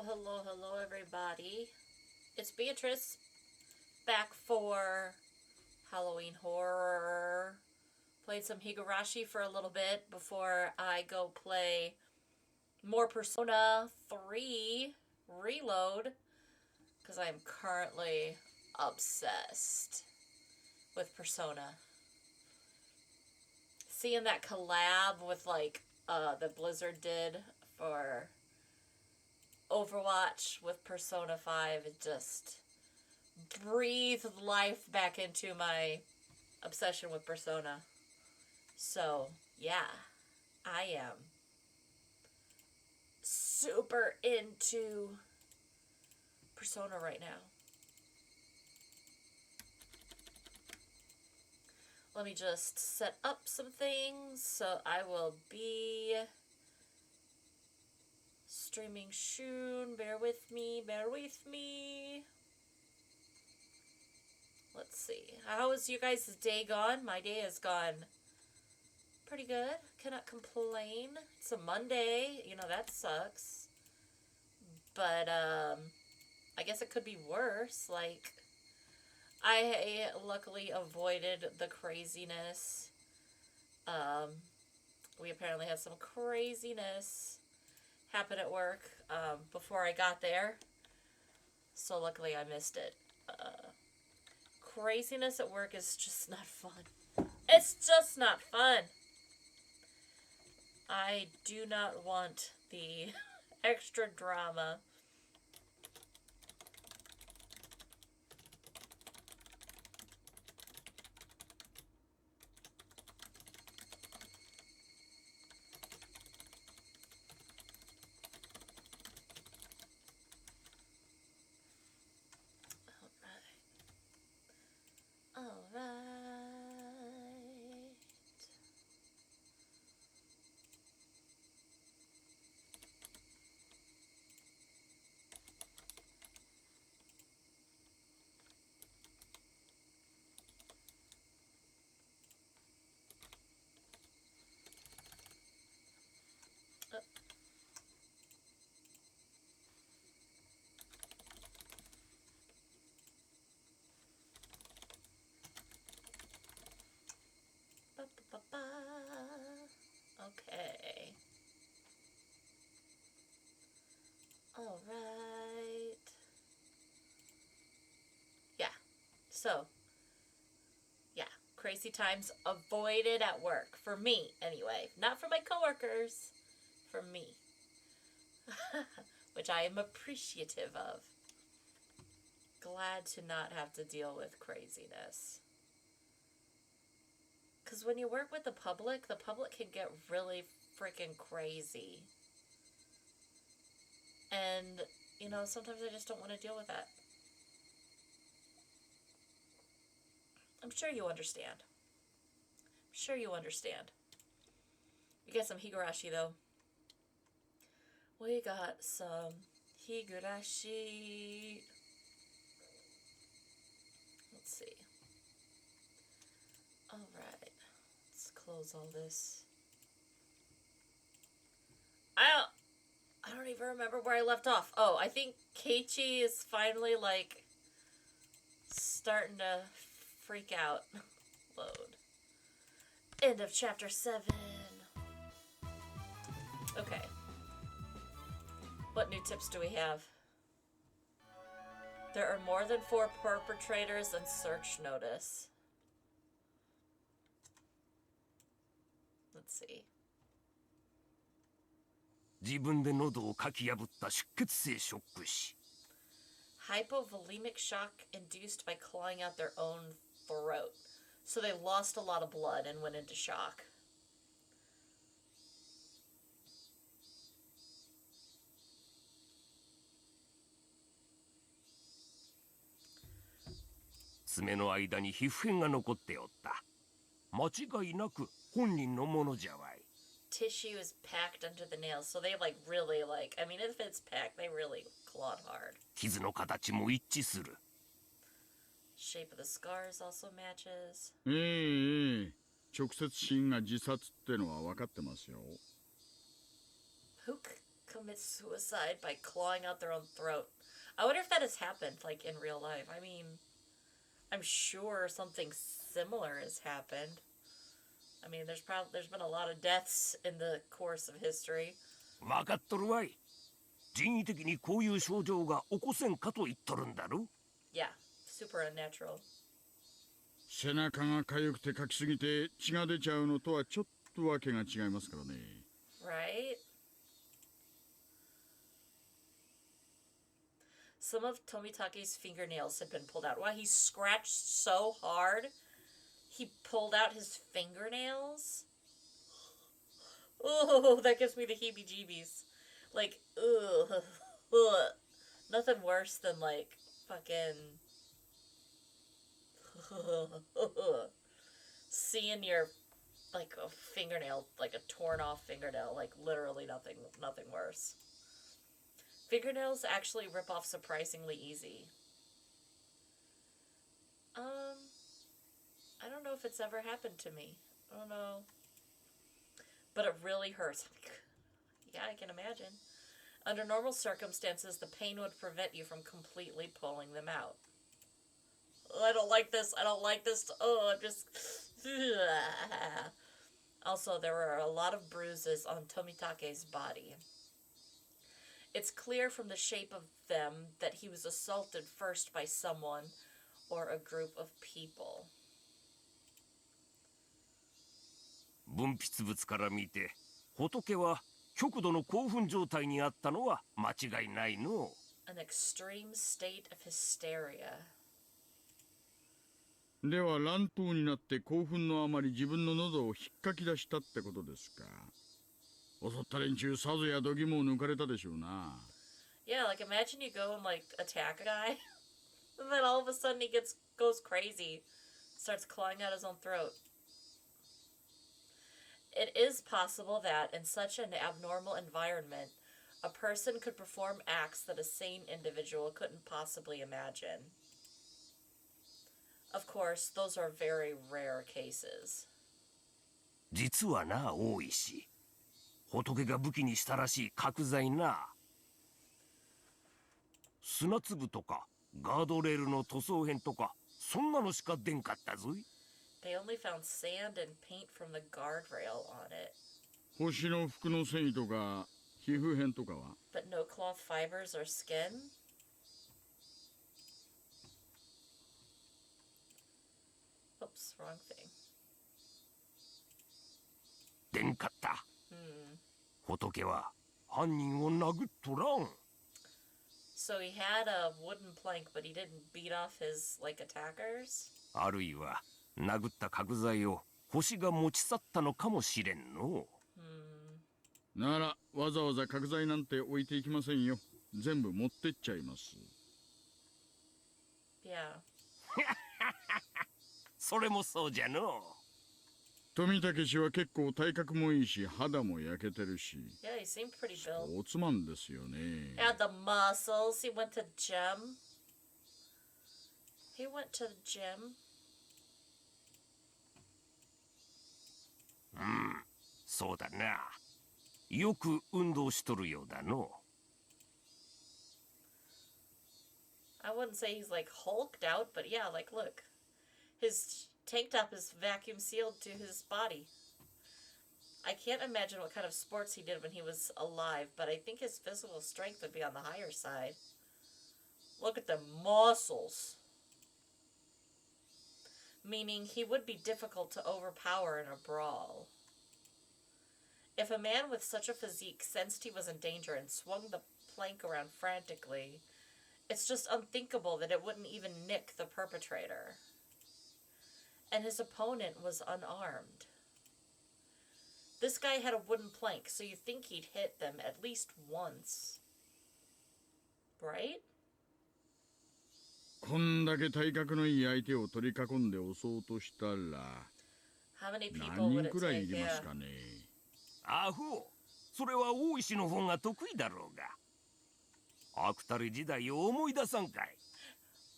Hello, everybody. It's Beatrice, back for Halloween Horror. Played some Higurashi for a little bit before I go play more Persona 3 Reload, because I'm currently obsessed with Persona. Seeing that collab with, that Blizzard did for Overwatch with Persona 5, it just breathed life back into my obsession with Persona. So, yeah, I am super into Persona right now. Let me just set up some things. So I will be streaming soon. Bear with me. Let's see. How is you guys' day gone? My day has gone pretty good. Cannot complain. It's a Monday. That sucks. But, I guess it could be worse. I luckily avoided the craziness. We apparently had some craziness happen at work before I got there. So luckily I missed it. Craziness at work is just not fun. It's just not fun. I do not want the extra drama. Okay. All right. Yeah. So, yeah. Crazy times avoided at work. For me, anyway. Not for my coworkers. For me. Which I am appreciative of. Glad to not have to deal with craziness. Because when you work with the public can get really freaking crazy. And, sometimes I just don't want to deal with that. I'm sure you understand. We got some Higurashi, though. We got some Higurashi. Let's see. Alright. Let's close all this. I don't even remember where I left off. Oh, I think Keiichi is finally, starting to freak out. Load. End of chapter 7. Okay. What new tips do we have? There are more than 4 perpetrators and search notice. Let's see. 自分で喉をかき破った出血性ショック死 Hypovolemic shock induced by clawing out their own throat. So they lost a lot of blood and went into shock.「爪の間に皮膚片が残っておった」「間違いなく本人のものじゃわい」 Tissue is packed under the nails, so they really if it's packed, they really clawed hard. 傷の形も一致する Shape of the scars also matches. 直接死因が自殺ってのは分かってますよ。 Pook. commit suicide by clawing out their own throat. I wonder if that has happened, like, in real life. I mean, I'm sure something similar has happened. I mean, there's been a lot of deaths in the course of history. わかっとるわい。人為的にこういう症状が起こせんかと言っとるんだろ。Yeah, super unnatural. 背中が痒くてかきすぎて血が出ちゃうのとはちょっとわけが違いますからね。Right? Some of Tomitake's fingernails had been pulled out. Wow, he scratched so hard, he pulled out his fingernails. Oh, that gives me the heebie-jeebies. Like, ugh. Nothing worse than, like, fucking... seeing your, like, a fingernail, like a torn-off fingernail. Like, literally nothing worse. Fingernails actually rip off surprisingly easy. I don't know if it's ever happened to me. I don't know. But it really hurts. Yeah, I can imagine. Under normal circumstances, the pain would prevent you from completely pulling them out. Oh, I don't like this. I don't like this. Oh, I'm just... Also, there were a lot of bruises on Tomitake's body. It's clear from the shape of them that he was assaulted first by someone or a group of people. 分泌物から見て、仏は極度の興奮状態にあったのは間違いないの。An extreme state of hysteria. では乱闘になって興奮のあまり自分の喉を引っかき出したってことですか。襲った連中さぞや度肝を抜かれたでしょうな。Yeah, like imagine you go and like attack a guy, and then all of a sudden he goes crazy, starts clawing out his own throat. It is possible that in such an abnormal environment, a person could perform acts that a sane individual couldn't possibly imagine. Of course, those are very rare cases. 実はな、大石。仏が武器にしたらしい角材な。砂粒とかガードレールの塗装片とかそんなのしか出んかったぞい。They only found sand and paint from the guardrail on it. 星の服の繊維とか皮膚片とかは But no cloth fibers or skin? Oops, wrong thing. 出んかった。仏は犯人を殴っとらん。So he had a wooden plank, but he didn't beat off his, like, attackers? あるいは殴った角材を星が持ち去ったのかもしれんの。ならわざわざ角材なんて置いていきませんよ。全部持ってっちゃいます。Yeah. それもそうじゃの。富武氏は結構体格もいいし肌も焼けてるし Yeah, he seemed pretty ス built. ポーツマンですよね。 Had the muscles. He went to gym. He went to the gym. そうだな。よく運動しとるようだの。I wouldn't say he's like hulked out, but yeah, like look. His tank top is vacuum sealed to his body. I can't imagine what kind of sports he did when he was alive, but I think his physical strength would be on the higher side. Look at the muscles. Meaning he would be difficult to overpower in a brawl. If a man with such a physique sensed he was in danger and swung the plank around frantically, it's just unthinkable that it wouldn't even nick the perpetrator. And his opponent was unarmed. This guy had a wooden plank, so you think he'd hit them at least once. Right? こんだけ体格のいい相手を取り囲んで襲おうとしたら How many people 何 would 人 it くらい take? いります Yeah. かね。アホ。それは大石の方が得意だろうが。アクタル時代を思い出さんかい。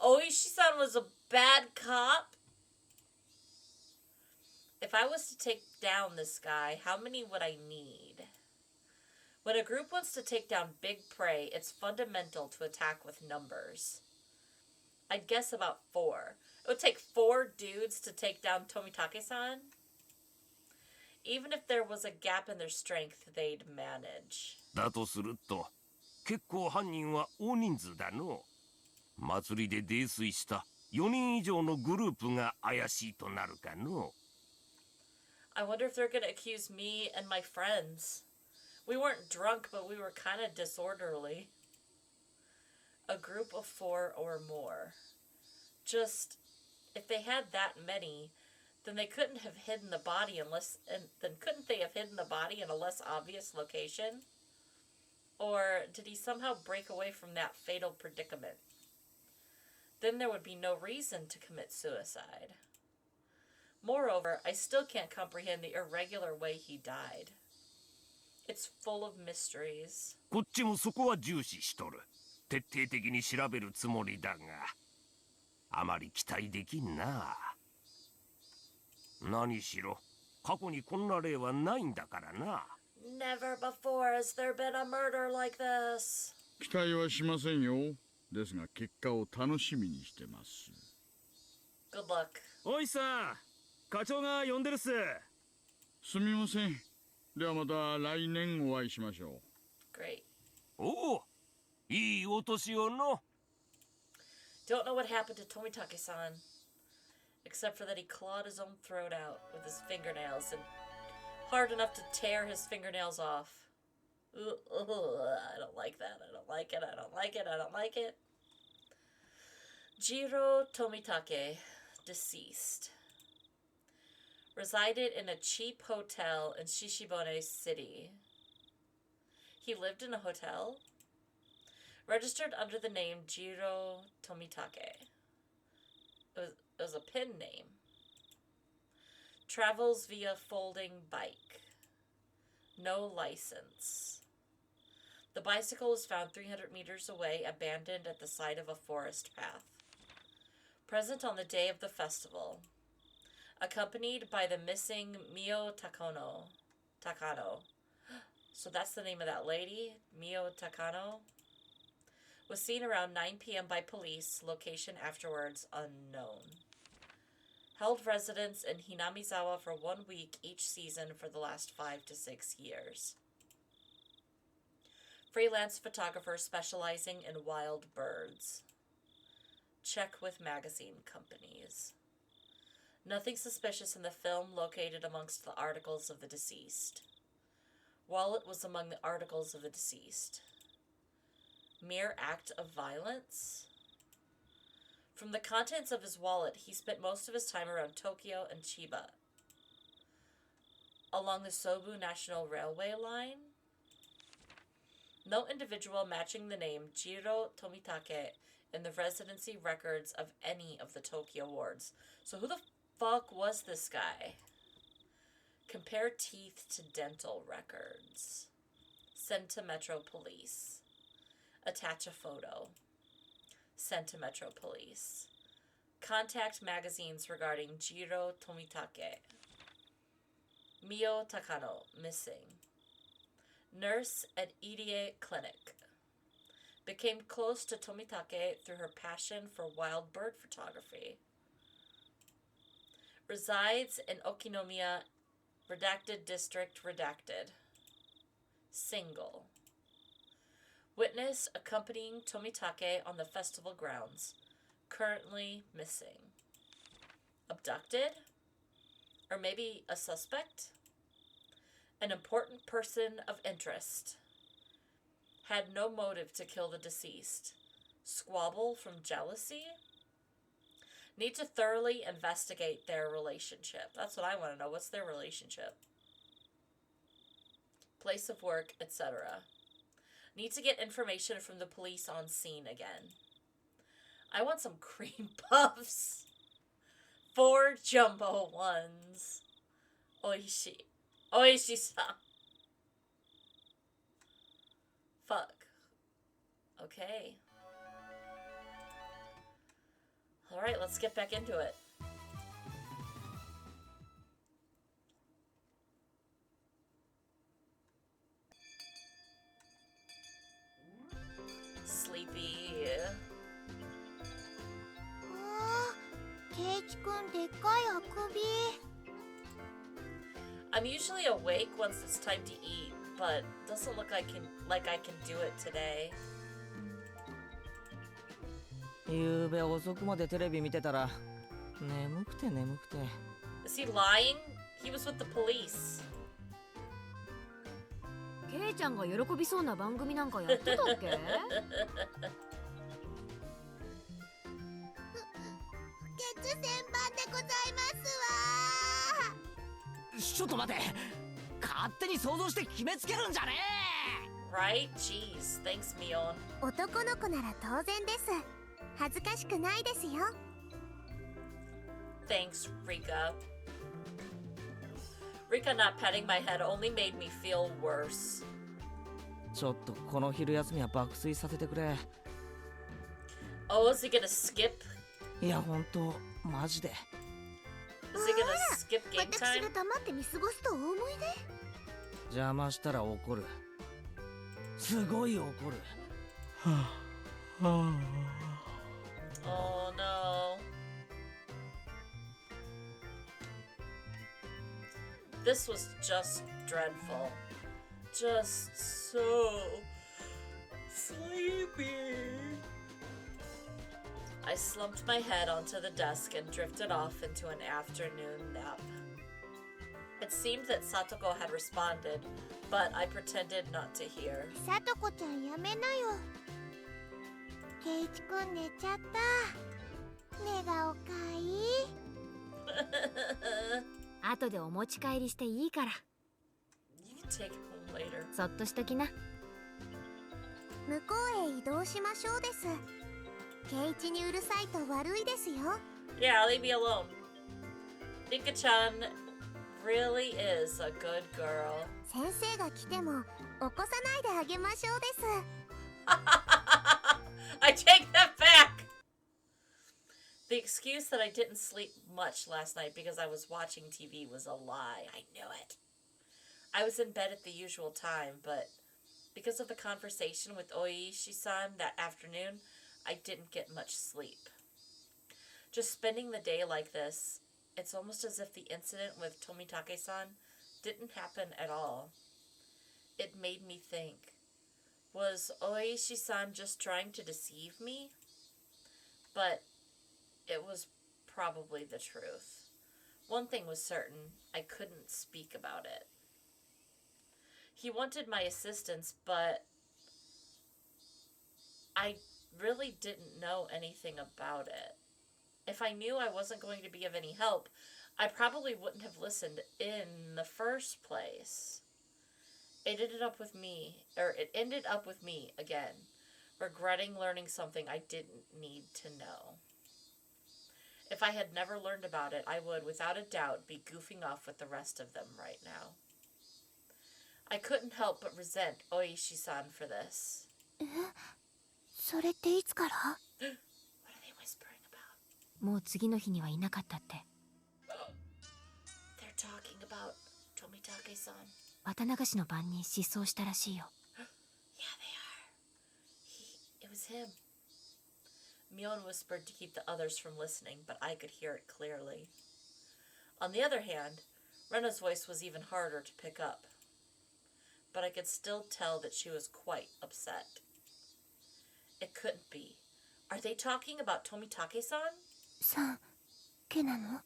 Oishi-san was a bad cop? If I was to take down this guy, how many would I need? When a group wants to take down big prey, it's fundamental to attack with numbers. I'd guess about 4. It would take 4 dudes to take down Tomitake-san. Even if there was a gap in their strength, they'd manage. だとすると、結構犯人は大人数だの。祭りで泥酔した4人以上のグループが怪しいとなるかの。I wonder if they're gonna accuse me and my friends. We weren't drunk, but we were kind of disorderly. A group of 4 or more. Just, if they had that many, then they couldn't have hidden the body couldn't they have hidden the body in a less obvious location? Or did he somehow break away from that fatal predicament? Then there would be no reason to commit suicide. Moreover, I still can't comprehend the irregular way he died. It's full of mysteries. こっちもそこは重視しとる。徹底的に調べるつもりだが、あまり期待できんな。何しろ、過去にこんな例はないんだからな。Never before has there been a murder like this. 期待はしませんよ。ですが結果を楽しみにしてます。Good luck. おいさん、課長が呼んでるっす。すみません。ではまた来年お会いしましょう。Great. おお、いいお年をの。Don't know what happened to Tomitake-san, except for that he clawed his own throat out with his fingernails and hard enough to tear his fingernails off. Ugh, I don't like that. I don't like it. I don't like it. I don't like it. Jiro Tomitake, deceased. Resided in a cheap hotel in Shishibone City. He lived in a hotel? Registered under the name Jiro Tomitake. It was a pen name. Travels via folding bike. No license. The bicycle was found 300 meters away, abandoned at the side of a forest path. Present on the day of the festival. Accompanied by the missing Mio Takano. So that's the name of that lady, Mio Takano. Was seen around 9 p.m. by police, location afterwards unknown. Held residence in Hinamizawa for 1 week each season for the last 5 to 6 years. Freelance photographer specializing in wild birds. Check with magazine companies. Nothing suspicious in the film located amongst the articles of the deceased. Wallet was among the articles of the deceased. Mere act of violence? From the contents of his wallet, he spent most of his time around Tokyo and Chiba. Along the Sobu National Railway line? No individual matching the name Jiro Tomitake in the residency records of any of the Tokyo wards. So who the fuck was this guy? Compare teeth to dental records. Send to Metro Police. Attach a photo. Sent to Metro Police. Contact magazines regarding Jiro Tomitake. Mio Takano, missing. Nurse at EDA Clinic. Became close to Tomitake through her passion for wild bird photography. Resides in Okinomiya, redacted district, redacted. Single. Witness accompanying Tomitake on the festival grounds. Currently missing. Abducted? Or maybe a suspect? An important person of interest. Had no motive to kill the deceased. Squabble from jealousy? Need to thoroughly investigate their relationship. That's what I want to know. What's their relationship? Place of work, etc. Need to get information from the police on scene again. I want some cream puffs. 4 jumbo ones. Oishi. Oishi-san. Fuck. Okay. Alright, let's get back into it. っかいあくび。 I'm usually awake once it's time to eat, but doesn't look like I can do it today. ゆうべ遅くまでテレビ見てたら眠くて眠くて。 Is he lying? He was with the police. ケイちゃんが喜びそうな番組なんかやってたっけ？不潔千番でございますわ。ちょっと待て、勝手に想像して決めつけるんじゃね Right? Jeez. Thanks, Mion. 男の子なら当然です。恥ずかしくないですよ。 Thanks, Rika. Rika not petting my head only made me feel worse. ちょっとこの昼休みは爆睡させてくれ。 Oh, is he gonna skip? いやほんとマジで。 Is he gonna skip game 私 time? が黙って見過ごすとお思いで。邪魔したら怒る。すごい怒る。 Oh no. This was just dreadful. Just so sleepy. I slumped my head onto the desk and drifted off into an afternoon nap. It seemed that Satoko had responded, but I pretended not to hear. さとこちゃんやめなよ。ケイチくん寝ちゃった。寝顔かいい。後でお持ち帰りしていいから。You can take it home later. そっとしときな。向こうへ移動しましょうです。ケイチにうるさいと悪いですよ。Yeah, leave me alone. Rika-chan really is a good girl. 先生が来ても起こさないであげましょうです。I take that back! The excuse that I didn't sleep much last night because I was watching TV was a lie. I knew it. I was in bed at the usual time, but because of the conversation with Oishi-san that afternoon, I didn't get much sleep. Just spending the day like this, it's almost as if the incident with Tomitake-san didn't happen at all. It made me think, was Oishi-san just trying to deceive me? But it was probably the truth. One thing was certain, I couldn't speak about it. He wanted my assistance, but I really didn't know anything about it. If I knew I wasn't going to be of any help, I probably wouldn't have listened in the first place. It ended up with me again, regretting learning something I didn't need to know. If I had never learned about it, I would, without a doubt, be goofing off with the rest of them right now. I couldn't help but resent Oishi-san for this. それっていつから？ What are they whispering about? もう次の日にはいなかったって。They're talking about Tomitake-san. 綿流しの晩に失踪したらしいよ。Yeah, they are. It was him. Mion whispered to keep the others from listening, but I could hear it clearly. On the other hand, Rena's voice was even harder to pick up. But I could still tell that she was quite upset. It couldn't be. Are they talking about Tomitake-san? さん、けなの？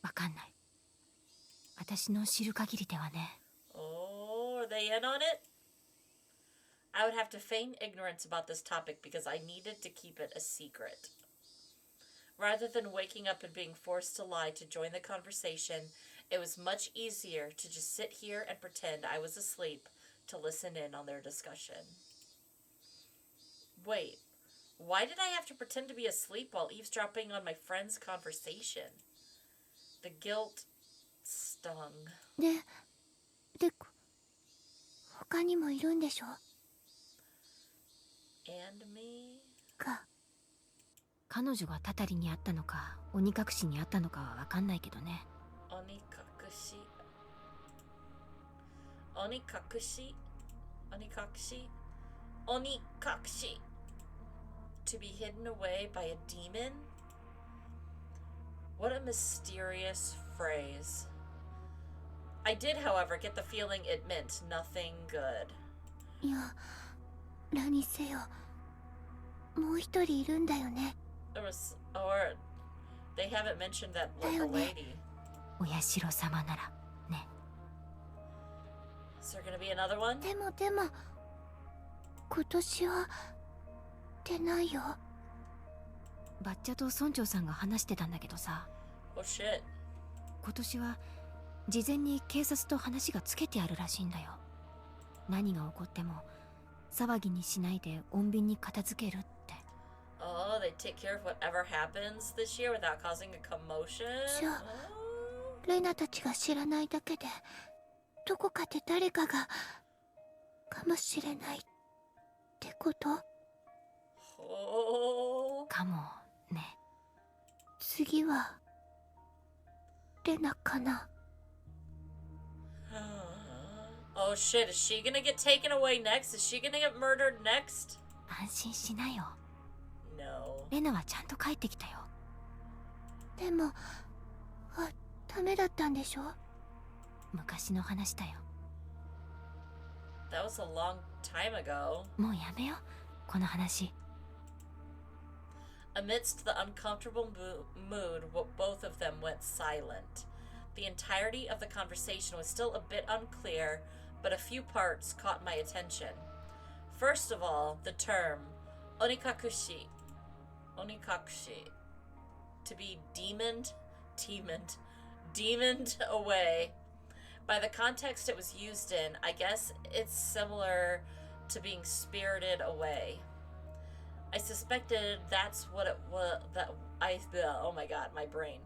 わかんない。私の知る限りではね。Oh, are they in on it? I would have to feign ignorance about this topic because I needed to keep it a secret. Rather than waking up and being forced to lie to join the conversation, it was much easier to just sit here and pretend I was asleep to listen in on their discussion. Wait, why did I have to pretend to be asleep while eavesdropping on my friend's conversation? The guilt stung. で、他にもいるんでしょ？ And me? 彼女がたたりにあったのか鬼隠しにあったのかはわかんないけどね。鬼隠し Oni kakushi? Oni kakushi? Oni kakushi. To be hidden away by a demon? What a mysterious phrase. I did, however, get the feeling it meant nothing good. いや、何せよ、もう一人いるんだよね。 Or they haven't mentioned that little lady. お社様ならね。 Is there gonna be another one? でも今年は出ないよ。バッチャと村長さんが話してたんだけどさ。 Oh shit. 今年は事前に警察と話がつけてあるらしいんだよ。何が起こっても騒ぎにしないで穏便に片付けるって。 Oh, they take care of whatever happens this year without causing a commotion? じゃあレナたちが知らないだけでどこかで誰かがかもしれないってこと Oh. かもね。次はレナかな。 Oh shit, is she gonna get taken away next? Is she gonna get murdered next? 安心しなよ。 No. レナはちゃんと帰ってきたよ。でもダメだったんでしょ。昔の話だよ。 That was a long time ago. もうやめよこの話。 Amidst the uncomfortable mood, both of them went silent. The entirety of the conversation was still a bit unclear, but a few parts caught my attention. First of all, the term onikakushi. Onikakushi. To be demoned away. By the context it was used in, I guess it's similar to being spirited away. I suspected that's what it was. Oh my god, my brain.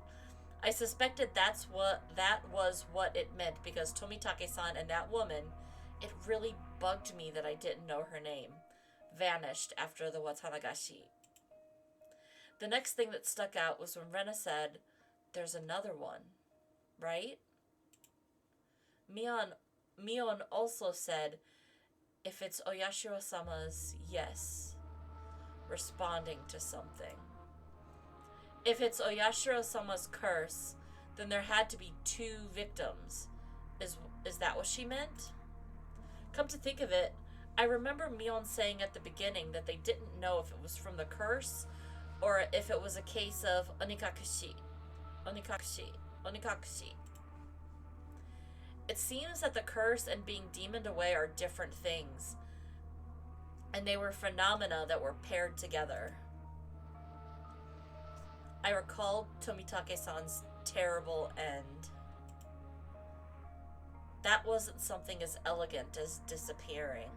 I suspected that was what it meant because Tomitake-san and that woman, it really bugged me that I didn't know her name, vanished after the Watanagashi. The next thing that stuck out was when Rena said, "There's another one, right?" Mion also said, "If it's Oyashiro-sama's, yes," responding to something. If it's Oyashiro-sama's curse, then there had to be 2 victims. Is that what she meant? Come to think of it, I remember Mion saying at the beginning that they didn't know if it was from the curse or if it was a case of onikakushi. It seems that the curse and being demoned away are different things, and they were phenomena that were paired together. I recalled Tomitake-san's terrible end. That wasn't something as elegant as disappearing.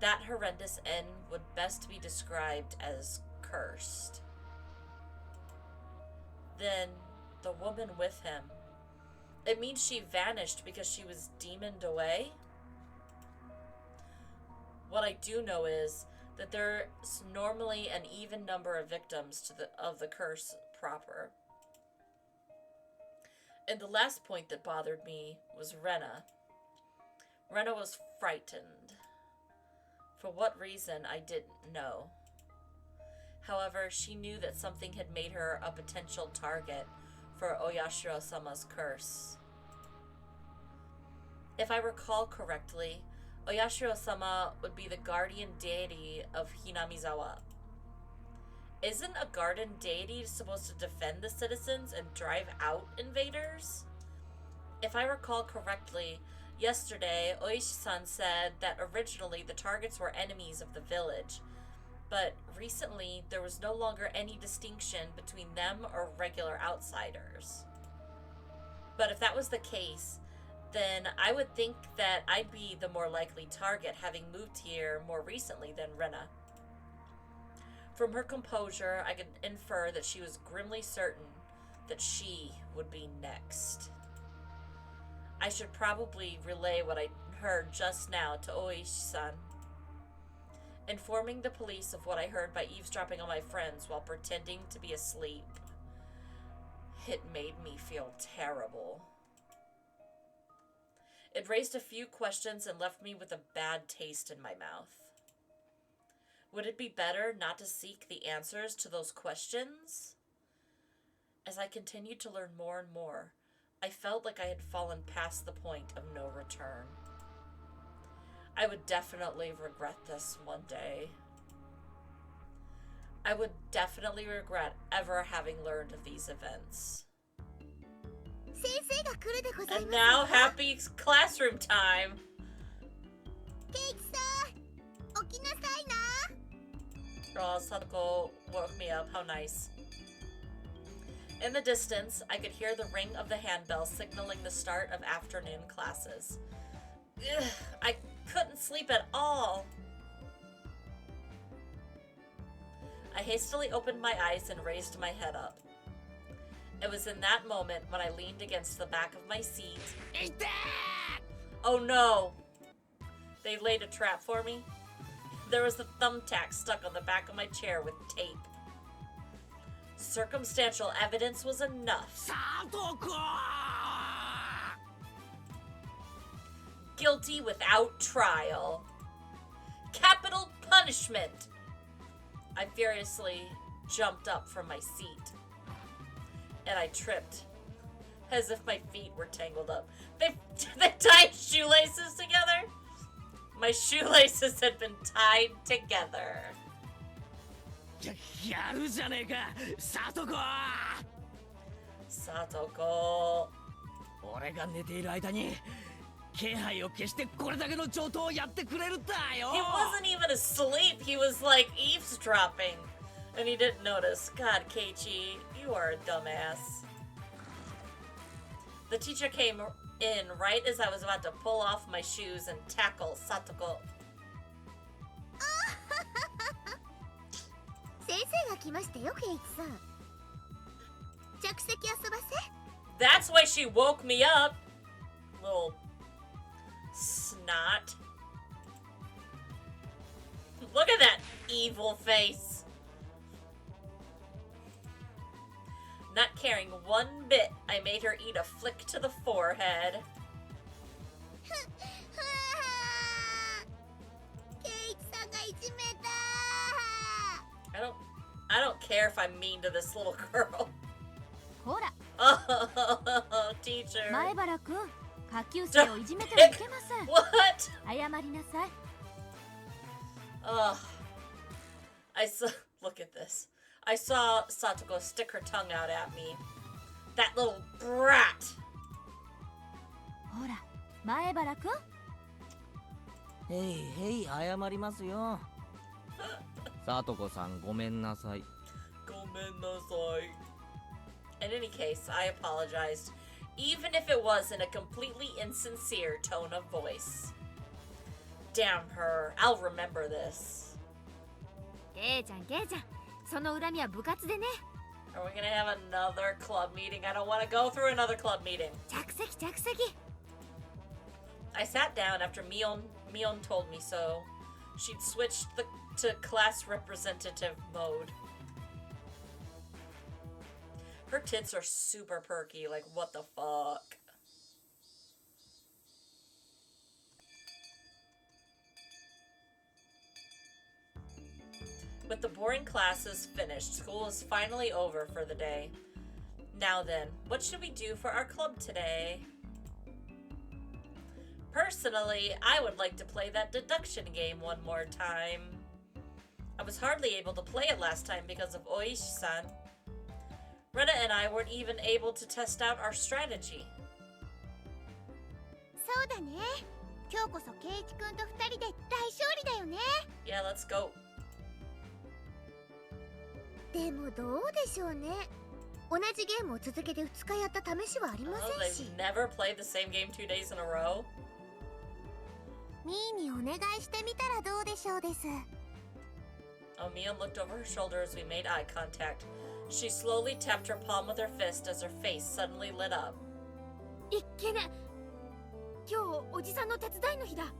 That horrendous end would best be described as cursed. Then, the woman with him. It means she vanished because she was demoned away? What I do know is that there's normally an even number of victims of the curse proper. And the last point that bothered me was Rena. Rena was frightened. For what reason, I didn't know. However, she knew that something had made her a potential target for Oyashiro-sama's curse. If I recall correctly, Oyashiro-sama would be the guardian deity of Hinamizawa. Isn't a guardian deity supposed to defend the citizens and drive out invaders? If I recall correctly, yesterday Oishi-san said that originally the targets were enemies of the village, but recently there was no longer any distinction between them or regular outsiders. But if that was the case, then I would think that I'd be the more likely target, having moved here more recently than Rena. From her composure, I could infer that she was grimly certain that she would be next. I should probably relay what I heard just now to Oishi-san. Informing the police of what I heard by eavesdropping on my friends while pretending to be asleep. It made me feel terrible. It raised a few questions and left me with a bad taste in my mouth. Would it be better not to seek the answers to those questions? As I continued to learn more and more, I felt like I had fallen past the point of no return. I would definitely regret this one day. I would definitely regret ever having learned of these events. And now, happy classroom time! Oh, Sadako woke me up. How nice. In the distance, I could hear the ring of the handbell signaling the start of afternoon classes. Ugh, I couldn't sleep at all. I hastily opened my eyes and raised my head up. It was in that moment when I leaned against the back of my seat. Oh no! They laid a trap for me. There was a thumbtack stuck on the back of my chair with tape. Circumstantial evidence was enough. Guilty without trial. Capital punishment. I furiously jumped up from my seat. And I tripped. As if my feet were tangled up. They tied shoelaces together? My shoelaces had been tied together. Satoko. 俺が寝ている間に気配を消してこれだけの上等をやってくれるんだよ。 He wasn't even asleep. He was like eavesdropping. And he didn't notice. God, Keiichi, you are a dumbass. The teacher came in right as I was about to pull off my shoes and tackle Satoko. That's why she woke me up. Little snot. Look at that evil face. Not caring one bit, I made her eat a flick to the forehead. I don't care if I'm mean to this little girl. Oh, teacher. What? Ugh. I saw. Look at this. I saw Satoko stick her tongue out at me. That little brat. ほら、前原くん。へいへい、謝りますよ。さとこさん、ごめんなさい。ごめんなさい。In any case, I apologized, even if it was in a completely insincere tone of voice. Damn her, I'll remember this. ケイちゃん、ケイちゃん、その恨みは部活でね。Are we gonna have another club meeting? I don't want to go through another club meeting. 着席着席。I sat down after Mion told me so. She'd switched to class representative mode. Her tits are super perky, like what the fuck? With the boring classes finished, school is finally over for the day. Now then, what should we do for our club today? Personally, I would like to play that deduction game one more time. I was hardly able to play it last time because of Oishi-san. Rena and I weren't even able to test out our strategy. そうだね。今日こそケイイチ君と2人で大勝利だよね。 Yeah, let's go. でもどうでしょうね。同じゲームを続けて2日やった試しはありま Oh, せんし。 they've never played the same game 2 days in a row. ミーにお願いしてみたらどうでしょうです。 Oh, Mion looked over her shoulder as we made eye contact. She slowly tapped her palm with her fist as her face suddenly lit up. いっけね。今日おじさんの手伝いの日だ。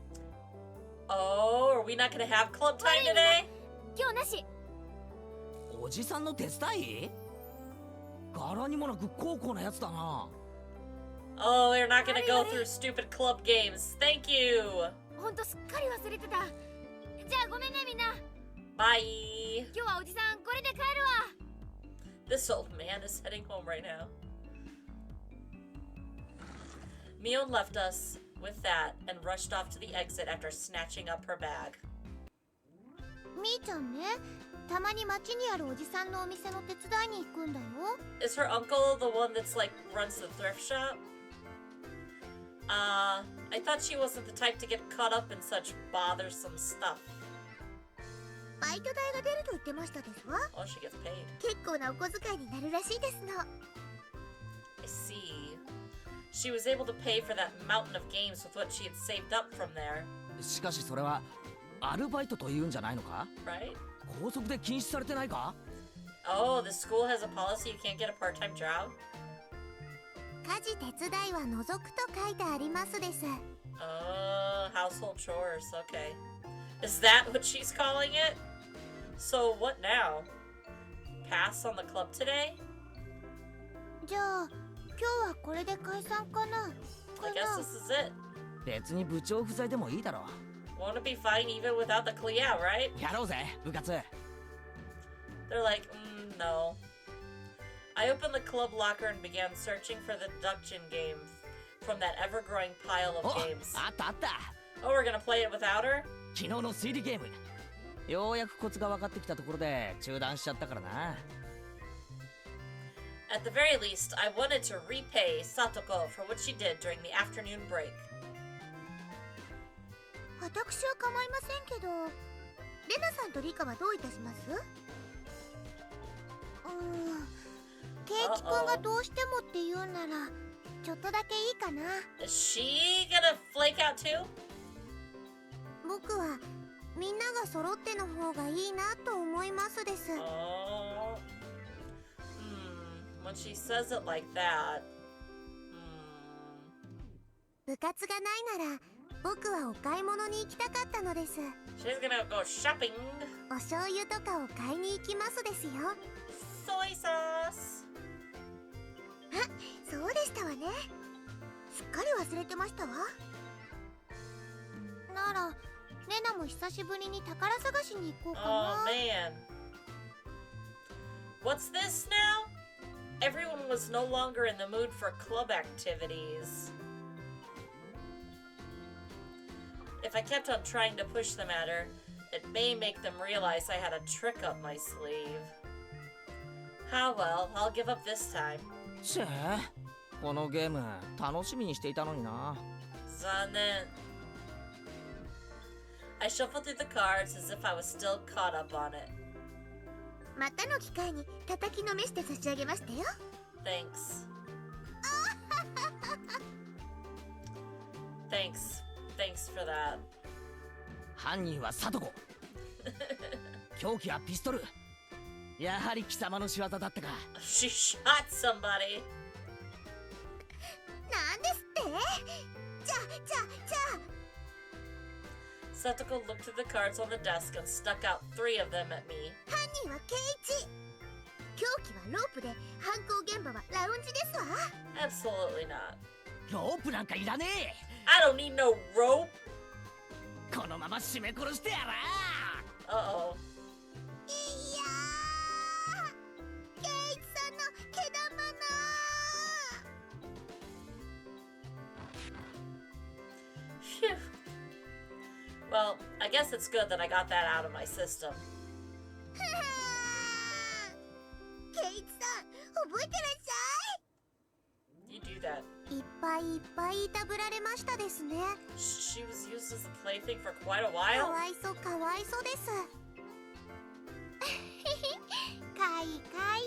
Oh, are we not gonna have club time today? 今日なし。おじさんの手伝い？柄にもなく高校なやつだな。Oh, we're not gonna go through stupid club games. Thank you. ほんとすっかり忘れてた。じゃあごめんねみんな。Bye. 今日はおじさんこれで帰るわ。This old man is heading home right now. Mion left us with that and rushed off to the exit after snatching up her bag. みーちゃんね、たまに街にあるおじさんのお店の手伝いに行くんだよ。 Is her uncle the one that's like runs the thrift shop? I thought she wasn't the type to get caught up in such bothersome stuff. バイト代が出ると言ってましたですわ。 Oh, she gets paid. 結構なお小遣いになるらしいですの。 I see. She was able to pay for that mountain of games with what she had saved up from there, しかしそれはアルバイトというんじゃないのか？ right? 校則で禁止されてないか？ Oh, the school has a policy you can't get a part-time job? 家事手伝いは除くと書いてありますです。 Household chores, okay. Is that what she's calling it? So what now? Pass on the club today? じゃあ今日はこれで解散かな。 I guess this is it. 別に部長不在でもいいだろ Wanna be fine even without the clear, right? う。やろうぜ部活。 They're like, no. I opened the club locker and began searching for the deduction game from that ever-growing pile お of games. あったあった。 Oh, we're gonna play it without her? 昨日の推理ゲーム。ようやくコツが分かってきたところで中断しちゃったからな。 At the very least, I wanted to repay Satoko for what she did during the afternoon break. 私は構いませんけど、レナさんとリカはどういたします？ケイチ君がどうしてもって言うならちょっとだけいいかな。 Is she gonna flake out too? 僕はみんなが揃っての方がいいなと思いますです。 Oh. When she says it like that. 部活がないなら僕はお買い物に行きたかったのです。 She's gonna go shopping. お醤油とかを買いに行きますですよ。 Soy sauce. そうでしたわね。すっかり忘れてましたわ。ならレナも久しぶりに宝探しに行こうかな。 Oh man. What's this now? Everyone was no longer in the mood for club activities. If I kept on trying to push them at her, it may make them realize I had a trick up my sleeve. Ah well, I'll give up this time. しゃあこのゲーム楽しみにしていたのにな。 Zanen. I shuffled through the cards as if I was still caught up on it. またの機会に叩きのめして差し上げましたよ。 Thanks. Thanks for that. 犯人はサトコ。凶器はピストル。やはり貴様の仕業だったか。 She shot somebody. なんですって？じゃあ Satoko looked through the cards on the desk and stuck out 3 of them at me. 犯人はケイチ。凶器はロープで犯行現場はラウンジですわ。 Absolutely not. ロープなんかいらね I don't need no rope. え。このまま絞め殺してやら。 Uh-oh. いやー、ケイチさんの毛玉な。 Phew. Well, I guess it's good that I got that out of my system. ケイチさん、覚えてらっし You do that. ゃい。いっぱいいっぱいいたぶられましたですね。 She was used as a plaything for quite a か while. わいそうかわいそうです。かいかい。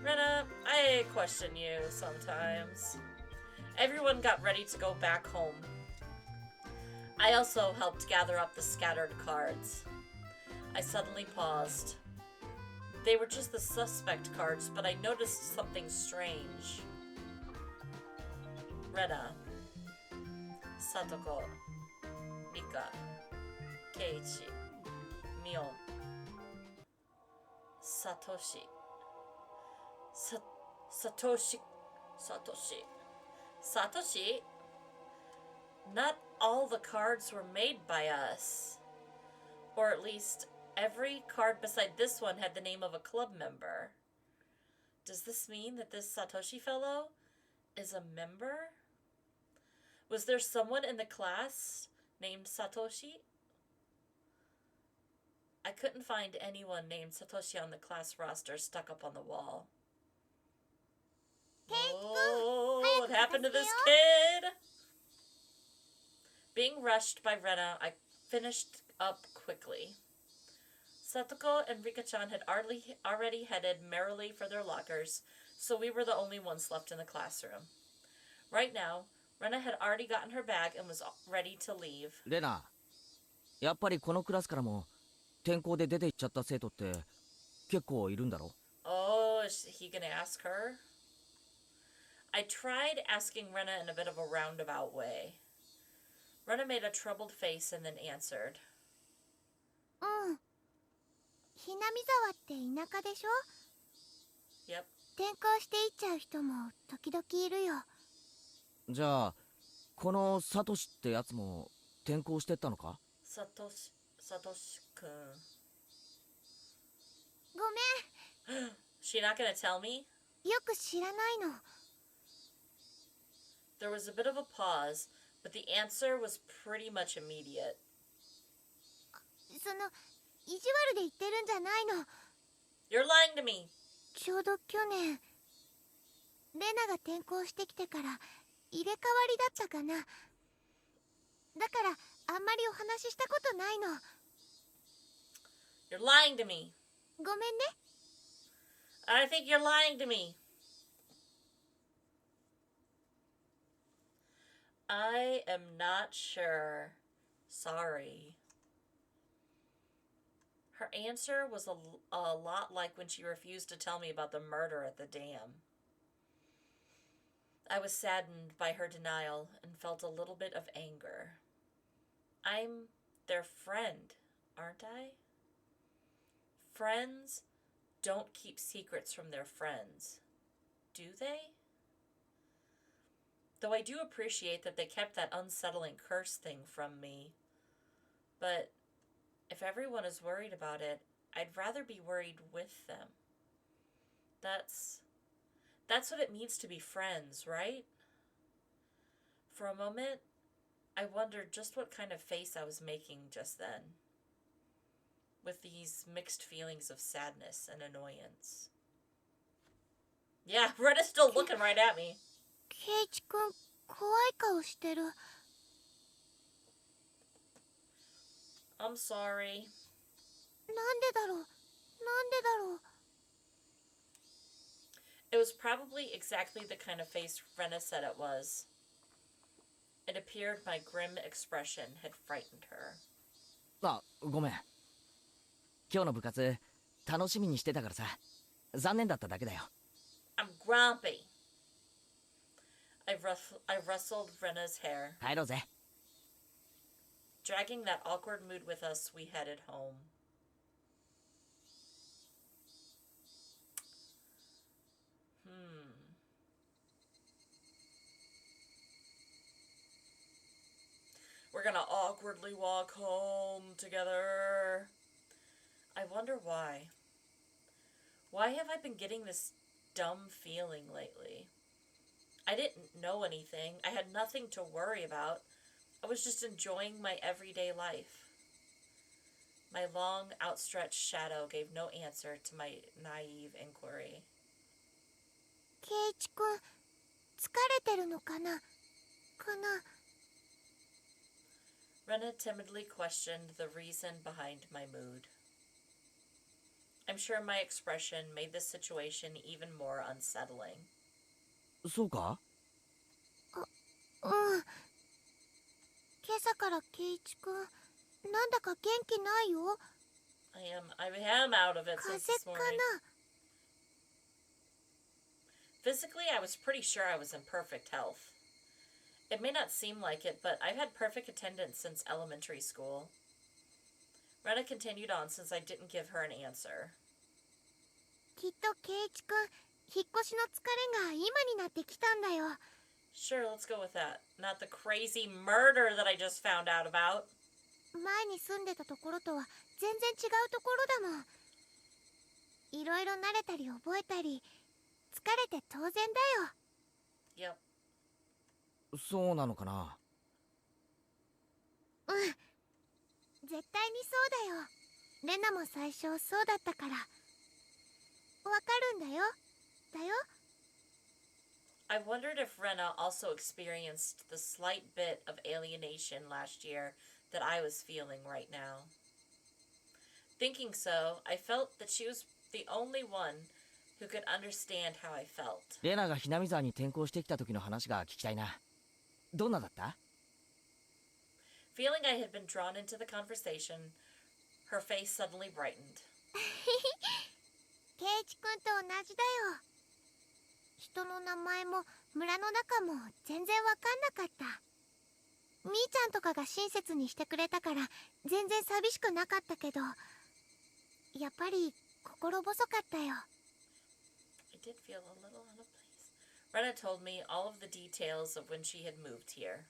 Rena, I question you sometimes. Everyone got ready to go back home. I also helped gather up the scattered cards. I suddenly paused. They were just the suspect cards, but I noticed something strange. Rena, Satoko, Mika, Keiichi, Mion, Satoshi. Satoshi? Not all the cards were made by us. Or at least, Every card beside this one had the name of a club member. Does this mean that this Satoshi fellow is a member? Was there someone in the class named Satoshi? I couldn't find anyone named Satoshi on the class roster stuck up on the wall. Oh, what happened to this kid? Being rushed by Rena, I finished up quickly. Satoko and Rika-chan had already headed merrily for their lockers, so we were the only ones left in the classroom. Right now, Rena had already gotten her bag and was ready to leave. レナ、やっぱりこのクラスからも転校で出て行っちゃった生徒って結構いるんだろ？ Oh, is he gonna ask her? I tried asking Rena in a bit of a roundabout way. Rena made a troubled face and then answered. うん。ひなみ沢って田舎でしょ？ Yep. 転校していっちゃう人も時々いるよ。じゃあこのサトシってやつも転校してったのか？ Satoshi-kun. ごめん。 She not gonna tell me? よく知らないの。 There was a bit of a pause, but the answer was pretty much immediate. その意地悪で言ってるんじゃないの。 You're lying to me. ちょうど去年レナが転校してきてから入れ替わりだったかな。だからあんまりお話ししたことないの。 You're lying to me. ごめんね。 I think you're lying to me. I am not sure. Sorry. Her answer was a lot like when she refused to tell me about the murder at the dam. I was saddened by her denial and felt a little bit of anger. I'm their friend, aren't I? Friends don't keep secrets from their friends, do they? Though I do appreciate that they kept that unsettling curse thing from me. But if everyone is worried about it, I'd rather be worried with them. That's what it means to be friends, right? For a moment, I wondered just what kind of face I was making just then, with these mixed feelings of sadness and annoyance. Yeah, Rena's still looking right at me. ケイチ君、怖い顔してる。 I'm sorry. なんでだろう。なんでだろう。 It was probably exactly the kind of face Rena said it was. It appeared my grim expression had frightened her. あ、ごめん。今日の部活楽しみにしてたからさ。残念だっただけだよ。 I'm grumpy. I rustled Rena's hair. 帰ろうぜ。 Dragging that awkward mood with us, we headed home. We're gonna awkwardly walk home together. I wonder why. Why have I been getting this dumb feeling lately? I didn't know anything. I had nothing to worry about. I was just enjoying my everyday life. My long, outstretched shadow gave no answer to my naive inquiry. ケイチ君、疲れてるのかな？かな？ Rena timidly questioned the reason behind my mood. I'm sure my expression made the situation even more unsettling. そうか？うん。今朝からケイチ君、なんだか元気ないよ。I am out of it since this 風邪か morning. な？ Physically, I was pretty sure I was in perfect health. It may not seem like it, but I've had perfect attendance since elementary school. Rena continued on since I didn't give her an answer. きっとケイチ君、引っ越しの疲れが今になってきたんだよ。 Sure, let's go with that. Not the crazy murder that I just found out about. 前に住んでたところとは全然違うところだもん。いろいろ慣れたり覚えたり疲れて当然だよ。Yep. そうなのかな。うん、絶対にそうだよ。レナも最初そうだったから。わかるんだよ。I wondered if Rena also experienced the slight bit of alienation last year that I was feeling right now. Thinking so, I felt that she was the only one who could understand how I felt. レナがひなみ沢に転校してきた時の話が聞きたいな。どんなだった？ Feeling I had been drawn into the conversation, her face suddenly brightened. ケイチ君と同じだよ。人の名前も村の中も全然わかんなかった。みーちゃんとかが親切にしてくれたから全然寂しくなかったけど、やっぱり心細かったよ。I did feel a little out of place. Rena told me all of the details of when she had moved here.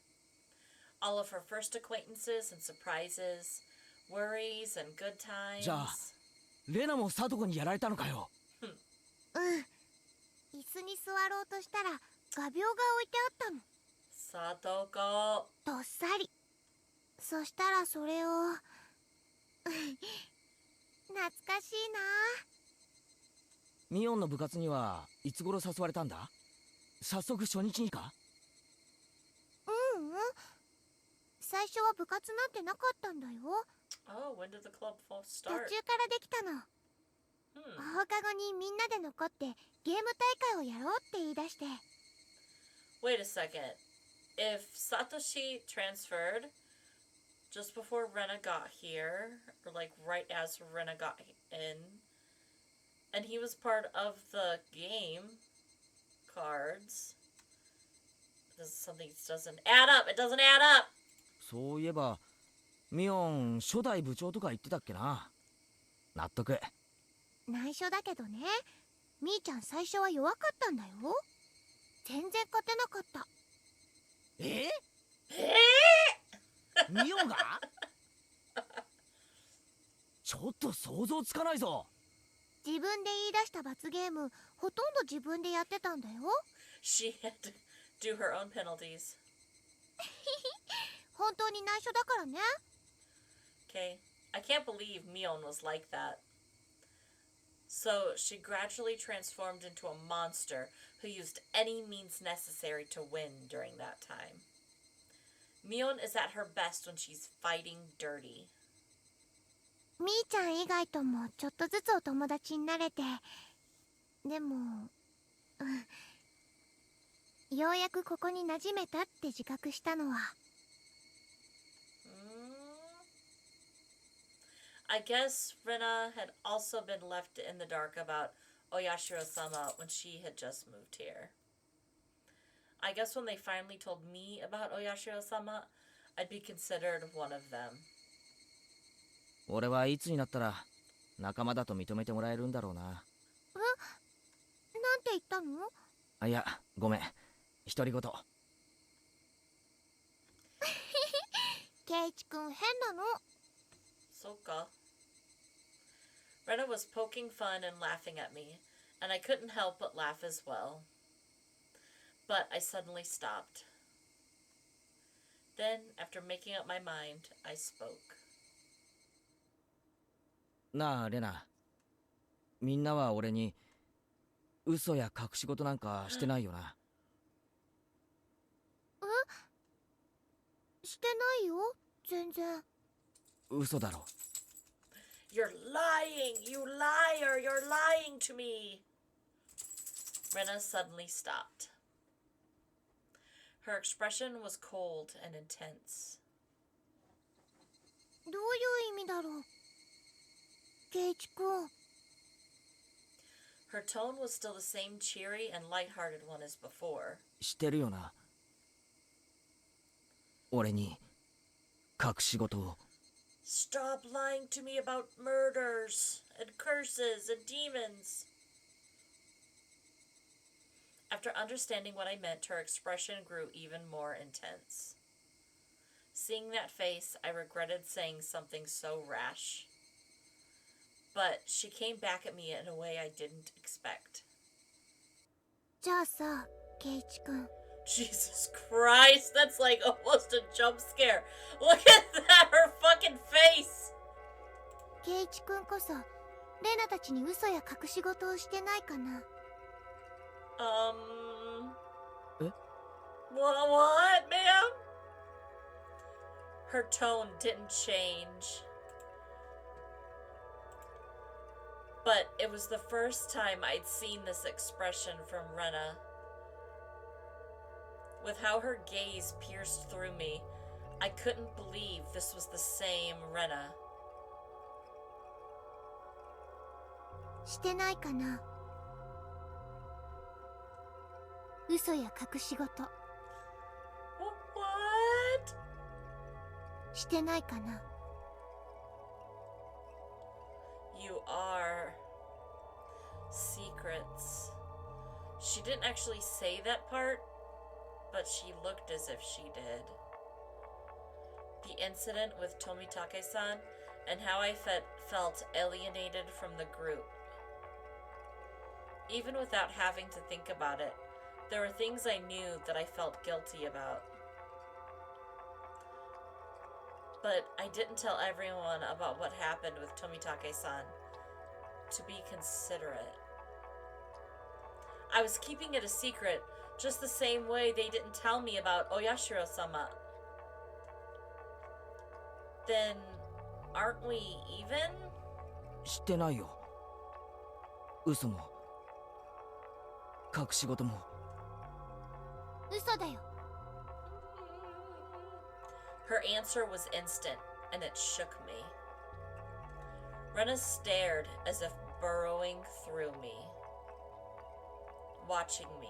All of her first acquaintances and surprises, worries and good times. じゃあレナもサトコにやられたのかよ。うん。椅子に座ろうとしたら画鋲が置いてあったの。Satoko. どっさり。そしたらそれを懐かしいな。ミオンの部活にはいつ頃誘われたんだ？早速初日にか？ううん。最初は部活なんてなかったんだよ。Oh, when did the club 途 start? 中からできたの。放課後にみんなで残ってゲーム大会をやろうって言い出して。Wait a second. If Satoshi transferred just before Rena got here, or like right as Rena got in, and he was part of the game cards, something doesn't add up. It doesn't add up. そういえばミオン初代部長とか言ってたっけな。納得。内緒だけどね、みーちゃん最初は弱かったんだよ。全然勝てなかった。ミオンがちょっと想像つかないぞ。自分で言い出した罰ゲームほとんど自分でやってたんだよ。She had to do her own penalties. 本当に内緒だからね。 Okay, I can't believe Mion was like that. So she gradually transformed into a monster who used any means necessary to win during that time. Mion is at her best when she's fighting dirty. みーちゃん以外ともちょっとずつお友達になれて、でも、ようやくここに馴染めたって自覚したのは。I guess Rena had also been left in the dark about Oyashiro-sama when she had just moved here. I guess when they finally told me about Oyashiro-sama, I'd be considered one of them. 俺はいつになったら仲間だと認めてもらえるんだろうな。なんて言ったの？あ、いや、ごめん。独り言。ケイチ君変なの。Soka. Rena was poking fun and laughing at me, and I couldn't help but laugh as well. But I suddenly stopped. Then, after making up my mind, I spoke. なあ、レナ。みんなは俺に嘘や隠し事なんかしてないよな。してないよ、全然。嘘だろ。You're lying! You liar! You're lying to me! Rena suddenly stopped. Her expression was cold and intense. どういう意味だろう、ケイチ君。Her tone was still the same cheery and light-hearted one as before. してるよな。俺に隠し事を。Stop lying to me about murders and curses and demons. After understanding what I meant, her expression grew even more intense. Seeing that face, I regretted saying something so rash. But she came back at me in a way I didn't expect. じゃあさ、圭一くん。 Jesus Christ, that's like almost a jump scare. Look at that, her fucking face! 圭一くんこそ、レナたちに嘘や隠し事をしてないかな。Eh? What, ma'am? Her tone didn't change. But it was the first time I'd seen this expression from Rena. With how her gaze pierced through me, I couldn't believe this was the same Rena. してないかな。嘘や隠し事。What? してないかな。You are secrets. She didn't actually say that part, but she looked as if she did. The incident with Tomitake-san and how I felt alienated from the group. Even without having to think about it, there were things I knew that I felt guilty about. But I didn't tell everyone about what happened with Tomitake-san to be considerate. I was keeping it a secret just the same way they didn't tell me about Oyashiro-sama. Then, aren't we even? 知ってないよ。嘘も隠し事も。嘘だよ。 Her answer was instant, and it shook me. Rena stared as if burrowing through me, watching me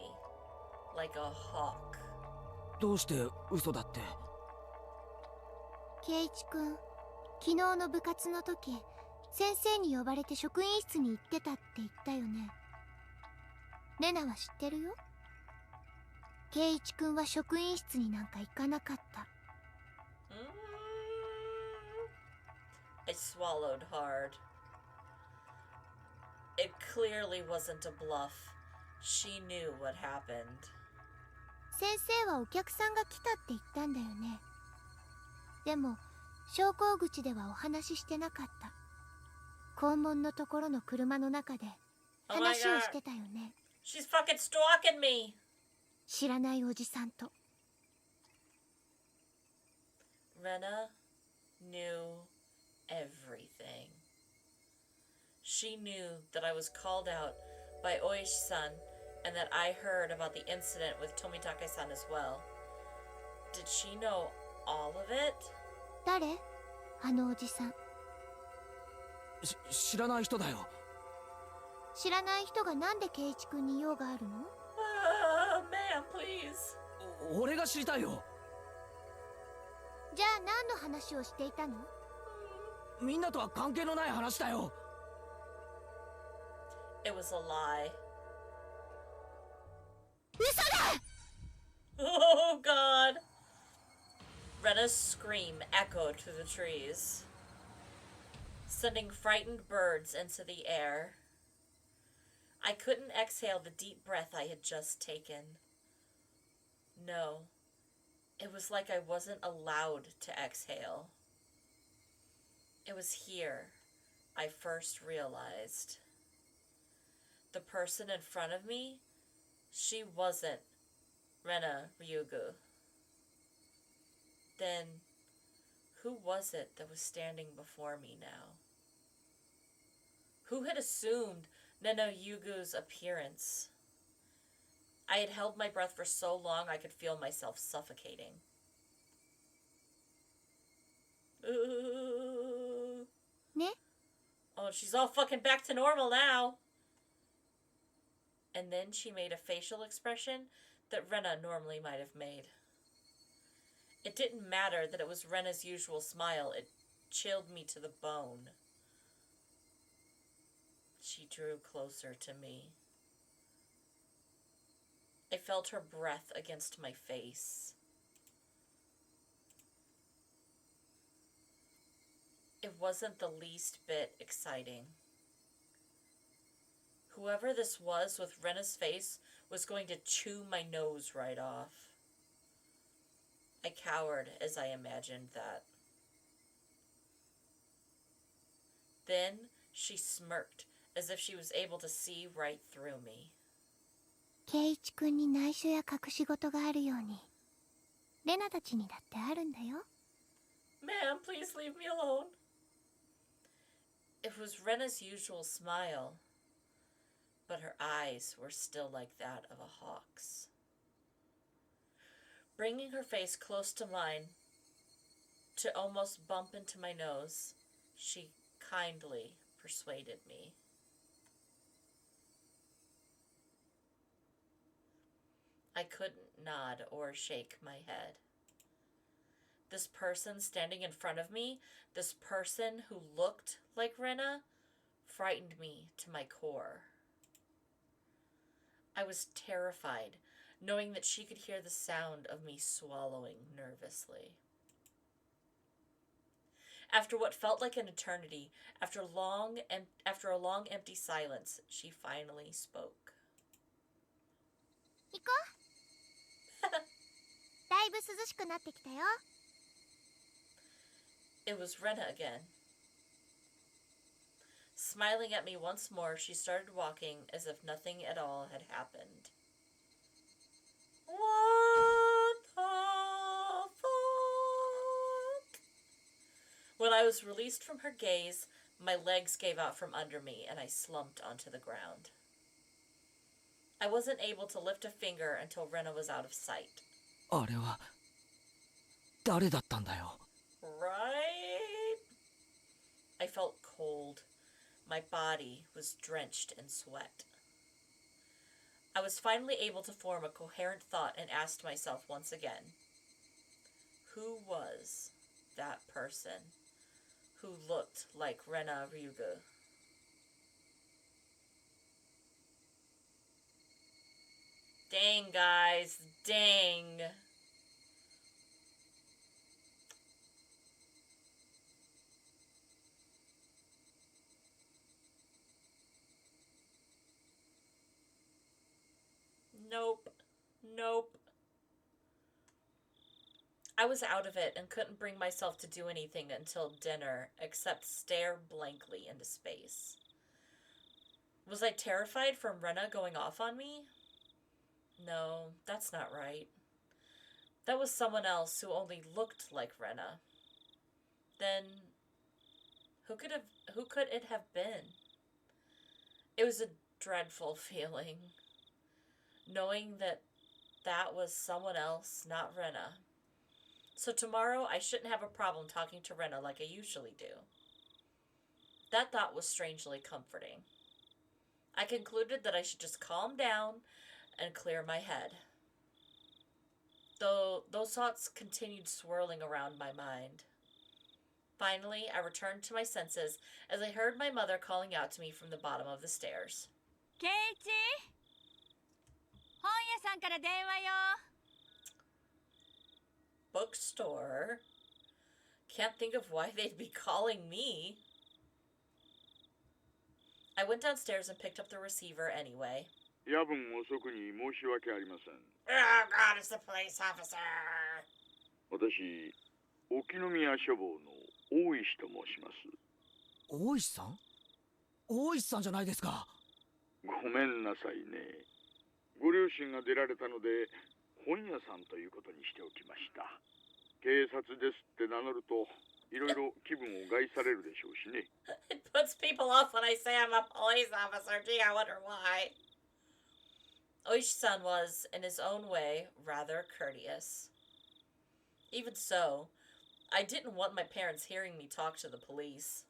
like a hawk. どうして嘘だって。圭一くん、昨日の部活の時、先生に呼ばれて職員室に行ってたって言ったよね。レナは知ってるよ。圭一くんは職員室になんか行かなかった。I swallowed hard. It clearly wasn't a bluff. She knew what happened. 先生はお客さんが来たって言ったんだよね。でも昇降口ではお話ししてなかった。校門のところの車の中で話をしてたよね。She's fucking stalking me. 知らないおじさんと。Rena knew everything. She knew that I was called out by Oishi-san and that I heard about the incident with Tomitake-san as well. Did she know all of it? 誰？あのおじさん。知らない人だよ。知らない人がなんで圭一くんに用があるの？ Ma'am, please. 俺が知りたいよ。じゃあ何の話をしていたの？みんなとは関係のない話だよ。It was a lie. 嘘だ！ Oh, God. Rena's scream echoed through the trees, sending frightened birds into the air. I couldn't exhale the deep breath I had just taken. No, it was like I wasn't allowed to exhale. It was here I first realized. The person in front of me, she wasn't Rena Ryugu. Then, who was it that was standing before me now? Who had assumed Rena Ryugu's appearance? I had held my breath for so long I could feel myself suffocating. Ooh. ね？ Oh, she's all fucking back to normal now. And then she made a facial expression that Rena normally might have made. It didn't matter that it was Rena's usual smile. It chilled me to the bone. She drew closer to me. I felt her breath against my face. It wasn't the least bit exciting. Whoever this was with Rena's face was going to chew my nose right off. I cowered as I imagined that. Then she smirked as if she was able to see right through me. 圭一君に内緒や隠し事があるようにレナたちにだってあるんだよ。 Ma'am, please leave me alone. It was Rena's usual smile, but her eyes were still like that of a hawk's. Bringing her face close to mine, to almost bump into my nose, she kindly persuaded me. I couldn't nod or shake my head. This person standing in front of me, this person who looked like Rena, frightened me to my core. I was terrified, knowing that she could hear the sound of me swallowing nervously. After what felt like an eternity, after a long empty silence, she finally spoke. 行こう。だいぶ涼しくなってきたよ。 It was Rena again. Smiling at me once more, she started walking as if nothing at all had happened. What the fuck? When I was released from her gaze, my legs gave out from under me and I slumped onto the ground. I wasn't able to lift a finger until Rena was out of sight. あれは誰だったんだよ。 Right? I felt cold. My body was drenched in sweat. I was finally able to form a coherent thought and asked myself once again, who was that person who looked like Rena Ryugu? Dang, guys. Dang. Nope. Nope. I was out of it and couldn't bring myself to do anything until dinner except stare blankly into space. Was I terrified from Rena going off on me? No, that's not right. That was someone else who only looked like Rena. Then who could it have been? It was a dreadful feeling, knowing that was someone else, not Rena. So tomorrow I shouldn't have a problem talking to Rena like I usually do. That thought was strangely comforting. I concluded that I should just calm down and clear my head. Though those thoughts continued swirling around my mind. Finally, I returned to my senses as I heard my mother calling out to me from the bottom of the stairs. 圭一、本屋さんから電話よ。 Bookstore? Can't think of why they'd be calling me. I went downstairs and picked up the receiver anyway. 夜分遅くに申し訳ありません。 Oh God, it's the police officer. 私、沖宮消防の大石と申します。大石さん？大石さんじゃないですか。ごめんなさいね。ご両親が出られたので、本屋さんということにしておきました。警察ですって名乗ると、いろいろ気分を害されるでしょうしね。It puts people off when I say I'm a police officer. Gee, I wonder why. Oishi-san was, in his own way, rather courteous. Even so, I didn't want my parents hearing me talk to the police.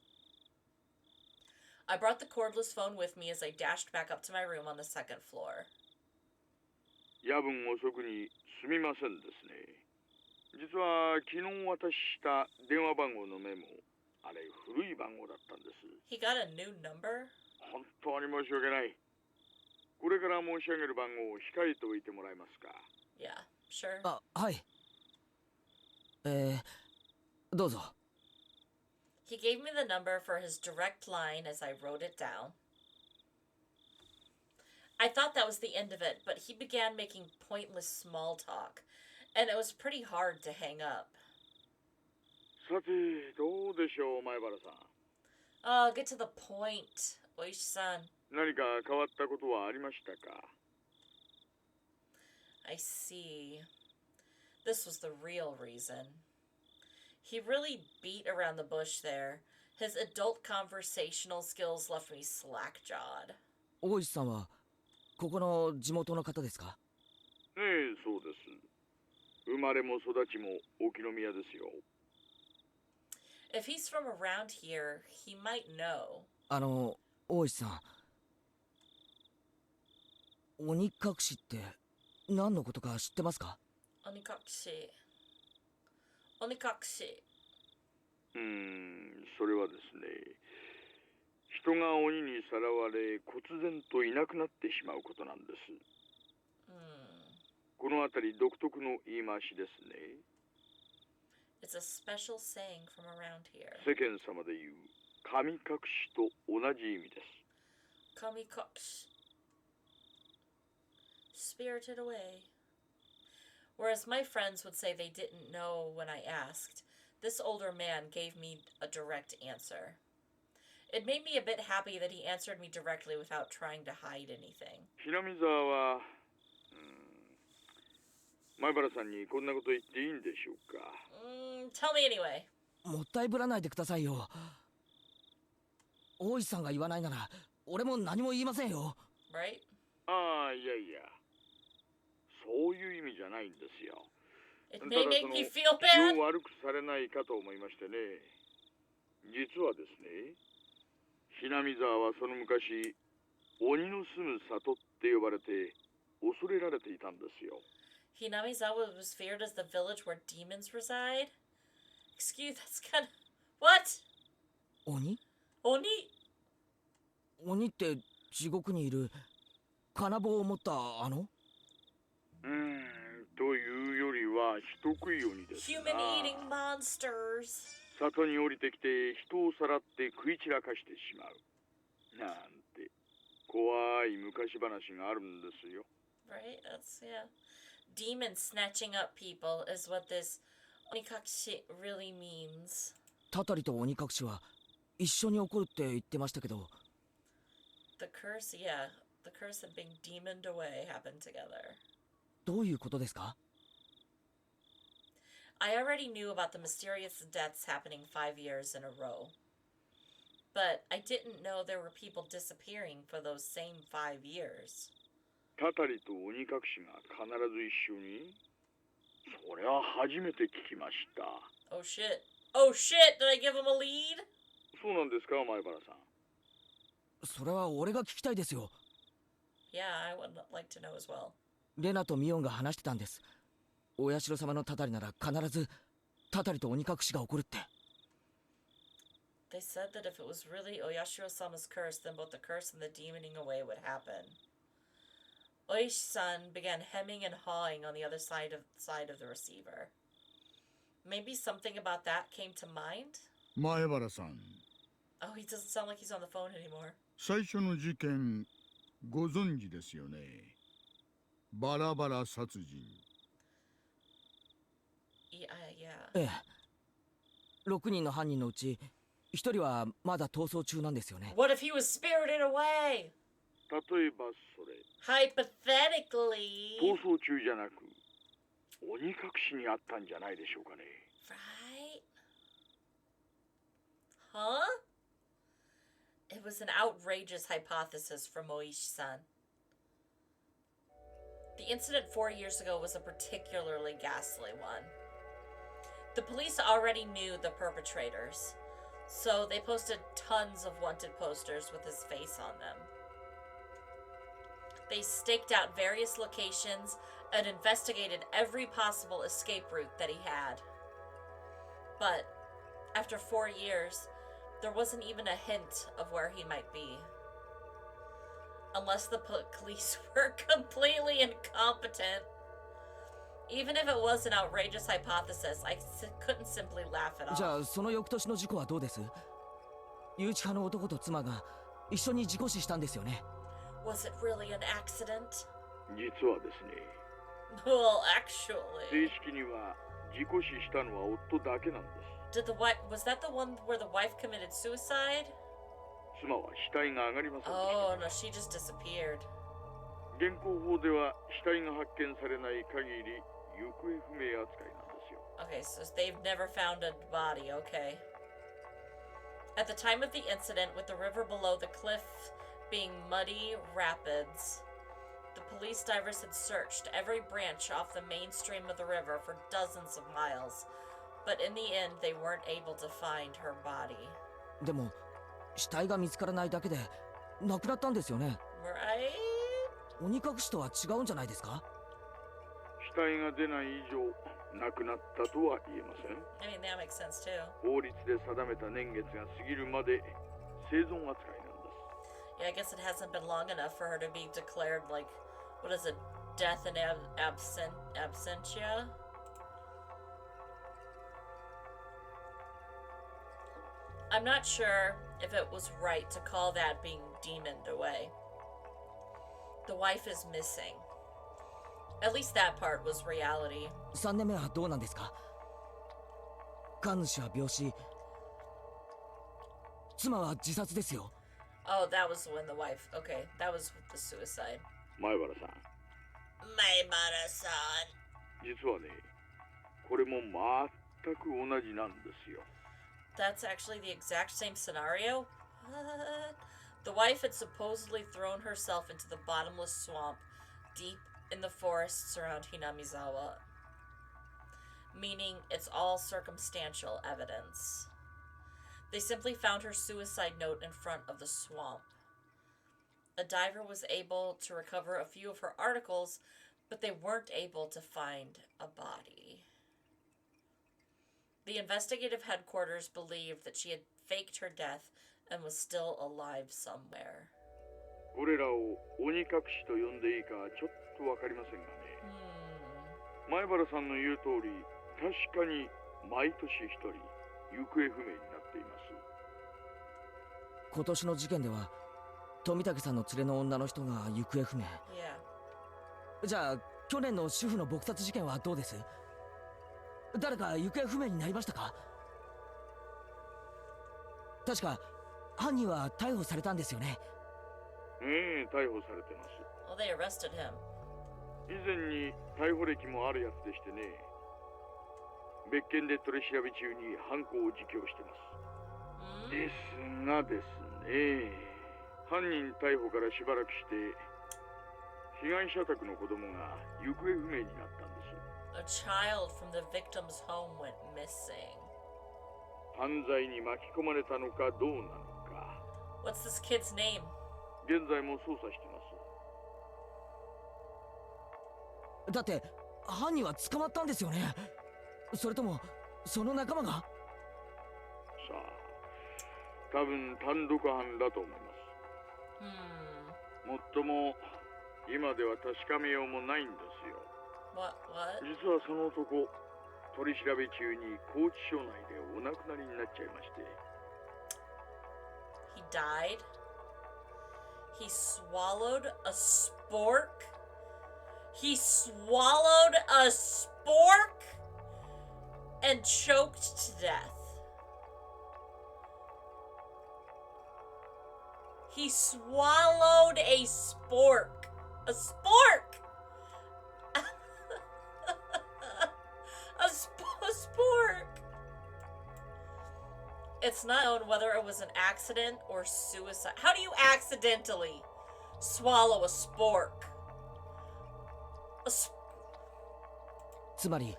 I brought the cordless phone with me as I dashed back up to my room on the second floor. 夜分遅くにすみませんですね。実は昨日渡した電話番号のメモ、あれ古い番号だったんです。 He got a new number? 本当に申し訳ない。これから申し上げる番号を控えておいてもらえますか。 Yeah, sure. あ、はい。どうぞ。He gave me the number for his direct line as I wrote it down. I thought that was the end of it, but he began making pointless small talk, and it was pretty hard to hang up. さて、どうでしょう、前原さん。Oh, get to the point, Oishi-san. 何か変わったことはありましたか？ I see. This was the real reason. He really beat around the bush there. His adult conversational skills left me slack-jawed. 大石さんはここの地元の方ですか？ええ、そうです。生まれも育ちも沖宮ですよ。If he's from around here, he might know. 大石さん、鬼隠しって何のことか知ってますか？ Onikakushi. Onikakushi. それはですね、人が鬼にさらわれ、忽然といなくなってしまうことなんです。この辺り独特の言い回しですね。It's a special saying from around here. 世間様で言う神隠しと同じ意味です。Kamikokushi. Spirited away. Whereas my friends would say they didn't know when I asked, this older man gave me a direct answer. It made me a bit happy that he answered me directly without trying to hide anything. 平見沢は、前原さんにこんなこと言っていいんでしょうか。Tell me anyway. もったいぶらないでくださいよ。大石さんが言わないなら俺も何も言いませんよ。 Right? ああ、いやいや、そういう意味じゃないんですよ。 It た may だ make その me feel 気 bad. を悪くされないかと思いましてね。実はですね、ひなみ沢はその昔、鬼の住む里って呼ばれて恐れられていたんですよ。 Hinamizawa was feared as the village where demons reside? Excuse, that's kind of... What? 鬼？ Oni? 鬼って地獄にいる金棒を持ったというよりは人食い鬼ですな。 Human-eating monsters. 里に降りてきて人をさらって食い散らかしてしまう。なんて怖い昔話があるんですよ。 Right? That's, yeah. Demons snatching up people is what this onikakushi really means. たたりと鬼隠しは一緒に起こるって言ってましたけど。 The curse, yeah. The curse and being demoned away happened together. どういうことですか？ I already knew about the mysterious deaths happening 5 years in a row. But I didn't know there were people disappearing for those same 5 years. たたりと鬼隠しが必ず一緒に？それは初めて聞きました。 Oh shit. Oh shit! Did I give him a lead? そうなんですか、前原さん。それは俺が聞きたいですよ。 Yeah, I would like to know as well. レナとミオンが話してたんです。お社様のたたりなら必ずたたりと鬼隠しが起こるって。 They said that if it was really Oyashiro-sama's curse, then both the curse and the demoning away would happen. Oishi-san began hemming and hawing on the other side of the receiver. Maybe something about that came to mind? 前原さん、 Oh, he doesn't sound like he's on the phone anymore. 最初の事件ご存知ですよね。バラバラ殺人。Yeah. ええ。6人の犯人のうち1人はまだ逃走中なんですよね。 What if he was spirited away? 例えばそれ、 Hypothetically. 逃走中じゃなく鬼隠しにあったんじゃないでしょうかね。 Right? Huh? It was an outrageous hypothesis from Oishi-san. The incident 4 years ago was a particularly ghastly one. The police already knew the perpetrators, so they posted tons of wanted posters with his face on them. They staked out various locations and investigated every possible escape route that he had. But after 4 years, there wasn't even a hint of where he might be. Unless the police were completely incompetent. Even if it was an outrageous hypothesis, I couldn't simply laugh it じ off. ゃあその翌年の事故はどうです？誘致派の男と妻が一緒に事故死したんですよね。 Was it really an accident? 実はですね、 Well, actually. 正式には事故死したのは夫だけなんです。 Did the wife... Was that the one where the wife committed suicide? 妻は死体が上がりませんでした。 Oh, no, she just disappeared. 現行法では死体が発見されない限り行方不明扱いなんですよ。 Okay, so they've never found a body, okay. At the time of the incident, with the river below the cliff being muddy rapids, the police divers had searched every branch off the main stream of the river for dozens of miles, but in the end, they weren't able to find her body. でも死体が見つからないだけで亡くなったんですよね。 Right? 鬼隠しとは違うんじゃないですか？死体が出ない以上亡くなったとは言えません。 I mean, that makes sense too. 法律で定めた年月が過ぎるまで生存扱いなんです。 Yeah, I guess it hasn't been long enough for her to be declared, like, what is it, death in absentia? I'm not sure if it was right to call that being demoned away. The wife is missing. At least that part was reality. 3年目はどうなんですか？神主は病死、妻は自殺ですよ。 Oh, that was when the wife... Okay, that was the suicide. 前原さん、 Maimara-san. 実はね、これも全く同じなんですよ。 That's actually the exact same scenario? What? The wife had supposedly thrown herself into the bottomless swamp deep in the forests around Hinamizawa. Meaning it's all circumstantial evidence. They simply found her suicide note in front of the swamp. A diver was able to recover a few of her articles, but they weren't able to find a body. The investigative headquarters believed that she had faked her death and was still alive somewhere. これらを鬼隠しと呼んでいいかちょっとわかりませんがね。前原さんの言う通り、確かに毎年一人行方不明になっています。今年の事件では富武さんの連れの女の人が行方不明。 Yeah. じゃあ去年の主婦の撲殺事件はどうです？誰か行方不明になりましたか？確か犯人は逮捕されたんですよね。ええ、逮捕されてます。 Well, they arrested him. 以前に逮捕歴もあるやつでしてね。別件で取り調べ中に犯行を自供してます。ですがですね、犯人逮捕からしばらくして被害者宅の子供が行方不明になったんです。 A child from the victim's home went missing. 犯罪に巻き込まれたのかどうなのか。 What's this kid's name? 現在も捜査してます。だって犯人は捕まったんですよね。それともその仲間が？さあ、多分単独犯だと思います。もっとも今では確かめようもないんですよ。 What? 実はその男、取り調べ中に拘置所内でお亡くなりになっちゃいまして。 He died? He swallowed a spork? He swallowed a spork and choked to death. He swallowed a spork. A spork! a spork! It's not known whether it was an accident or suicide. How do you accidentally swallow a spork?つまり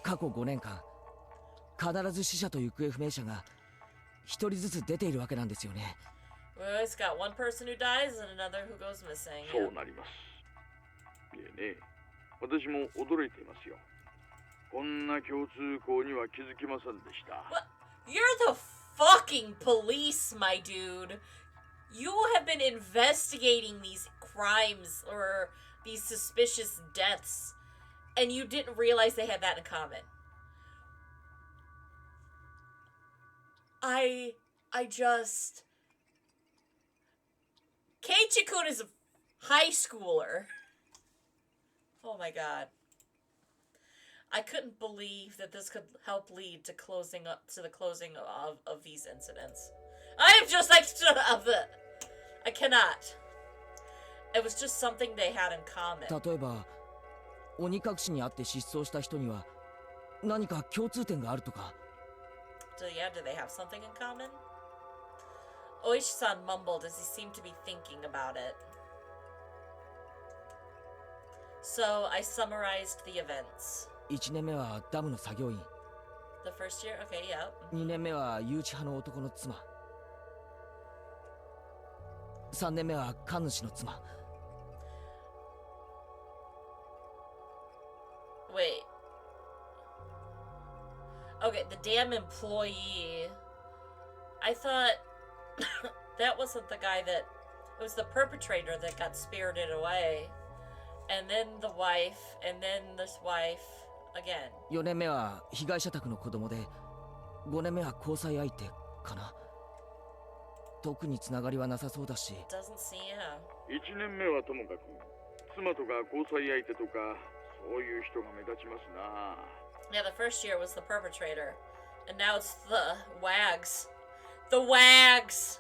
過去5年間必ず死者と行方不明者が一人ずつ出ているわけなんですよね。 Well, it's got one person who dies and another who goes missing. そうなります。いえね、私も驚いていますよ。こんな共通項には気づきませんでした。 What? You're the fucking police, my dude. You have been investigating these crimes or these suspicious deaths, and you didn't realize they had that in common. I just... Keiichi-kun is a high schooler. Oh my god. I couldn't believe that this could help lead to the closing of these incidents. I am just like, I cannot. It was just something they had in common. 例えば鬼隠しにあって失踪した人には何か共通点があるとか。 So yeah, do they have something in common? Oishi-san mumbled as he seemed to be thinking about it. So I summarized the events. 1年目はダムの作業員。 The first year? Okay, yeah. 2年目は誘致派の男の妻。3年目は神主の妻。 Wait. Okay, the damn employee. I thought that wasn't the guy that... It was the perpetrator that got spirited away. And then the wife, and then this wife again. 4年目は被害者宅の子供で、5年目は交際相手かな。特につながりはなさそうだし。 Doesn't seem, yeah. 1年目はともかく妻とか交際相手とかそういう人が目立ちますな。 Yeah, the first year was the perpetrator. And now it's the wags. The wags!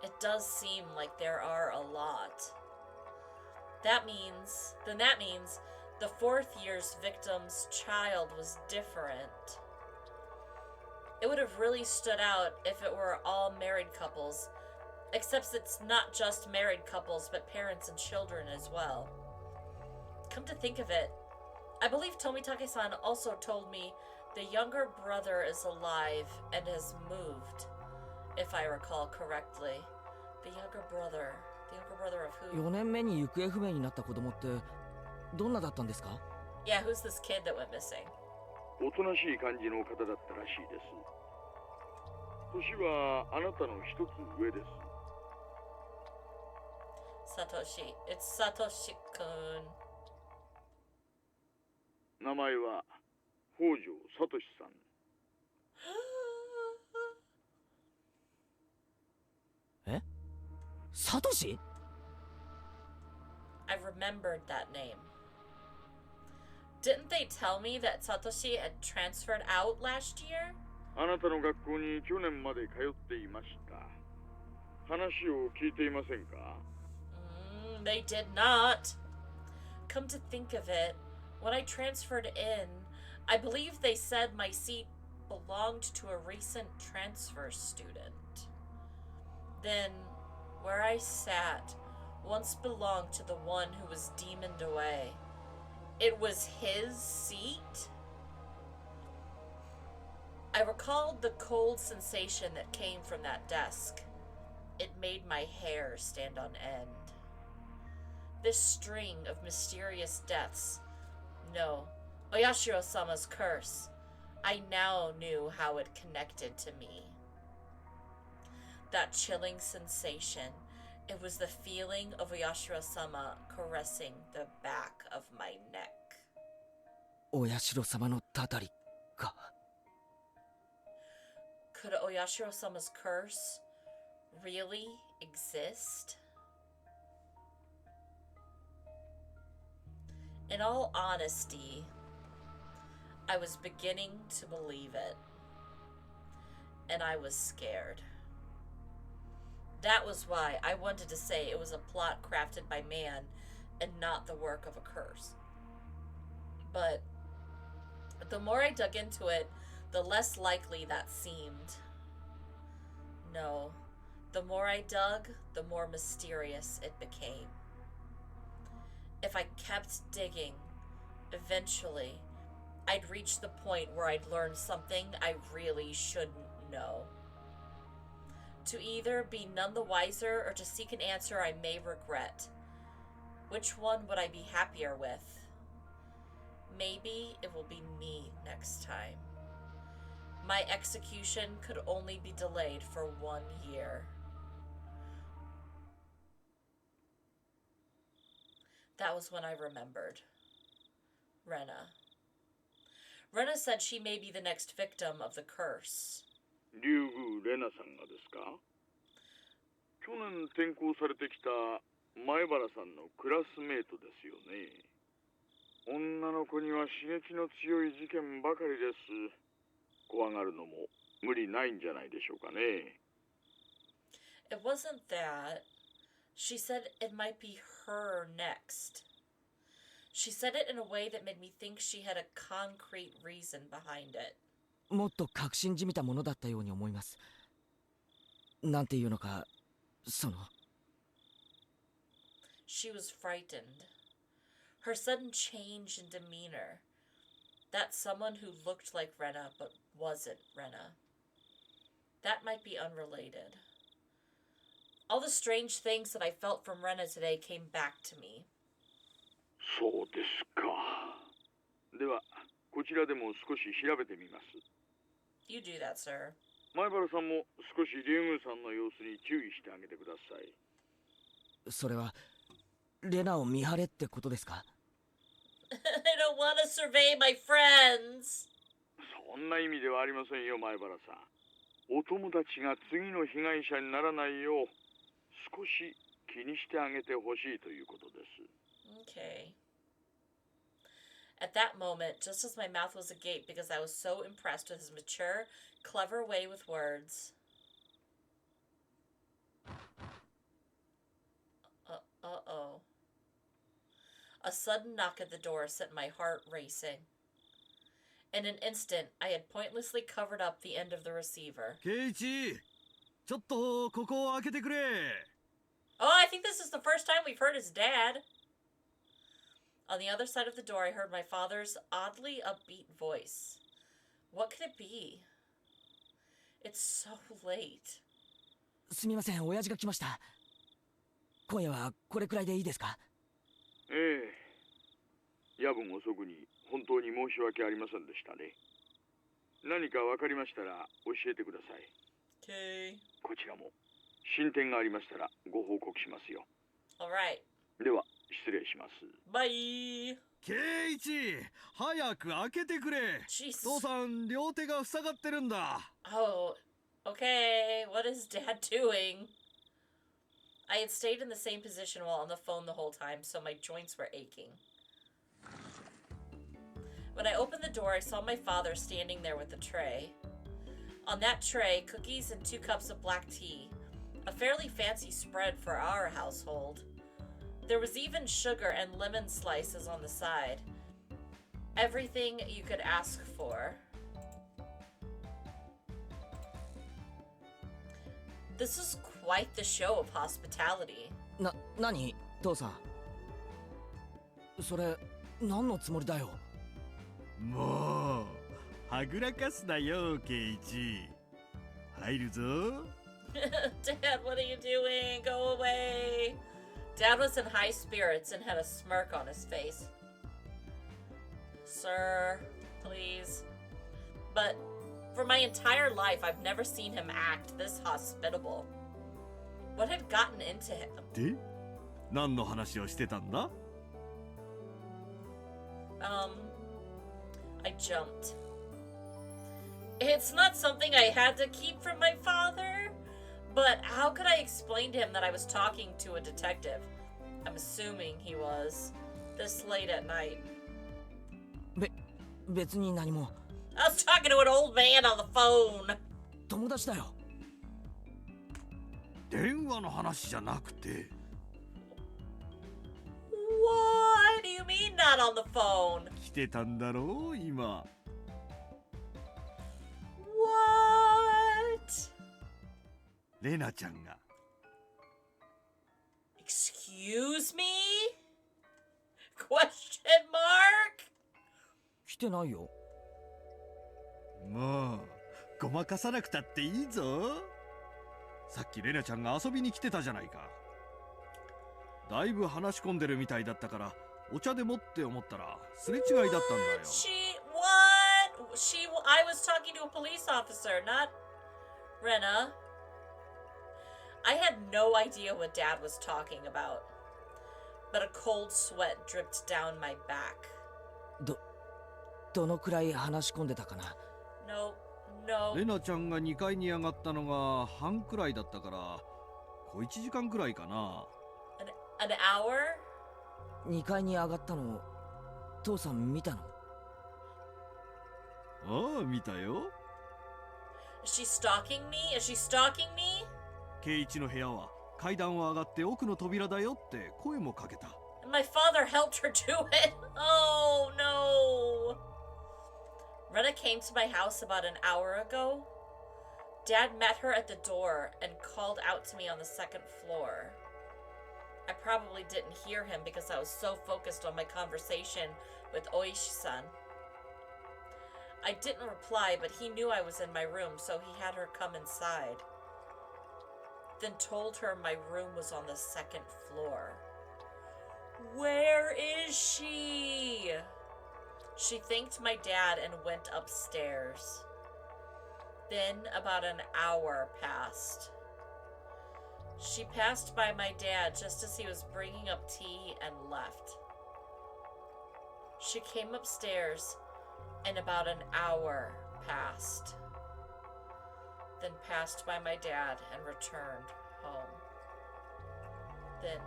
It does seem like there are a lot. That means the fourth year's victim's child was different. It would have really stood out if it were all married couples. Except it's not just married couples, but parents and children as well. Come to think of it, I believe Tomitake-san also told me the younger brother is alive and has moved, if I recall correctly. The younger brother of who? 4年目に行方不明になった子供ってどんなだったんですか？ Yeah, who's this kid that went missing? おとなしい感じの方だったらしいです。年はあなたの一つ上です。 Satoshi. It's Satoshi-kun. 名前は北条聡さん。え？サトシ？ I remembered that name. Didn't they tell me that Satoshi had transferred out last year? あなたの学校に去年まで通っていました。話を聞いていませんか？ They did not. Come to think of it, when I transferred in, I believe they said my seat belonged to a recent transfer student. Then, where I sat once belonged to the one who was demoned away. It was his seat? I recalled the cold sensation that came from that desk. It made my hair stand on end. This string of mysterious deaths. No, Oyashiro-sama's curse. I now knew how it connected to me. That chilling sensation. It was the feeling of Oyashiro-sama caressing the back of my neck. お社様のたたりか。 Could Oyashiro-sama's curse really exist? In all honesty, I was beginning to believe it. And I was scared. That was why I wanted to say it was a plot crafted by man and not the work of a curse. But the more I dug into it, the less likely that seemed. No, the more I dug, the more mysterious it became. If I kept digging, eventually, I'd reach the point where I'd learn something I really shouldn't know. To either be none the wiser or to seek an answer I may regret. Which one would I be happier with? Maybe it will be me next time. My execution could only be delayed for 1 year. That was when I remembered. Rena. Rena said she may be the next victim of the curse. 竜宮レナさんがですか？去年転校されてきた前原さんのクラスメートですよね。女の子には刺激の強い事件ばかりです。怖がるのも無理ないんじゃないでしょうかね。It wasn't that. She said it might be her next. She said it in a way that made me think she had a concrete reason behind it. もっと確信じみたものだったように思います。なんていうのか、その。She was frightened. Her sudden change in demeanor. That someone who looked like Rena but wasn't Rena. That might be unrelated. All the strange things that I felt from Rena today came back to me. そうですか。では、こちらでも少し調べてみます。You do that, sir. 前原さんも少し竜宮さんの様子に注意してあげてください。それは、レナを見張れってことですか？ I don't want to survey my friends. そんな意味ではありませんよ、前原さん。お友達が次の被害者にならないよう、少し気にしてあげてほしいということです。Okay. At that moment, just as my mouth was agape because I was so impressed with his mature, clever way with words. Uh-oh. A sudden knock at the door sent my heart racing. In an instant, I had pointlessly covered up the end of the receiver. ケイチ、ちょっとここを開けてくれ。Oh, I think this is the first time we've heard his dad. On the other side of the door, I heard my father's oddly upbeat voice. What could it be? It's so late. すみません、親父が来ました。今夜はこれくらいでいいですか？ええ。夜分遅くに本当に申し訳ありませんでしたね。何か分かりましたら教えてください。Okay. こちらも進展がありましたらご報告しますよ。Alright. では失礼します。Bye. ケイチ、早く開けてくれ。 Jesus. 父さん、両手が塞がってるんだ。Oh, okay. What is Dad doing? I had stayed in the same position while on the phone the whole time, so my joints were aching. When I opened the door, I saw my father standing there with a tray. On that tray, cookies and 2 cups of black tea. A fairly fancy spread for our household. There was even sugar and lemon slices on the side. Everything you could ask for. This is quite the show of hospitality. 何父さん。それ、何のつもりだよ。もう、はぐらかすなよ、ケイチ。入るぞ。Dad, what are you doing? Go away. Dad was in high spirits and had a smirk on his face. Sir, please. But for my entire life, I've never seen him act this hospitable. What had gotten into him? で、何の話をしてたんだ？ I jumped. It's not something I had to keep from my father, but how could I explain to him that I was talking to a detective? I'm assuming he was. This late at night. 別に何も。I was talking to an old man on the phone. 友達だよ。電話の話じゃなくて。What do you mean not on the phone? 来てたんだろう、今。What? レナちゃんが。Excuse me? Question mark? 来てないよ。もう、ごまかさなくたっていいぞ。さっきレナちゃんが遊びに来てたじゃないか。だいぶ話し込んでるみたいだったから、お茶でもって思ったら、すれ違いだったんだよ。I was talking to a police officer, not Rena. I had no idea what Dad was talking about. but a cold sweat dripped down my back. どのくらい話し込んでたかな。 No, no. レナちゃんが2階に上がったのが半くらいだったから小1時間くらいかな。 An hour? 2階に上がったの父さん見たの？ああ、見たよ。 Is she stalking me? Is she stalking me? 圭一の部屋は階段を上がって奥の扉だよって声もかけた。 And my father helped her do it. Oh no. Rena came to my house about an hour ago. Dad met her at the door and called out to me on the second floor. I probably didn't hear him because I was so focused on my conversation with Oishi-san. I didn't reply, but he knew I was in my room, so he had her come inside. Then told her my room was on the second floor. Where is she? She thanked my dad and went upstairs. Then about an hour passed. She passed by my dad just as he was bringing up tea and left. She came upstairs and about an hour passed. Then passed by my dad and returned home. Then,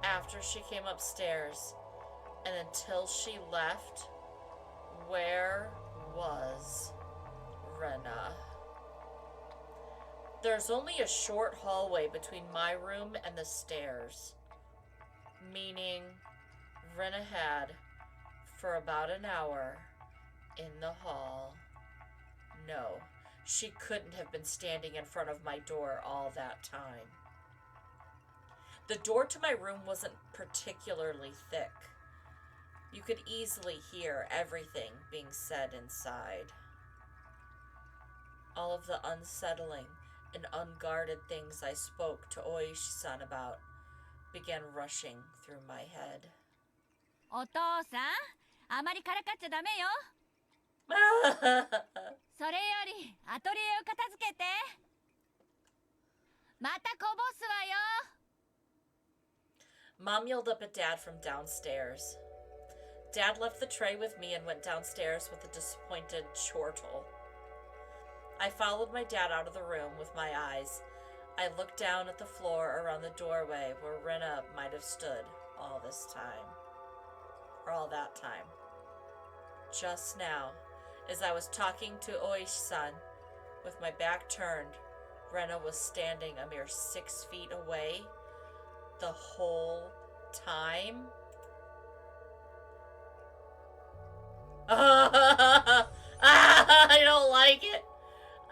after she came upstairs and until she left, where was Rena? There's only a short hallway between my room and the stairs, meaning Rena had, for about an hour, in the hall. No, she couldn't have been standing in front of my door all that time. The door to my room wasn't particularly thick. You could easily hear everything being said inside. All of the unsettling and unguarded things I spoke to Oishi-san about began rushing through my head. お父さん、あまりからかっちゃダメよ。それよりアトリエを片付けて。またこぼすわよ。Mom yelled up at Dad from downstairs. Dad left the tray with me and went downstairs with a disappointed chortle. I followed my dad out of the room with my eyes. I looked down at the floor around the doorway where Rena might have stood all this time. Or all that time. Just now, as I was talking to Oishi-san, with my back turned, Rena was standing a mere 6 feet away the whole time. I don't like it.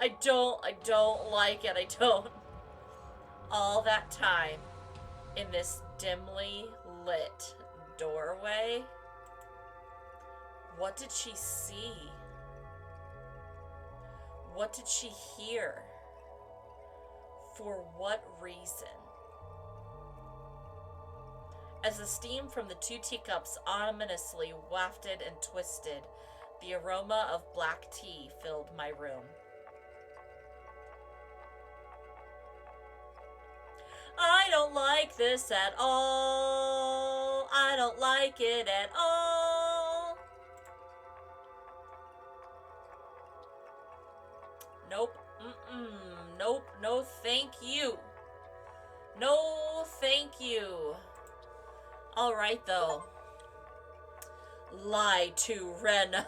I don't like it. I don't. All that time in this dimly lit doorway. What did she see? What did she hear? For what reason? As the steam from the 2 teacups ominously wafted and twisted, the aroma of black tea filled my room. I don't like this at all. I don't like it at all. Nope. Nope. No thank you. No thank you. Alright though. Lie to Rena.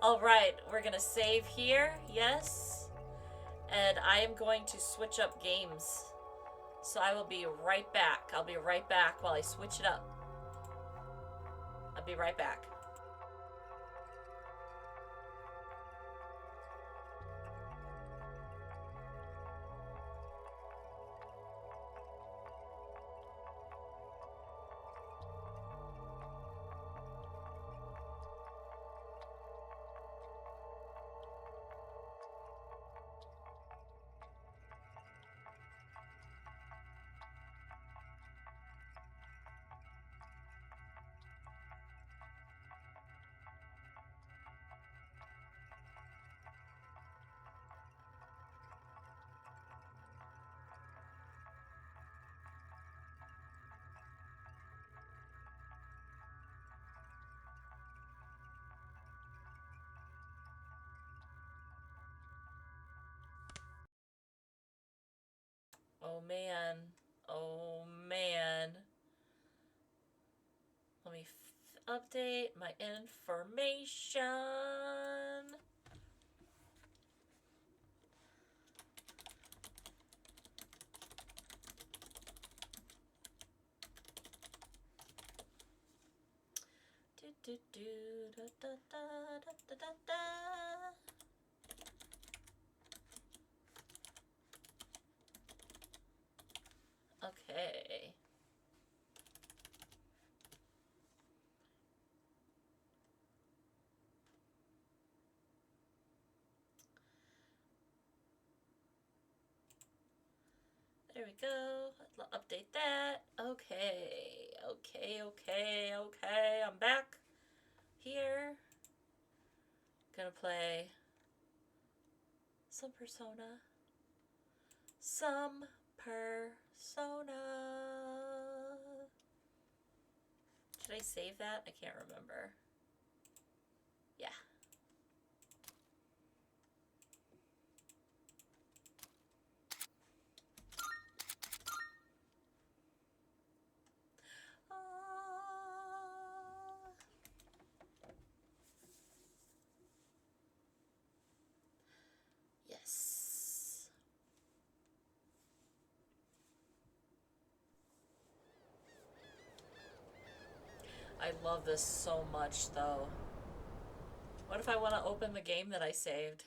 Alright, we're gonna save here. Yes. And I am going to switch up games. So I will be right back. I'll be right back while I switch it up. I'll be right back. Oh man. Oh man. Let me update my information. Do, do, da, da, da, da, da, da. Okay. There we go. I'll update that. Okay. Okay. I'm back here. Gonna play some Persona. Some Persona. Should I save that? I can't remember. Yeah. Yes. I love this so much, though. What if I want to open the game that I saved?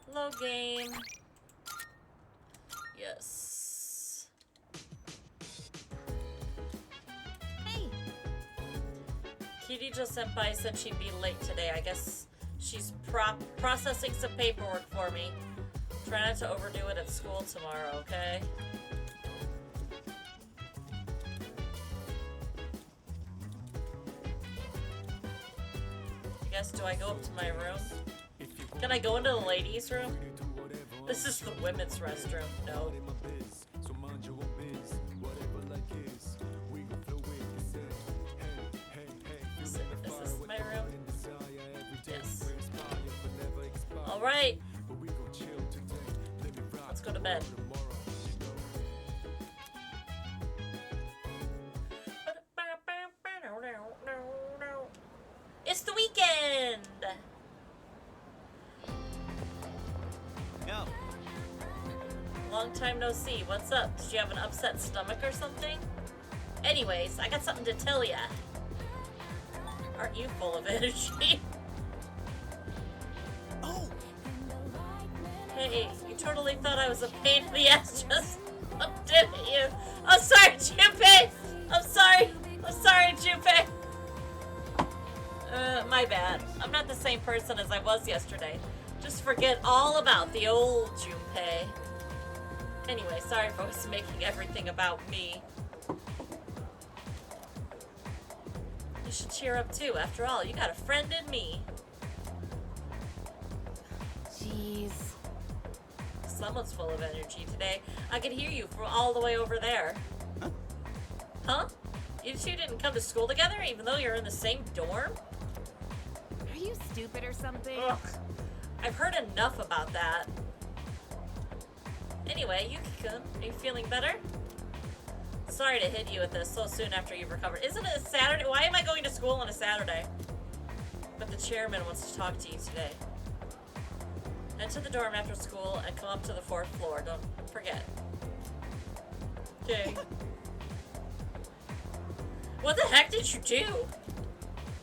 Hello, game. Yes. Hey! Kirito-senpai said she'd be late today. I guess she's processing some paperwork for me. Try not to overdo it at school tomorrow, okay? I guess, do I go up to my room? Can I go into the ladies' room? This is the women's restroom. No. Is this my room? Yes. Alright. Let's go to bed. It's the weekend! No. Long time no see. What's up? Did you have an upset stomach or something? Anyways, I got something to tell ya. Aren't you full of energy? Oh! Hey, you totally thought I was a pain in the ass just didn't you? I'm sorry, Junpei! I'm sorry, Junpei! My bad. I'm not the same person as I was yesterday. Just forget all about the old Junpei. Anyway, sorry for always making everything about me. You should cheer up too. After all, you got a friend in me. Jeez. Someone's full of energy today. I can hear you from all the way over there. Huh? You two didn't come to school together even though you're in the same dorm? Are you stupid or something? Ugh. I've heard enough about that. Anyway, Yuki-kun, are you feeling better? Sorry to hit you with this so soon after you've recovered. Isn't it a Saturday? Why am I going to school on a Saturday? But the chairman wants to talk to you today. Head to the dorm after school and come up to the 4th floor. Don't forget. Okay. What the heck did you do?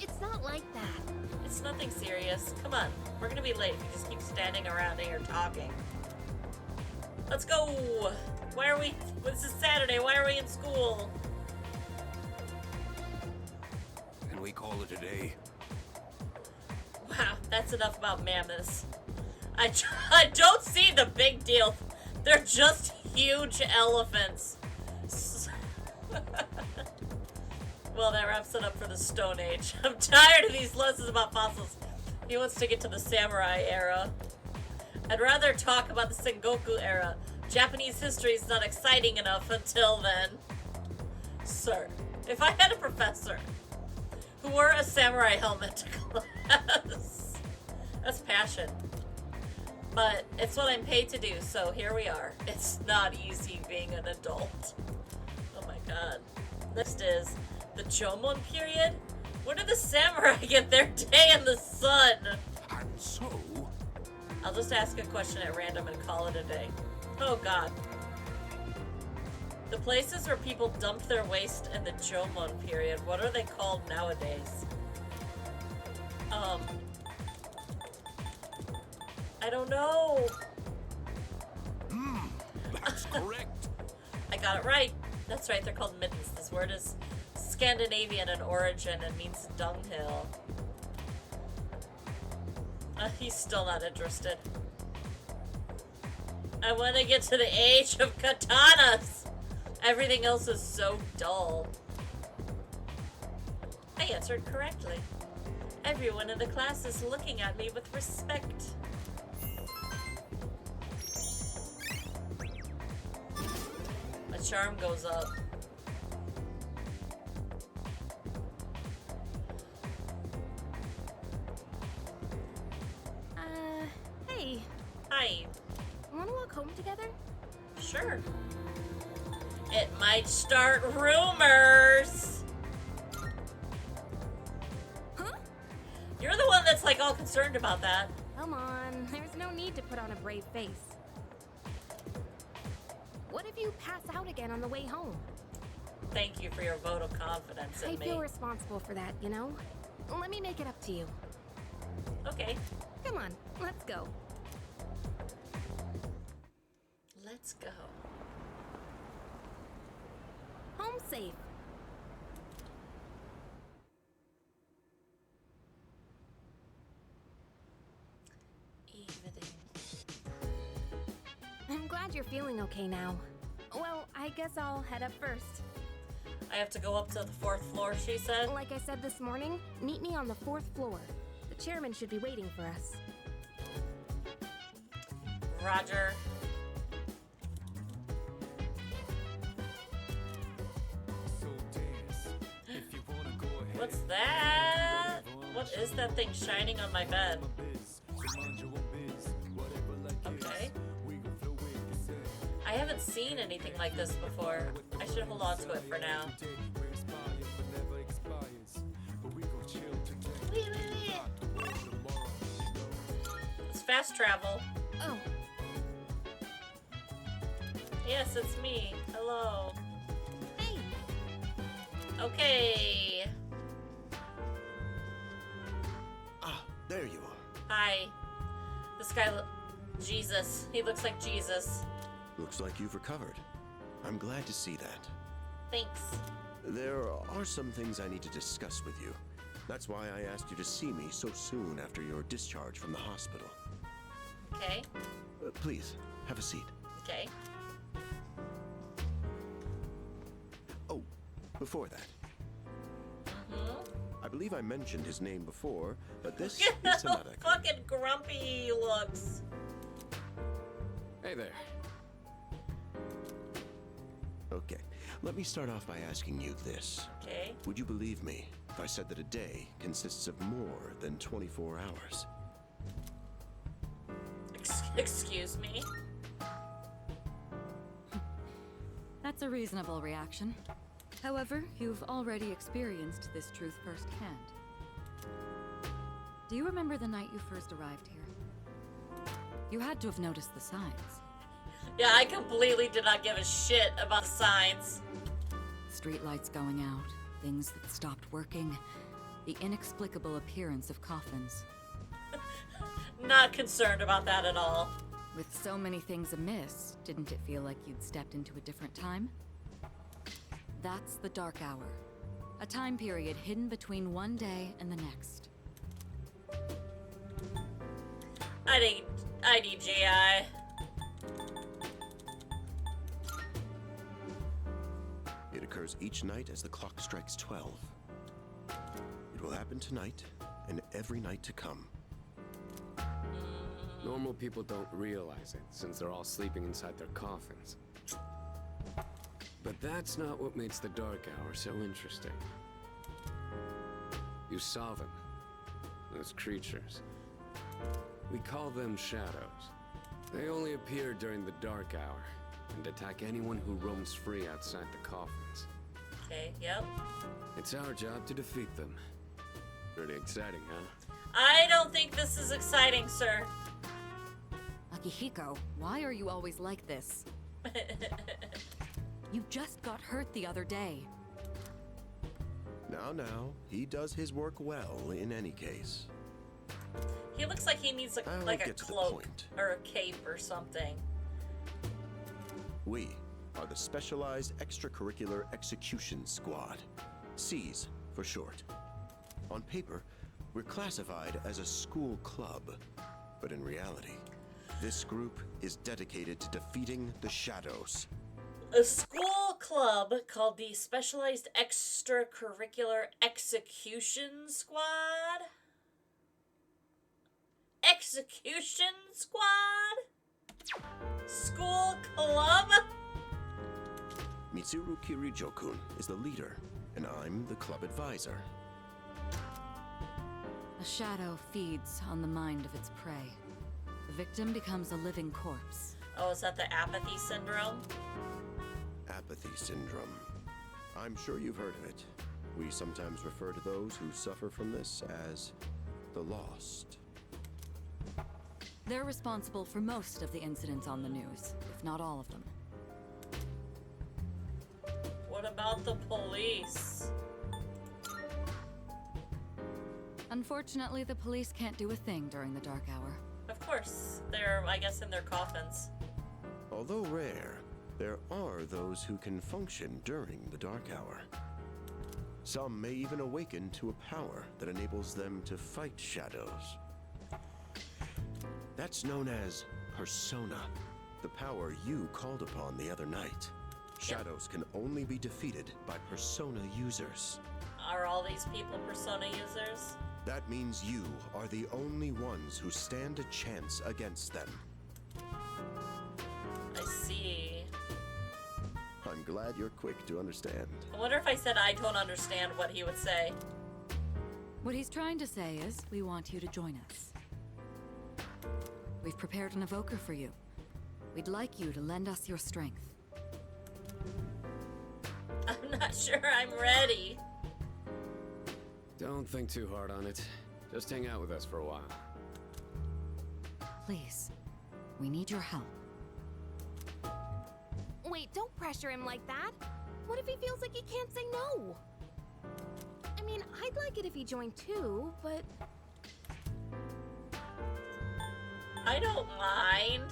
It's not like that. It's nothing serious. Come on. We're gonna be late if you just keep standing around here talking. Let's go! Why are we... This is Saturday. Why are we in school? Can we call it a day? Wow, that's enough about mammoths. I don't see the big deal. They're just huge elephants. Well, that wraps it up for the Stone Age. I'm tired of these lessons about fossils. He wants to get to the samurai era. I'd rather talk about the Sengoku era. Japanese history is not exciting enough until then. Sir, if I had a professor who wore a samurai helmet to class... That's passion. But it's what I'm paid to do, so here we are. It's not easy being an adult. Oh my god. Next is the Jomon period? When did the samurai get their day in the sun? And so, I'll just ask a question at random and call it a day. Oh god. The places where people dump their waste in the Jomon period, what are they called nowadays? I don't know. that's correct. I got it right. That's right, they're called mittens. This word is Scandinavian in origin and means dunghill. He's still not interested. I want to get to the age of katanas. Everything else is so dull. I answered correctly. Everyone in the class is looking at me with respect. My charm goes up. Hey. Hi. Wanna walk home together? Sure. It might start rumors. Huh? You're the one that's like all concerned about that. Come on, there's no need to put on a brave face. What if you pass out again on the way home? Thank you for your vote of confidence in I me. feel responsible for that, you know? Let me make it up to you. Okay. Come on, let's go. Let's go. Home safe. Evening. I'm glad you're feeling okay now. Well, I guess I'll head up first. I have to go up to the 4th floor, she said. Like I said this morning, meet me on the 4th floor. The chairman should be waiting for us. Roger. What's that? What is that thing shining on my bed? Okay. I haven't seen anything like this before. I should hold on to it for now. It's fast travel. Oh. Yes, it's me. Hello. Hey. Okay. Ah, there you are. Hi. This guy Jesus. He looks like Jesus. Looks like you've recovered. I'm glad to see that. Thanks. There are some things I need to discuss with you. That's why I asked you to see me so soon after your discharge from the hospital. Okay. Please, have a seat. Okay. Oh, before that. I believe I mentioned his name before, but this is How Samada. fucking grumpy he looks. Hey there. Okay, let me start off by asking you this. Okay. Would you believe me if I said that a day consists of more than 24 hours? Excuse me? That's a reasonable reaction. However, you've already experienced this truth firsthand. Do you remember the night you first arrived here? You had to have noticed the signs. Yeah, I completely did not give a shit about the signs. Streetlights going out, things that stopped working, the inexplicable appearance of coffins. Not concerned about that at all. With so many things amiss, didn't it feel like you'd stepped into a different time? That's the Dark Hour. A time period hidden between one day and the next. I need GI. It occurs each night as the clock strikes 12. It will happen tonight and every night to come. Normal people don't realize it, since they're all sleeping inside their coffins. But that's not what makes the Dark Hour so interesting. You saw them. Those creatures. We call them shadows. They only appear during the dark hour and attack anyone who roams free outside the coffins. Okay, yep. It's our job to defeat them. Pretty exciting, huh? I don't think this is exciting, sir. Akihiko, why are you always like this? You just got hurt the other day. Now, he does his work well in any case. He looks like he needs like a cloak or a cape or something. We are the Specialized Extracurricular Execution Squad, SEAS for short. On paper, we're classified as a school club, but in reality, this group is dedicated to defeating the shadows. A school club called the Specialized Extracurricular Execution Squad? Execution Squad? School club? Mitsuru Kirijo-kun is the leader, and I'm the club advisor. A shadow feeds on the mind of its prey. The victim becomes a living corpse. Oh, is that the apathy syndrome? Apathy syndrome. I'm sure you've heard of it. We sometimes refer to those who suffer from this as the lost. They're responsible for most of the incidents on the news, if not all of them. What about the police? Unfortunately, the police can't do a thing during the dark hour. Of course. They're, I guess, in their coffins. Although rare, there are those who can function during the dark hour. Some may even awaken to a power that enables them to fight shadows. That's known as persona, the power you called upon the other night. Shadows can only be defeated by persona users. Are all these people persona users? That means you are the only ones who stand a chance against them. I see. I'm glad you're quick to understand. I wonder if I said I don't understand what he would say. What he's trying to say is, we want you to join us. We've prepared an evoker for you. We'd like you to lend us your strength. I'm not sure I'm ready. Don't think too hard on it. Just hang out with us for a while. Please, we need your help. Wait, don't pressure him like that. What if he feels like he can't say no? I mean, I'd like it if he joined too, but... I don't mind.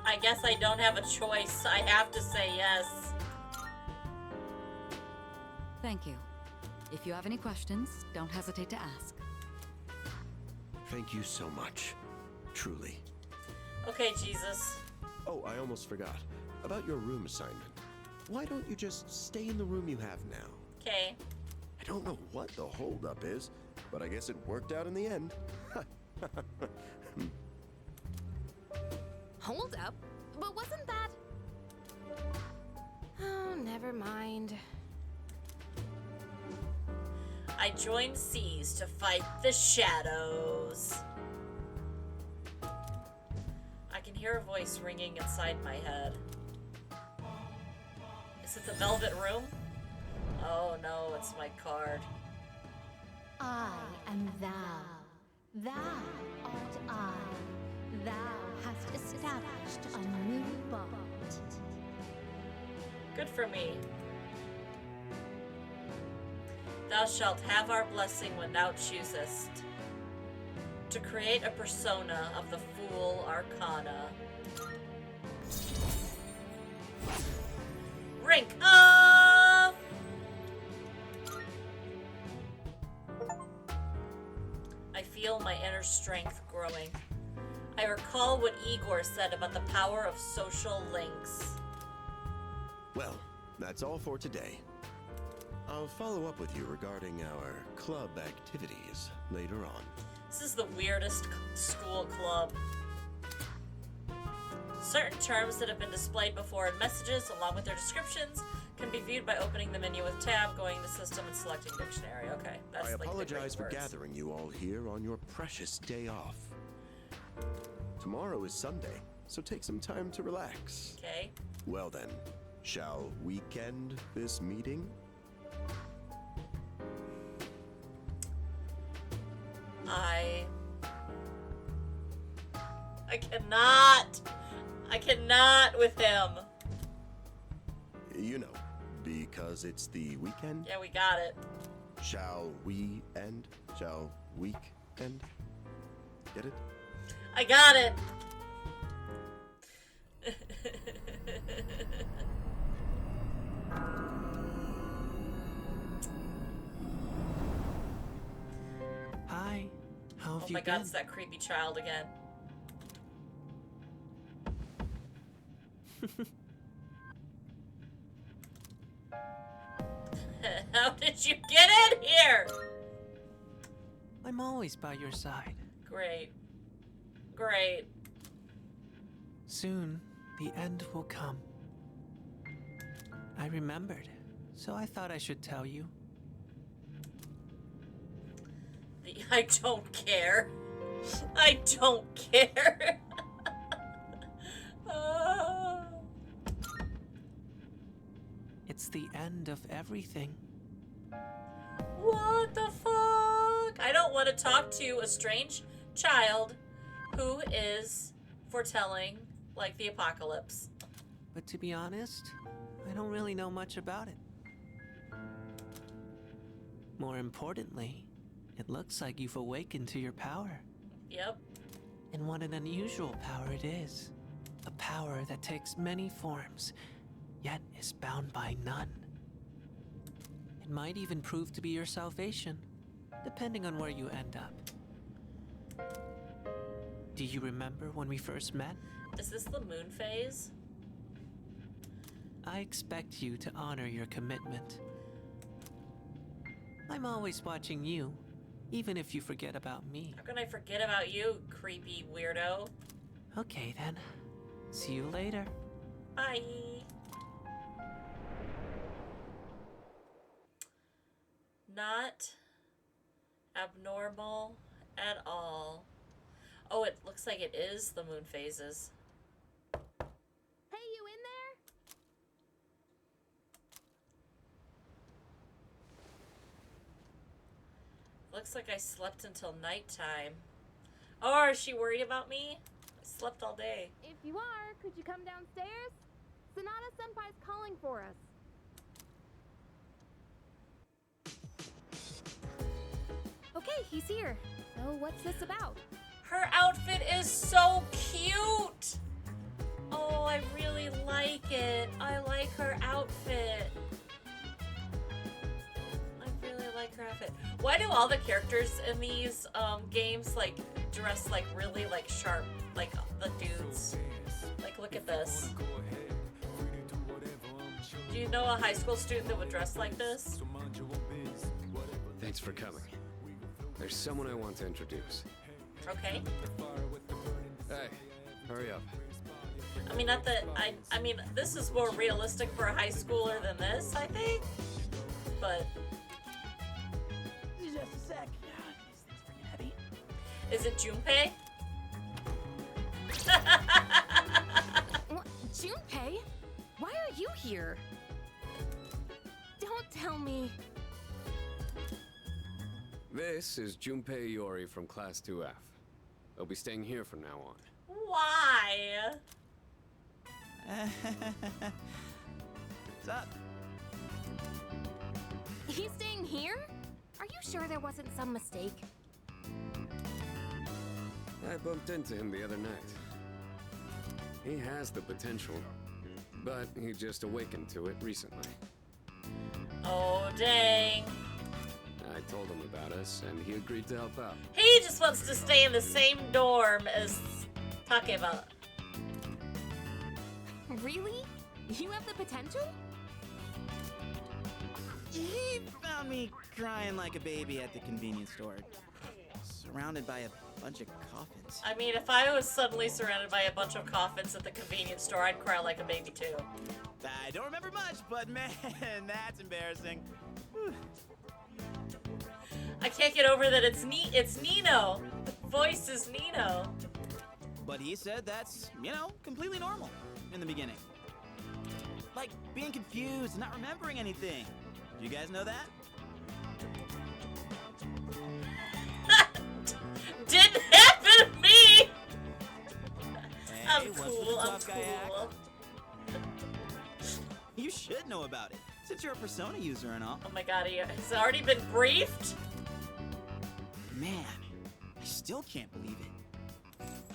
I guess I don't have a choice. I have to say yes. Thank you. If you have any questions, don't hesitate to ask. Thank you so much. Truly. Okay, Jesus. Oh, I almost forgot. About your room assignment. Why don't you just stay in the room you have now? Okay. I don't know what the holdup is, but I guess it worked out in the end. Hold up? But wasn't that... Oh, never mind. I joined Seas to fight the shadows. I can hear a voice ringing inside my head. Is it the Velvet Room? Oh no, it's my card. I am thou. Thou art I. Thou hast established a new bond. Good for me. Thou shalt have our blessing when thou choosest to create a persona of the Fool Arcana. Rank up! I feel my inner strength growing. I recall what Igor said about the power of social links. Well, that's all for today. I'll follow up with you regarding our club activities later on. This is the weirdest school club. Certain terms that have been displayed before in messages, along with their descriptions, can be viewed by opening the menu with tab, going to system, and selecting dictionary. Okay, that's I like apologize the for great words. gathering you all here on your precious day off. Tomorrow is Sunday, so take some time to relax. Okay. Well then, shall weekend this meeting? I cannot with him. You know, because it's the weekend. Yeah, we got it. Shall we end? Shall week end? Get it? I got it. Hi, how have Oh you my been? god, it's that creepy child again. How did you get in here? I'm always by your side. Great. Great. Soon, the end will come. I remembered, so I thought I should tell you. I don't care. I don't care. It's the end of everything. What the fuck? I don't want to talk to a strange child who is foretelling, like, the apocalypse. But to be honest, I don't really know much about it. More importantly, it looks like you've awakened to your power. Yep. And what an unusual power it is. A power that takes many forms, yet is bound by none. It might even prove to be your salvation, depending on where you end up. Do you remember when we first met? Is this the moon phase? I expect you to honor your commitment. I'm always watching you, even if you forget about me. How can I forget about you, creepy weirdo? Okay then. See you later. Bye. Not abnormal at all. Oh, it looks like it is the moon phases. Hey, you in there? Looks like I slept until nighttime. Oh, is she worried about me? I slept all day. If you are, could you come downstairs? Sonata Senpai's calling for us. Okay, he's here. So what's this about? Her outfit is so cute. Oh, I really like it. I like her outfit. I really like her outfit. Why do all the characters in these games like dress like really like sharp, like the dudes? Like, look at this. Do you know a high school student that would dress like this? Thanks for coming. There's someone I want to introduce. Okay. Hey, hurry up. I mean, not that I mean, this is more realistic for a high schooler than this, I think. But Just a sec. These things freaking heavy. is it Junpei? What? Junpei? Why are you here? Don't tell me. This is Junpei Iori from Class 2F. They'll be staying here from now on. Why? What's up? He's staying here? Are you sure there wasn't some mistake? I bumped into him the other night. He has the potential, but he just awakened to it recently. Oh, dang. I told him about us, and he agreed to help out. He just wants to stay in the same dorm as Takeba. Really? You have the potential? He found me crying like a baby at the convenience store, surrounded by a bunch of coffins. I mean, if I was suddenly surrounded by a bunch of coffins at the convenience store, I'd cry like a baby too. I don't remember much, but man, that's embarrassing. Whew. I can't get over that it's Nino. The voice is Nino. But he said that's, completely normal in the beginning. Like being confused and not remembering anything. Do you guys know that? Didn't happen to me! Hey, I'm what's with cool, the I'm tough guy act? cool. You should know about it, since you're a Persona user and all. Oh my god, has already been briefed? Man, I still can't believe it.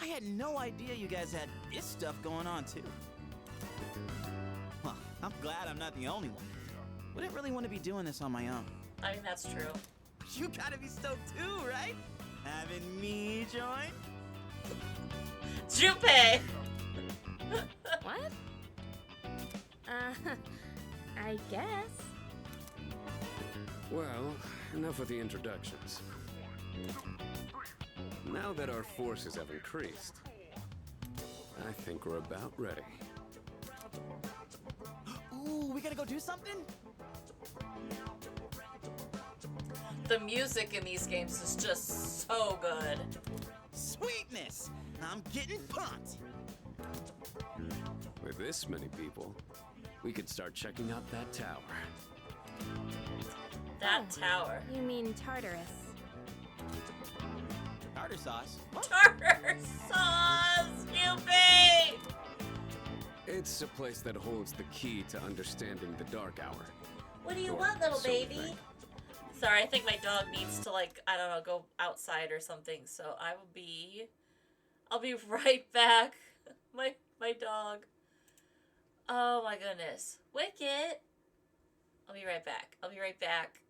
I had no idea you guys had this stuff going on, too. Well, I'm glad I'm not the only one. Wouldn't really want to be doing this on my own. I mean, that's true. You gotta be stoked too, right? Having me join? Junpei! What? I guess. Well, enough with the introductions. Now that our forces have increased, I think we're about ready. Ooh, we gotta go do something? The music in these games is just so good. Sweetness! I'm getting pumped! With this many people, we could start checking out that tower. That tower. You mean Tartarus. Tartar sauce? Tartar sauce! Junpei! It's a place that holds the key to understanding the Dark Hour. What do you Or want, little so we baby? think. Sorry, I think my dog needs to, like, I don't know, go outside or something. So I'll be right back. My dog. Oh my goodness. Wicket. I'll be right back. I'll be right back.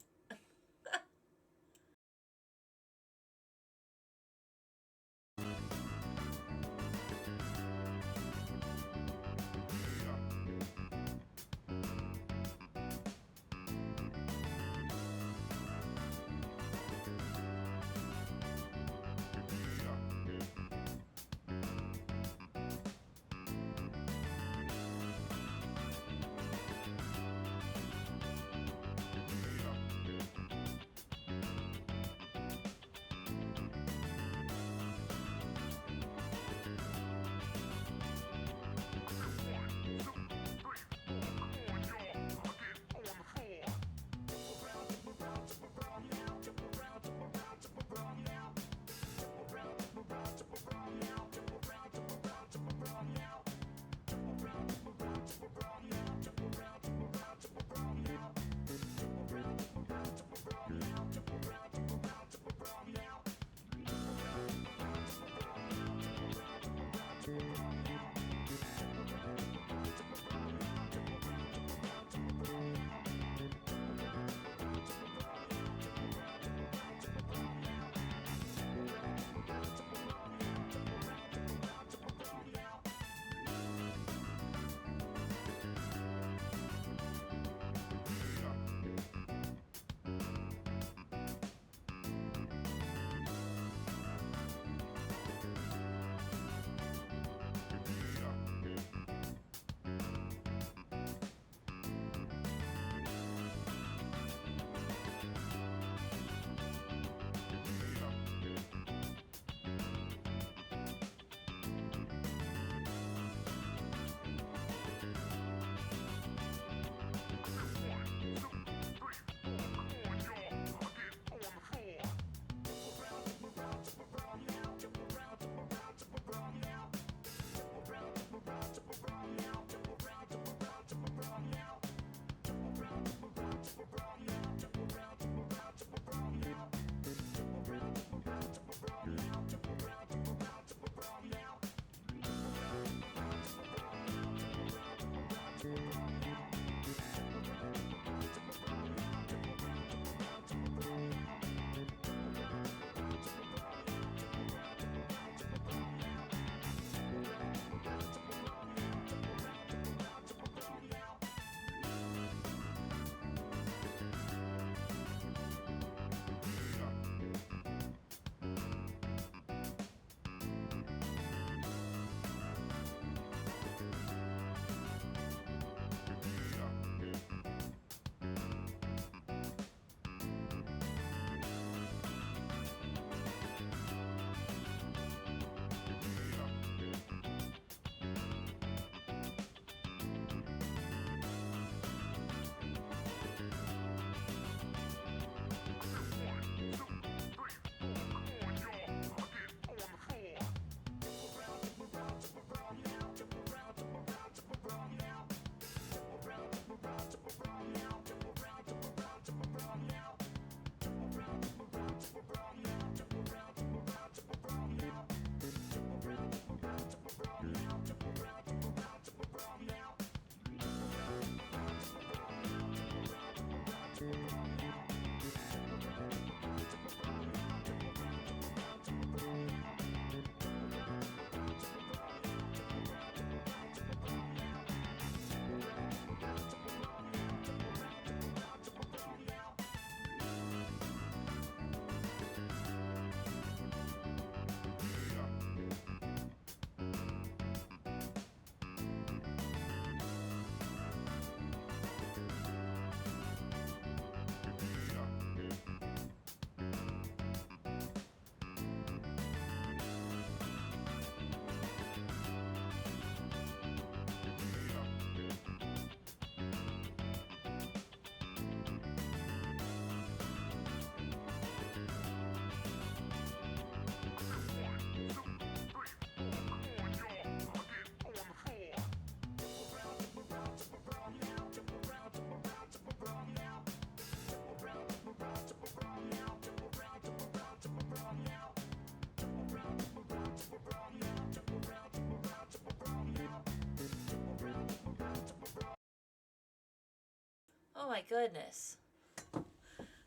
Oh my goodness.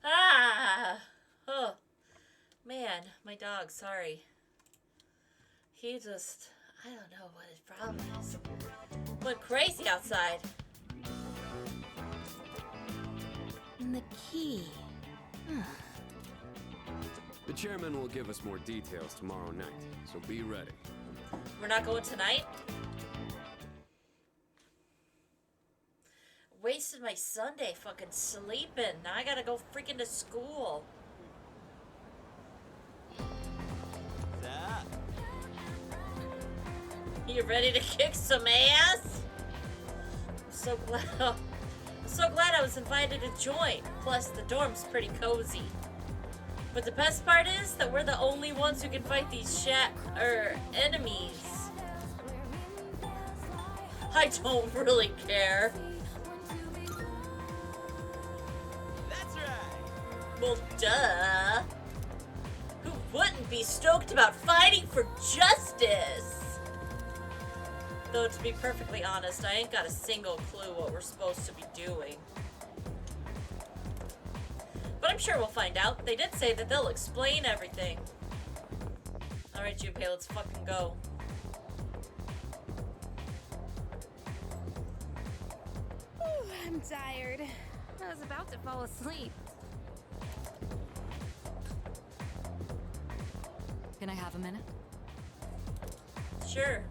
Ah! Oh. Man, my dog, sorry. He just, I don't know what his problem is. Went crazy outside. And the key. The chairman will give us more details tomorrow night, so be ready. We're not going tonight? Wasted my Sunday fucking sleeping. Now I gotta go freaking to school. You ready to kick some ass? I'm so glad I was invited to join. Plus, the dorm's pretty cozy. But the best part is that we're the only ones who can fight these enemies. I don't really care. That's right. Well, duh. Who wouldn't be stoked about fighting for justice? Though, to be perfectly honest, I ain't got a single clue what we're supposed to be doing. But I'm sure we'll find out. They did say that they'll explain everything. Alright, Junpei, let's fucking go. I'm tired. I was about to fall asleep. Can I have a minute? Sure.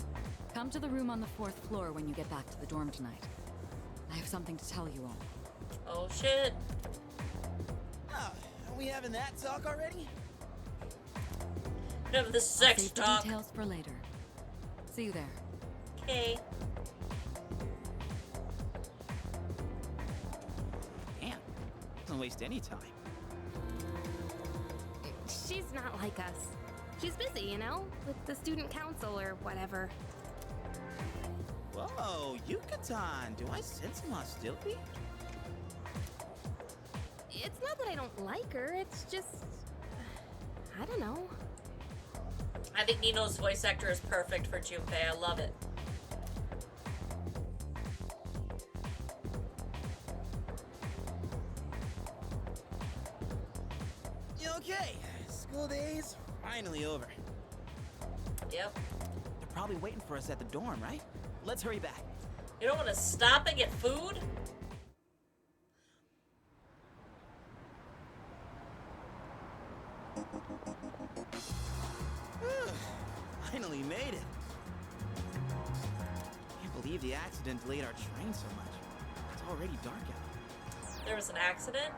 Come to the room on the 4th floor when you get back to the dorm tonight. I have something to tell you all. Oh shit. Oh, are we having that talk already? Have the sex Save talk. The details for later. See you there. Okay. Damn. Doesn't waste any time. She's not like us. She's busy, you know, with the student council or whatever. Whoa, Yucatan! Do I sense some hostility? It's not that I don't like her, it's just... I don't know. I think Nino's voice actor is perfect for Junpei. I love it. Okay, school days finally over. Yep. They're probably waiting for us at the dorm, right? Let's hurry back. You don't want to stop and get food? Finally made it. Can't believe the accident delayed our train so much. It's already dark out. There was an accident?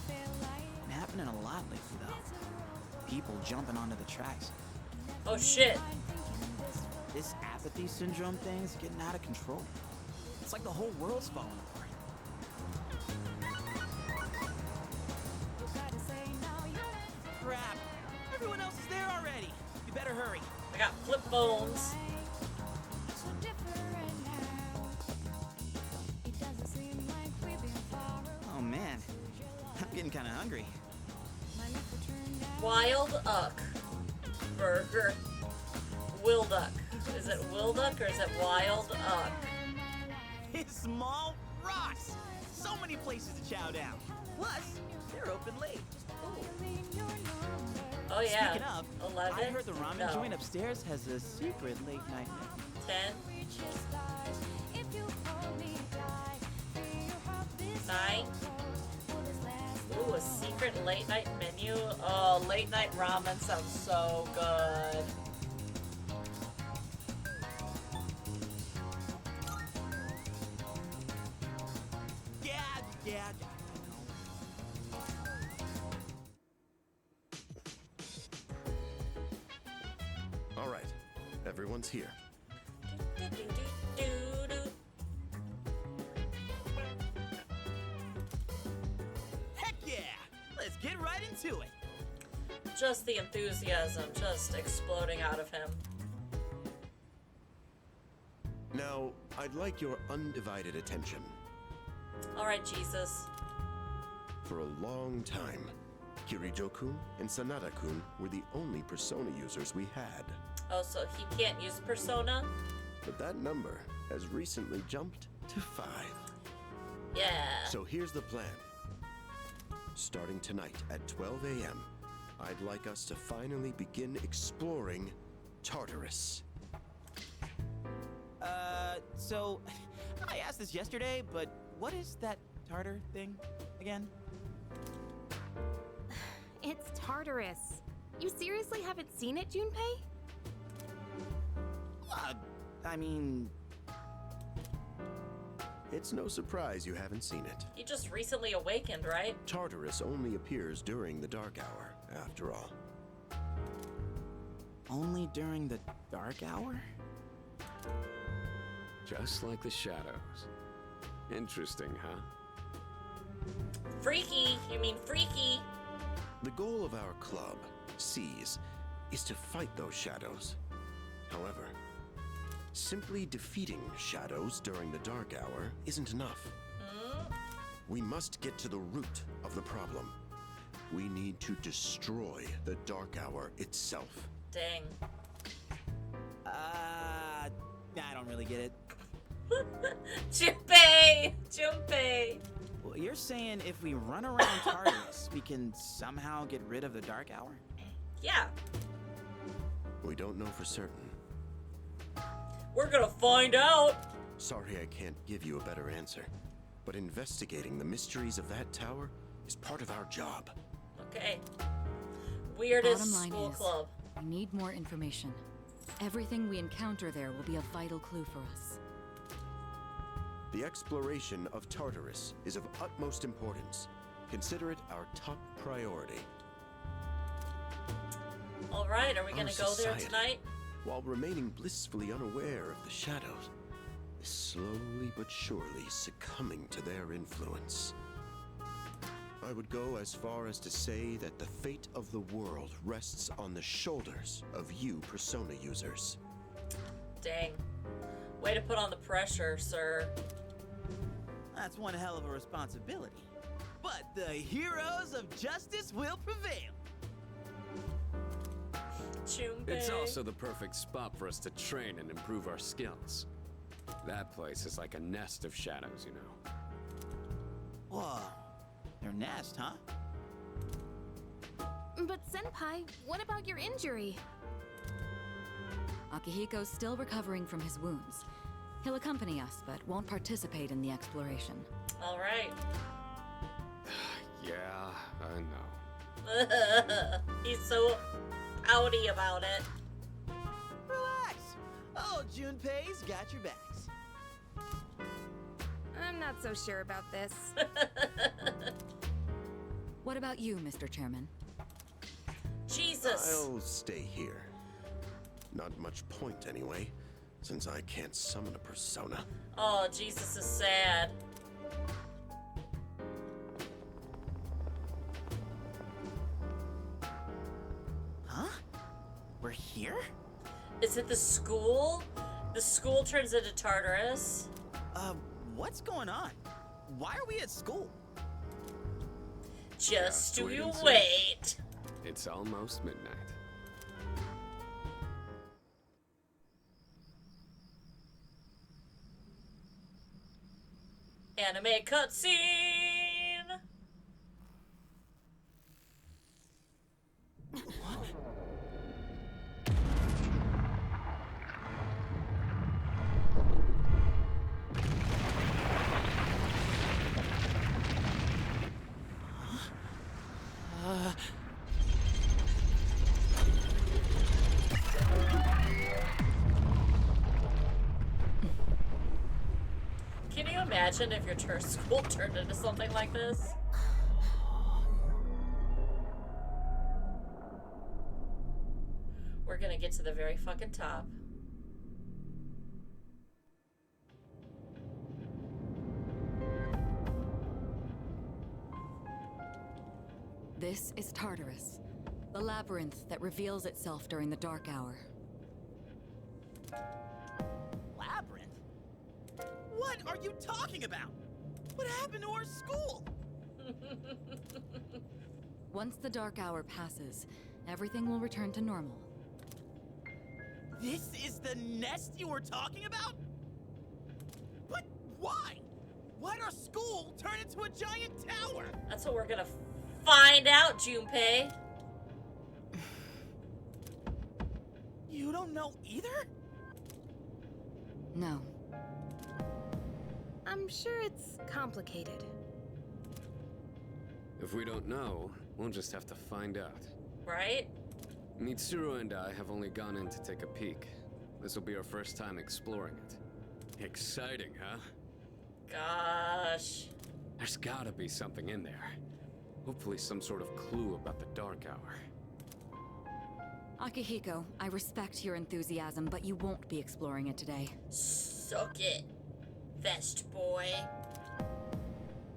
Been happening a lot lately, though. People jumping onto the tracks. Oh shit. This apathy syndrome thing's getting out of control. It's like the whole world's falling apart. Crap! Everyone else is there already. You better hurry. I got flip bones. Oh man, I'm getting kind of hungry. Wild Uck Burger. Wilduck. Is it Wilduck or is it Wild Uck? It's Small Rocks. So many places to chow down. Plus, they're open late. Oh yeah. Speaking of, 11? I heard the ramen No. joint upstairs has a secret late night menu. 10? 9? Ooh, a secret late night menu. Oh, late night ramen sounds so good. Yeah. All right, everyone's here. Heck yeah! Let's get right into it. Just the enthusiasm just exploding out of him. Now, I'd like your undivided attention. Alright, Jesus. For a long time, Kirijo-kun and Sanada-kun were the only Persona users we had. Oh, so he can't use Persona? But that number has recently jumped to 5. Yeah. So here's the plan. Starting tonight at 12 a.m., I'd like us to finally begin exploring Tartarus. So I asked this yesterday, but what is that Tartar thing again? It's Tartarus. You seriously haven't seen it, Junpei? I mean... It's no surprise you haven't seen it. He just recently awakened, right? Tartarus only appears during the dark hour, after all. Only during the dark hour? Just like the shadows. Interesting, huh? Freaky. You mean freaky? The goal of our club, Seize, is to fight those shadows. However, simply defeating shadows during the dark hour isn't enough. We must get to the root of the problem. We need to destroy the dark hour itself. Dang. I don't really get it. Junpei! Well, you're saying if we run around Tartarus, we can somehow get rid of the dark hour? Yeah. We don't know for certain. We're gonna find out. Sorry I can't give you a better answer, but investigating the mysteries of that tower is part of our job. Okay. Weirdest Bottom line school is, club. we need more information. Everything we encounter there will be a vital clue for us. The exploration of Tartarus is of utmost importance. Consider it our top priority. All right, are we gonna Our go there society, tonight? while remaining blissfully unaware of the shadows, is slowly but surely succumbing to their influence. I would go as far as to say that the fate of the world rests on the shoulders of you Persona users. Dang. Way to put on the pressure, sir. That's one hell of a responsibility. But the heroes of justice will prevail. Junpei. It's also the perfect spot for us to train and improve our skills. That place is like a nest of shadows, you know. Whoa. Their nest, huh? But Senpai, what about your injury? Akihiko's still recovering from his wounds. He'll accompany us, but won't participate in the exploration. All right. Yeah, I know. He's so outy about it. Relax. Oh, Junpei's got your backs. I'm not so sure about this. What about you, Mr. Chairman? Jesus. I'll stay here. Not much point anyway, since I can't summon a persona. Oh, Jesus is sad. Huh? We're here? Is it the school? The school turns into Tartarus. What's going on? Why are we at school? Just Wait you and see. wait. It's almost midnight. Anime cutscene. Can you imagine if your school turned into something like this? We're gonna get to the very fucking top. This is Tartarus, the labyrinth that reveals itself during the dark hour. Labyrinth? What are you talking about? What happened to our school? Once the dark hour passes, everything will return to normal. This is the nest you were talking about? But why? Why'd our school turn into a giant tower? That's what we're gonna find out, Junpei. You don't know either? No. I'm sure it's complicated. If we don't know, we'll just have to find out. Right? Mitsuru and I have only gone in to take a peek. This will be our first time exploring it. Exciting, huh? Gosh. There's gotta be something in there. Hopefully some sort of clue about the Dark Hour. Akihiko, I respect your enthusiasm, but you won't be exploring it today. Suck it, vest boy.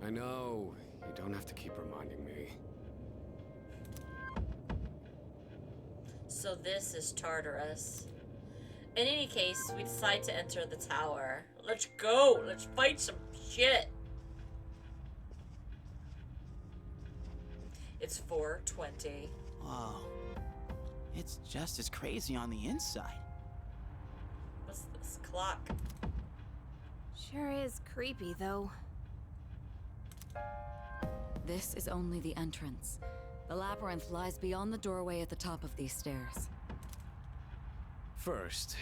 I know. You don't have to keep reminding me. So this is Tartarus. In any case, we decide to enter the tower. Let's go! Let's fight some shit! It's 4:20. Whoa. It's just as crazy on the inside. What's this clock? Sure is creepy, though. This is only the entrance. The labyrinth lies beyond the doorway at the top of these stairs. First,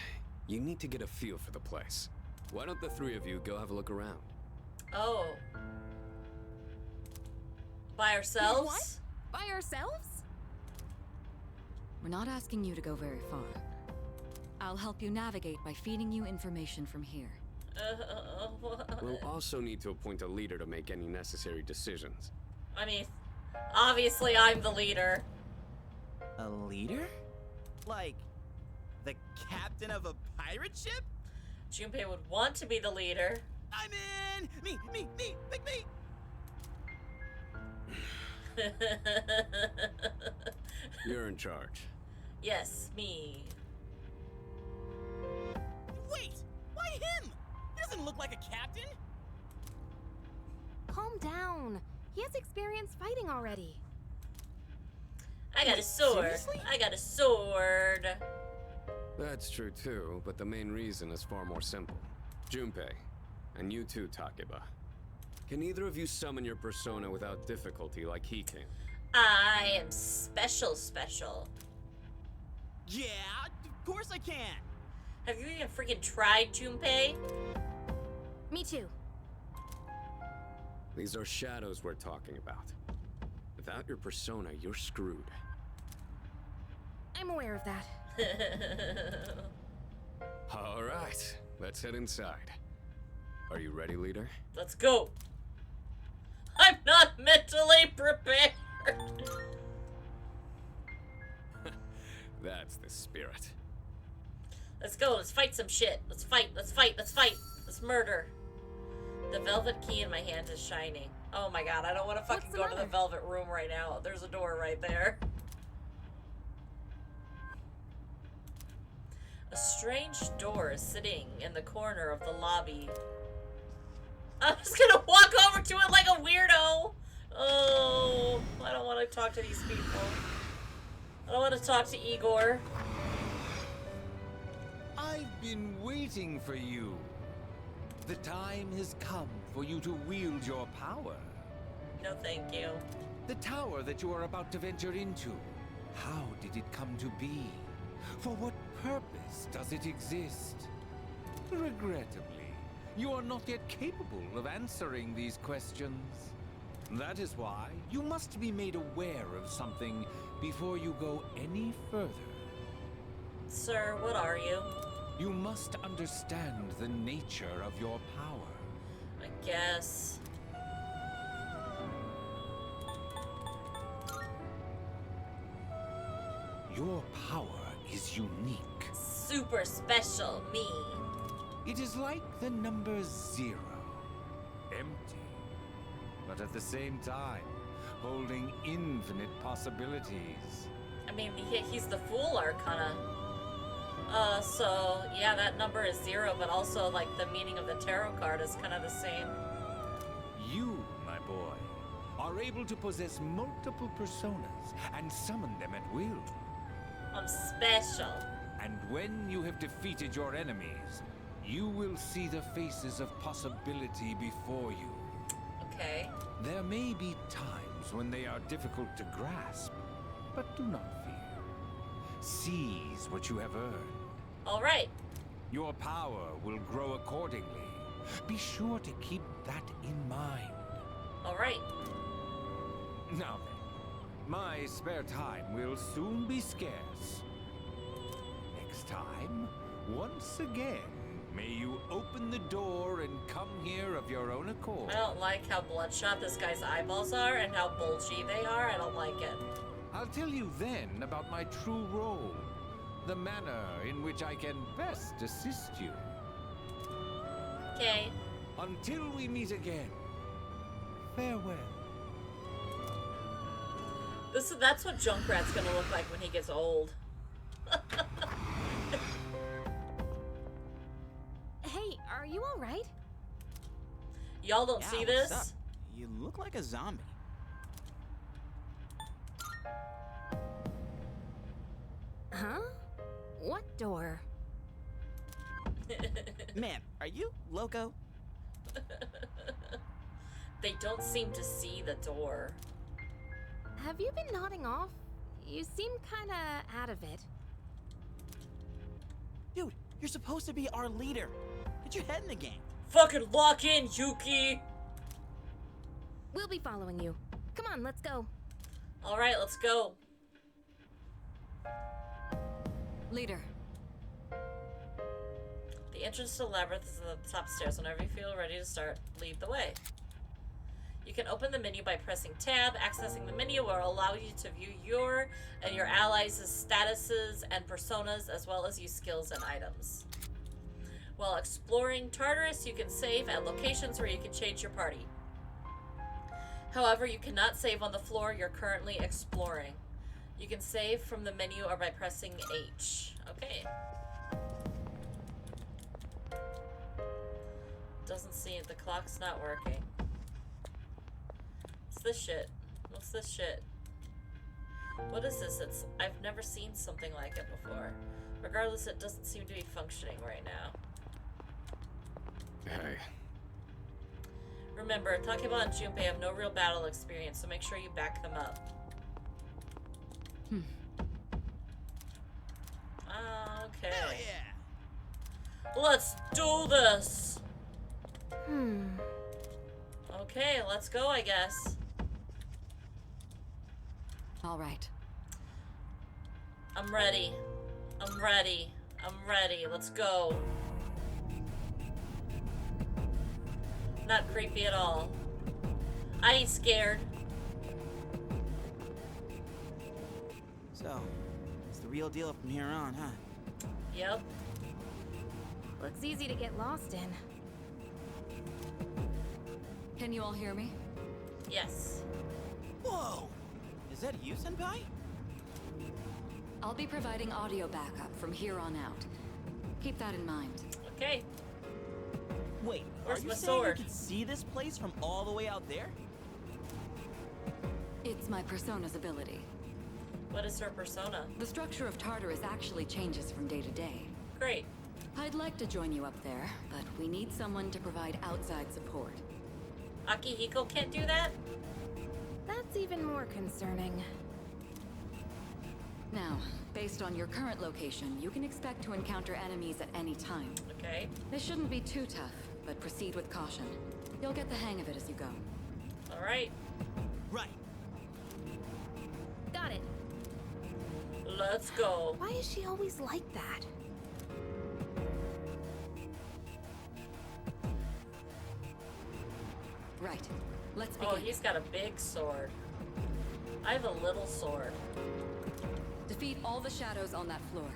you need to get a feel for the place. Why don't the three of you go have a look around? Oh. By ourselves? What? By ourselves? We're not asking you to go very far. I'll help you navigate by feeding you information from here. We'll also need to appoint a leader to make any necessary decisions. I mean, obviously I'm the leader. A leader? Like, the captain of a pirate ship? Junpei would want to be the leader. I'm in! Me! Pick me! You're in charge. Yes, me. Wait! Why him? He doesn't look like a captain! Calm down. He has experience fighting already. I got a sword. Seriously? I got a sword. That's true too, but the main reason is far more simple. Junpei, and you too, Takeba. Can either of you summon your persona without difficulty like he can? I am special. Yeah, of course I can! Have you even freaking tried, Junpei? Me too. These are shadows we're talking about. Without your persona, you're screwed. I'm aware of that. All right, let's head inside. Are you ready, leader? Let's go. I'm not mentally prepared. That's the spirit. Let's go. Let's fight some shit. Let's fight. Let's murder. The velvet key in my hand is shining. Oh my god, I don't want to fucking go to the velvet room right now. There's a door right there. A strange door is sitting in the corner of the lobby. I'm just gonna walk over to it like a weirdo. Oh, I don't want to talk to these people. I don't want to talk to Igor. I've been waiting for you. The time has come for you to wield your power. No, thank you. The tower that you are about to venture into. How did it come to be? For what purpose does it exist? Regrettably, you are not yet capable of answering these questions. That is why you must be made aware of something before you go any further. Sir, what are you? You must understand the nature of your power. I guess. Your power is unique. Super special, me. It is like the number 0. Empty. But at the same time, holding infinite possibilities. I mean, he's the Fool Arcana. So, yeah, that number is 0, but also, like, the meaning of the tarot card is kind of the same. You, my boy, are able to possess multiple personas and summon them at will. I'm special. And when you have defeated your enemies, you will see the faces of possibility before you. Okay. There may be times when they are difficult to grasp, but do not fear. Seize what you have earned. All right. Your power will grow accordingly. Be sure to keep that in mind. All right. Now then, my spare time will soon be scarce. Next time, once again, may you open the door and come here of your own accord. I don't like how bloodshot this guy's eyeballs are and how bulgy they are. I don't like it. I'll tell you then about my true role, the manner in which I can best assist you. Okay. Until we meet again, farewell. That's what Junkrat's gonna look like when he gets old. Hey, are you all right? Y'all don't Yeah, see what's this? up? You look like a zombie. Huh? What door? Man, are you loco? They don't seem to see the door. Have you been nodding off? You seem kinda out of it. Dude, you're supposed to be our leader. Get your head in the game. Fucking lock in, Yuki! We'll be following you. Come on, let's go. Alright, let's go. Leader. The entrance to the labyrinth is at the top stairs. Whenever you feel ready to start, lead the way. You can open the menu by pressing tab. Accessing the menu will allow you to view your and your allies' statuses and personas, as well as use skills and items. While exploring Tartarus, you can save at locations where you can change your party. However, you cannot save on the floor you're currently exploring. You can save from the menu or by pressing H. Okay. Doesn't see it. The clock's not working. What's this shit? What's this shit? What is this? I've never seen something like it before. Regardless, it doesn't seem to be functioning right now. Hey. Remember, Takeba and Junpei have no real battle experience, so make sure you back them up. Okay. Hell yeah. Let's do this! Hmm. Okay, let's go, I guess. All right. I'm ready. I'm ready. I'm ready. Let's go. Not creepy at all. I ain't scared. So, it's the real deal from here on, huh? Yep. Looks easy to get lost in. Can you all hear me? Yes. Whoa! Is that you, Senpai? I'll be providing audio backup from here on out. Keep that in mind. Okay. Wait, Where's are you my saying sword? you can see this place from all the way out there? It's my persona's ability. What is her persona? The structure of Tartarus actually changes from day to day. Great. I'd like to join you up there, but we need someone to provide outside support. Akihiko can't do that? That's even more concerning. Now, based on your current location, you can expect to encounter enemies at any time. Okay. This shouldn't be too tough, but proceed with caution. You'll get the hang of it as you go. Alright. Right. Got it. Let's go. Why is she always like that? Right. Let's begin. Oh, he's got a big sword. I have a little sword. Defeat all the shadows on that floor.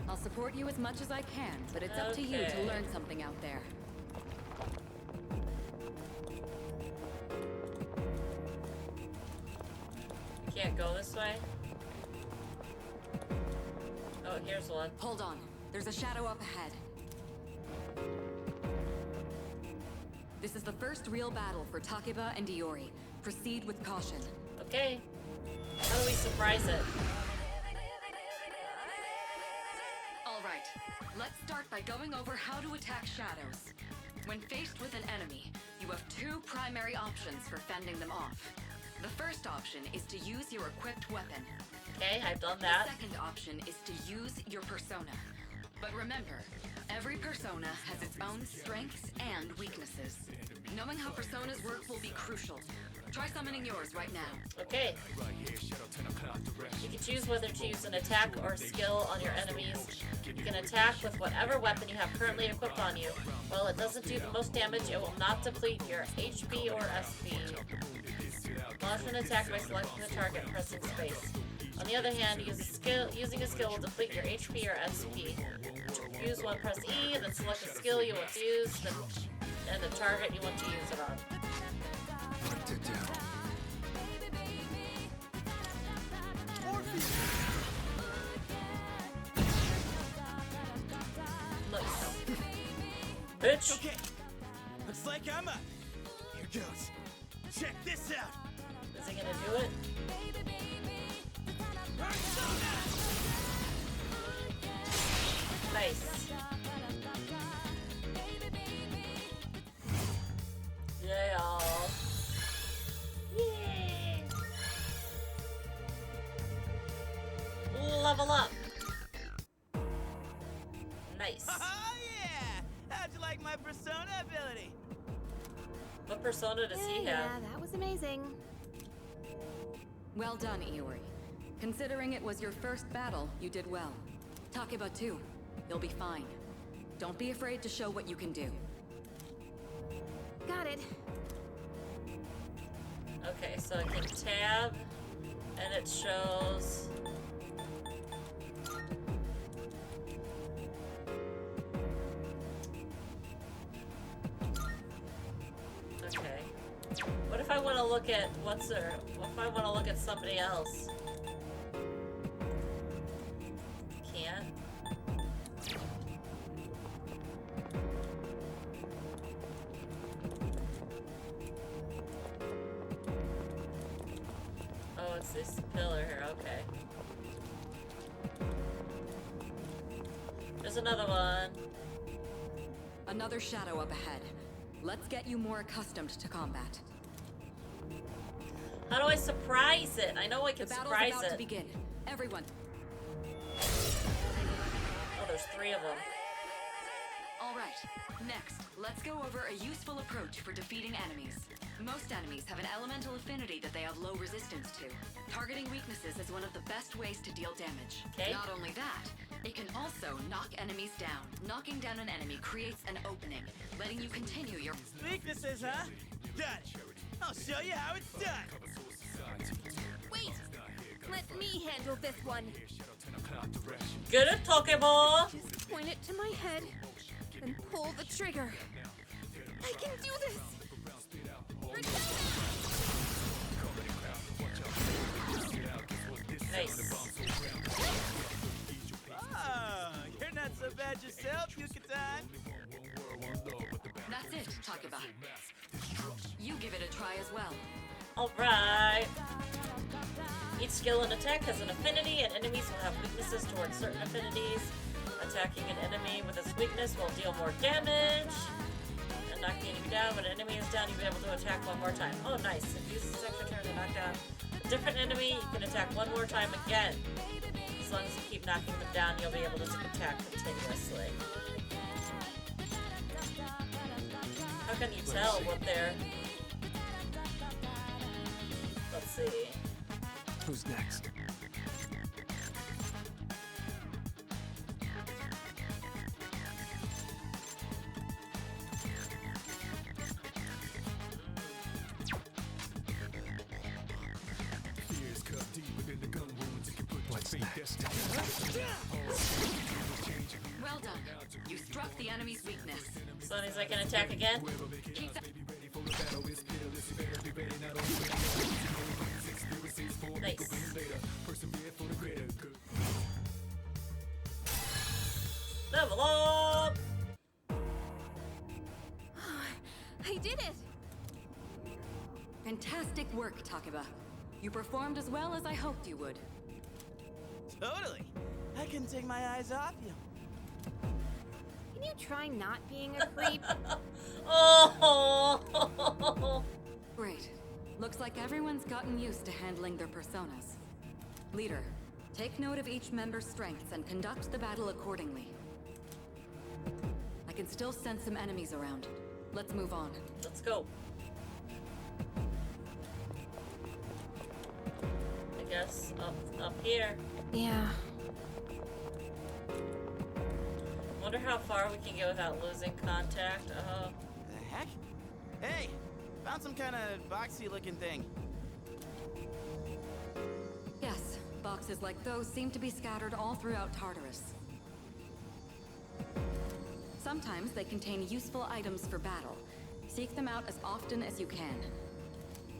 I'll support you as much as I can, but it's up to you to Okay. learn something out there. Can't go this way? Oh, here's one. Hold on. There's a shadow up ahead. This is the first real battle for Takeba and Iori. Proceed with caution. Okay. How do we surprise it? All right. Let's start by going over how to attack shadows. When faced with an enemy, you have two primary options for fending them off. The first option is to use your equipped weapon. Okay, I've done that. The second option is to use your persona. But remember, every persona has its own strengths and weaknesses. Knowing how personas work will be crucial. Try summoning yours right now. Okay. You can choose whether to use an attack or skill on your enemies. You can attack with whatever weapon you have currently equipped on you. While it doesn't do the most damage, it will not deplete your HP or SP. Launch an attack by selecting the target and pressing space. On the other hand, using a skill will deplete your HP or SP. To use one, press E, then select the skill you want to use, and the target you want to use it on. Nice. Bitch. Okay. Looks like I'm up. Here goes. Check this out. Is he gonna do it? Nice. Yeah. Yay. Level up. Nice. Oh yeah! How'd you like my persona ability? What persona does he have? Yeah, that was amazing. Well done, Iori. Considering it was your first battle, you did well. Takeba too. You'll be fine. Don't be afraid to show what you can do. Got it. Okay, so I can tab, and it shows... Okay. What if I want to look at what if I want to look at somebody else? Can't. Oh, it's this pillar here. Okay. There's another one. Another shadow up ahead. Let's get you more accustomed to combat. How do I surprise it? I know I can surprise The battle's about it. to begin. Everyone. Oh, there's 3 of them. All right. Next, let's go over a useful approach for defeating enemies. Most enemies have an elemental affinity that they have low resistance to. Targeting weaknesses is one of the best ways to deal damage. Okay. Not only that, it can also knock enemies down. Knocking down an enemy creates an opening, letting you continue your Weaknesses, huh? Done. I'll show you how it's done. Wait! Let me handle this one. Get it, Takeba! Just point it to my head and pull the trigger. I can do this! Nice. Oh, you're not so bad yourself, Yucatan. That's it, Takeba. You give it a try as well. Alright. Each skill and attack has an affinity, and enemies will have weaknesses towards certain affinities. Attacking an enemy with its weakness will deal more damage. And knocking an enemy down. When an enemy is down, you'll be able to attack one more time. Oh, nice. If you use this extra turn to knock down a different enemy, you can attack one more time again. As long as you keep knocking them down, you'll be able to attack continuously. How can you tell what they're... Let's see. Who's next? What's next? Well done. You struck the enemy's weakness. So that means I can attack again? Keep that. Nice. Level up! I did it! Fantastic work, Takeba. You performed as well as I hoped you would. Totally. I couldn't take my eyes off you. Can you try not being a creep? Oh! Great. Looks like everyone's gotten used to handling their personas. Leader, take note of each member's strengths and conduct the battle accordingly. I can still sense some enemies around. Let's move on. Let's go. I guess up here. Yeah. Wonder how far we can get without losing contact. The heck? Hey! Found some kind of boxy looking thing. Yes, boxes like those seem to be scattered all throughout Tartarus. Sometimes they contain useful items for battle. Seek them out as often as you can.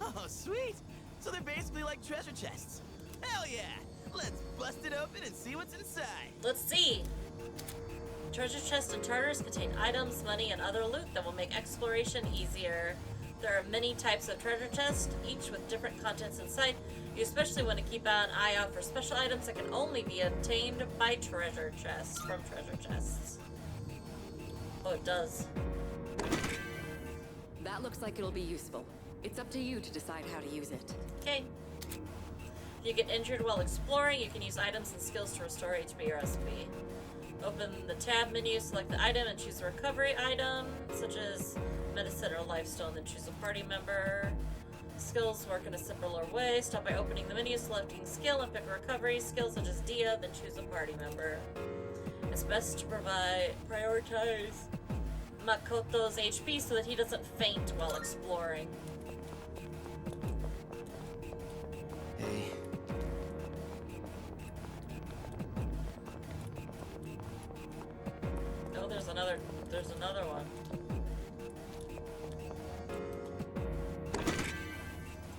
Oh, sweet! So they're basically like treasure chests. Hell yeah! Let's bust it open and see what's inside. Let's see. Treasure chests in Tartarus contain items, money, and other loot that will make exploration easier. There are many types of treasure chests, each with different contents inside. You especially want to keep an eye out for special items that can only be obtained by treasure chests, from treasure chests. Oh, it does. That looks like it'll be useful. It's up to you to decide how to use it. Okay. If you get injured while exploring, you can use items and skills to restore HP or SP. Open the tab menu, select the item, and choose a recovery item, such as medicine or lifestone, then choose a party member. Skills work in a similar way. Start by opening the menu, selecting skill, and pick a recovery skill, such as Dia, then choose a party member. It's best to prioritize Makoto's HP so that he doesn't faint while exploring. Hey. Oh, there's another one.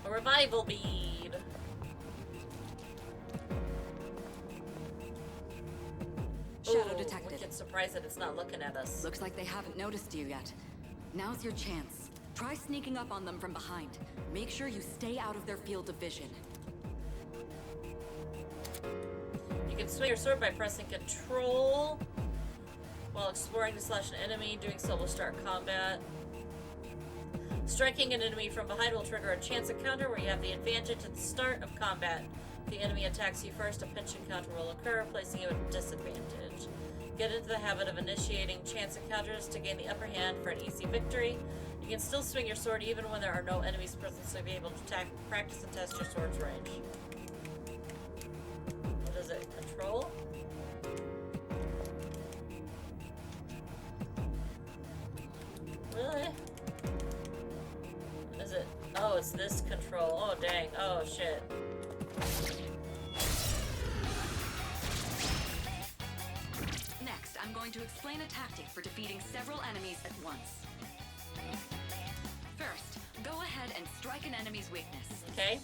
A revival bead. Shadow detected. We can surprise it. It's not looking at us. Looks like they haven't noticed you yet. Now's your chance. Try sneaking up on them from behind. Make sure you stay out of their field of vision. You can swing your sword by pressing Control while exploring to slash an enemy. Doing so will start combat. Striking an enemy from behind will trigger a chance encounter where you have the advantage at the start of combat. If the enemy attacks you first, a pinch encounter will occur, placing you at a disadvantage. Get into the habit of initiating chance encounters to gain the upper hand for an easy victory. You can still swing your sword even when there are no enemies present, so you'll be able to practice and test your sword's range. What is it? Control? Really? Is it? Oh, it's this control. Oh, dang. Oh, shit. Next, I'm going to explain a tactic for defeating several enemies at once. First, go ahead and strike an enemy's weakness. Okay.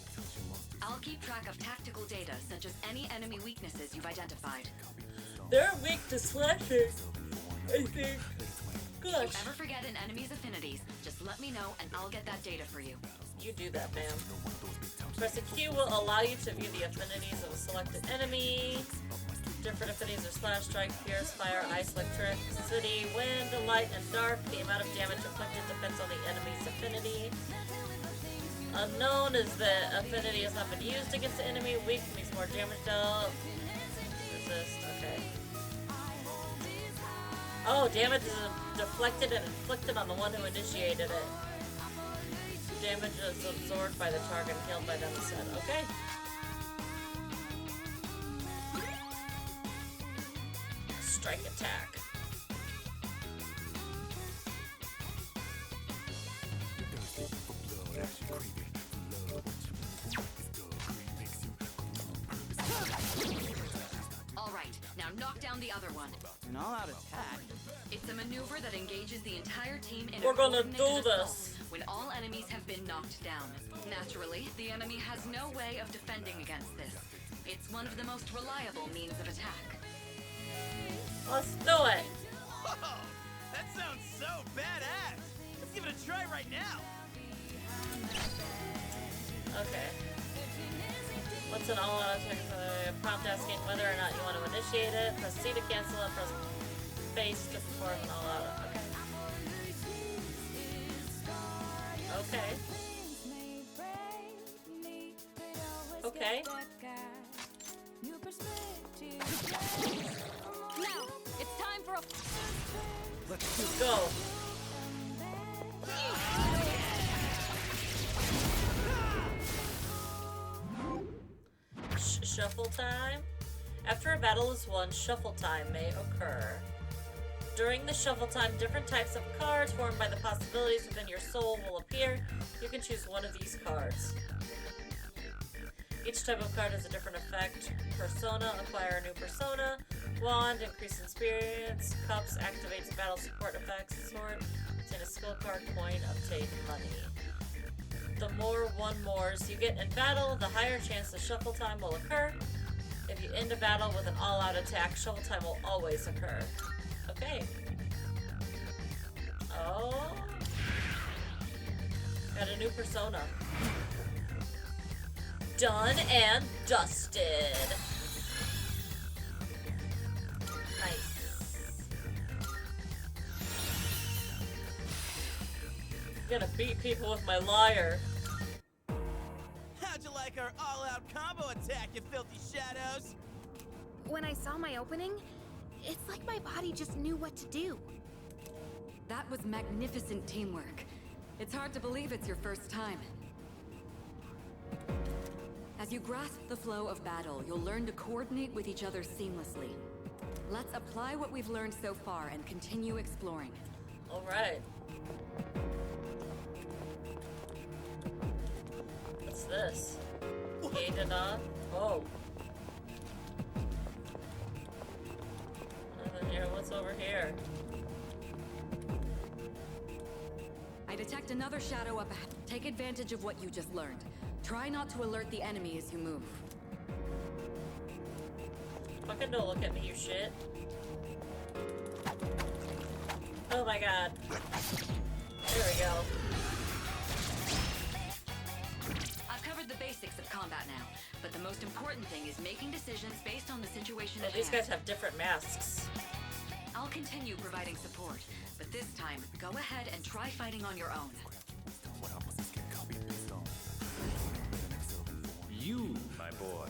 I'll keep track of tactical data, such as any enemy weaknesses you've identified. They're weak to slashing, I think. Gosh. If you ever forget an enemy's affinities, just let me know and I'll get that data for you. You do that, ma'am. Pressing Q will allow you to view the affinities of a selected enemy. Different affinities are slash, strike, pierce, fire, ice, electricity, wind, light, and dark. The amount of damage inflicted depends on the enemy's affinity. Unknown is that affinity has not been used against the enemy. Weak means more damage dealt. Resist, okay. Oh, damage is deflected and inflicted on the one who initiated it. Damage is absorbed by the target and healed by them instead. Okay. Strike attack. Alright, now knock down the other one. An all-out attack? It's a maneuver that engages the entire team in We're a gonna coordinated do assault this. when all enemies have been knocked down. Naturally, the enemy has no way of defending against this. It's one of the most reliable means of attack. Let's do it. Whoa! That sounds so badass! Let's give it a try right now! Okay. What's an all-out attack? Prompt asking whether or not you want to initiate it. Press C to cancel it. Press face to perform an all-out. Okay. Okay. Now, it's time for a... Let's go. Shuffle time. After a battle is won, shuffle time may occur. During the shuffle time, different types of cards formed by the possibilities within your soul will appear. You can choose one of these cards. Each type of card has a different effect. Persona, acquire a new persona. Wand, increase experience. Cups, activates battle support effects. Sword, obtain a skill card. Coin, obtain money. The more one-mores you get in battle, the higher chance the shuffle time will occur. If you end a battle with an all-out attack, shuffle time will always occur. Okay. Oh. Got a new persona. Done and dusted. Nice. I'm gonna beat people with my lyre. How'd you like our all-out combo attack, you filthy shadows? When I saw my opening, it's like my body just knew what to do. That was magnificent teamwork. It's hard to believe it's your first time. As you grasp the flow of battle, you'll learn to coordinate with each other seamlessly. Let's apply what we've learned so far and continue exploring. All right. What's this? Gated on? Oh. Nothing here. What's over here? I detect another shadow up ahead. Take advantage of what you just learned. Try not to alert the enemy as you move. Fucking don't look at me, you shit. Oh my god. There we go. I've covered the basics of combat now, but the most important thing is making decisions based on the situation at hand. These guys have different masks. I'll continue providing support, but this time, go ahead and try fighting on your own. You, my boy,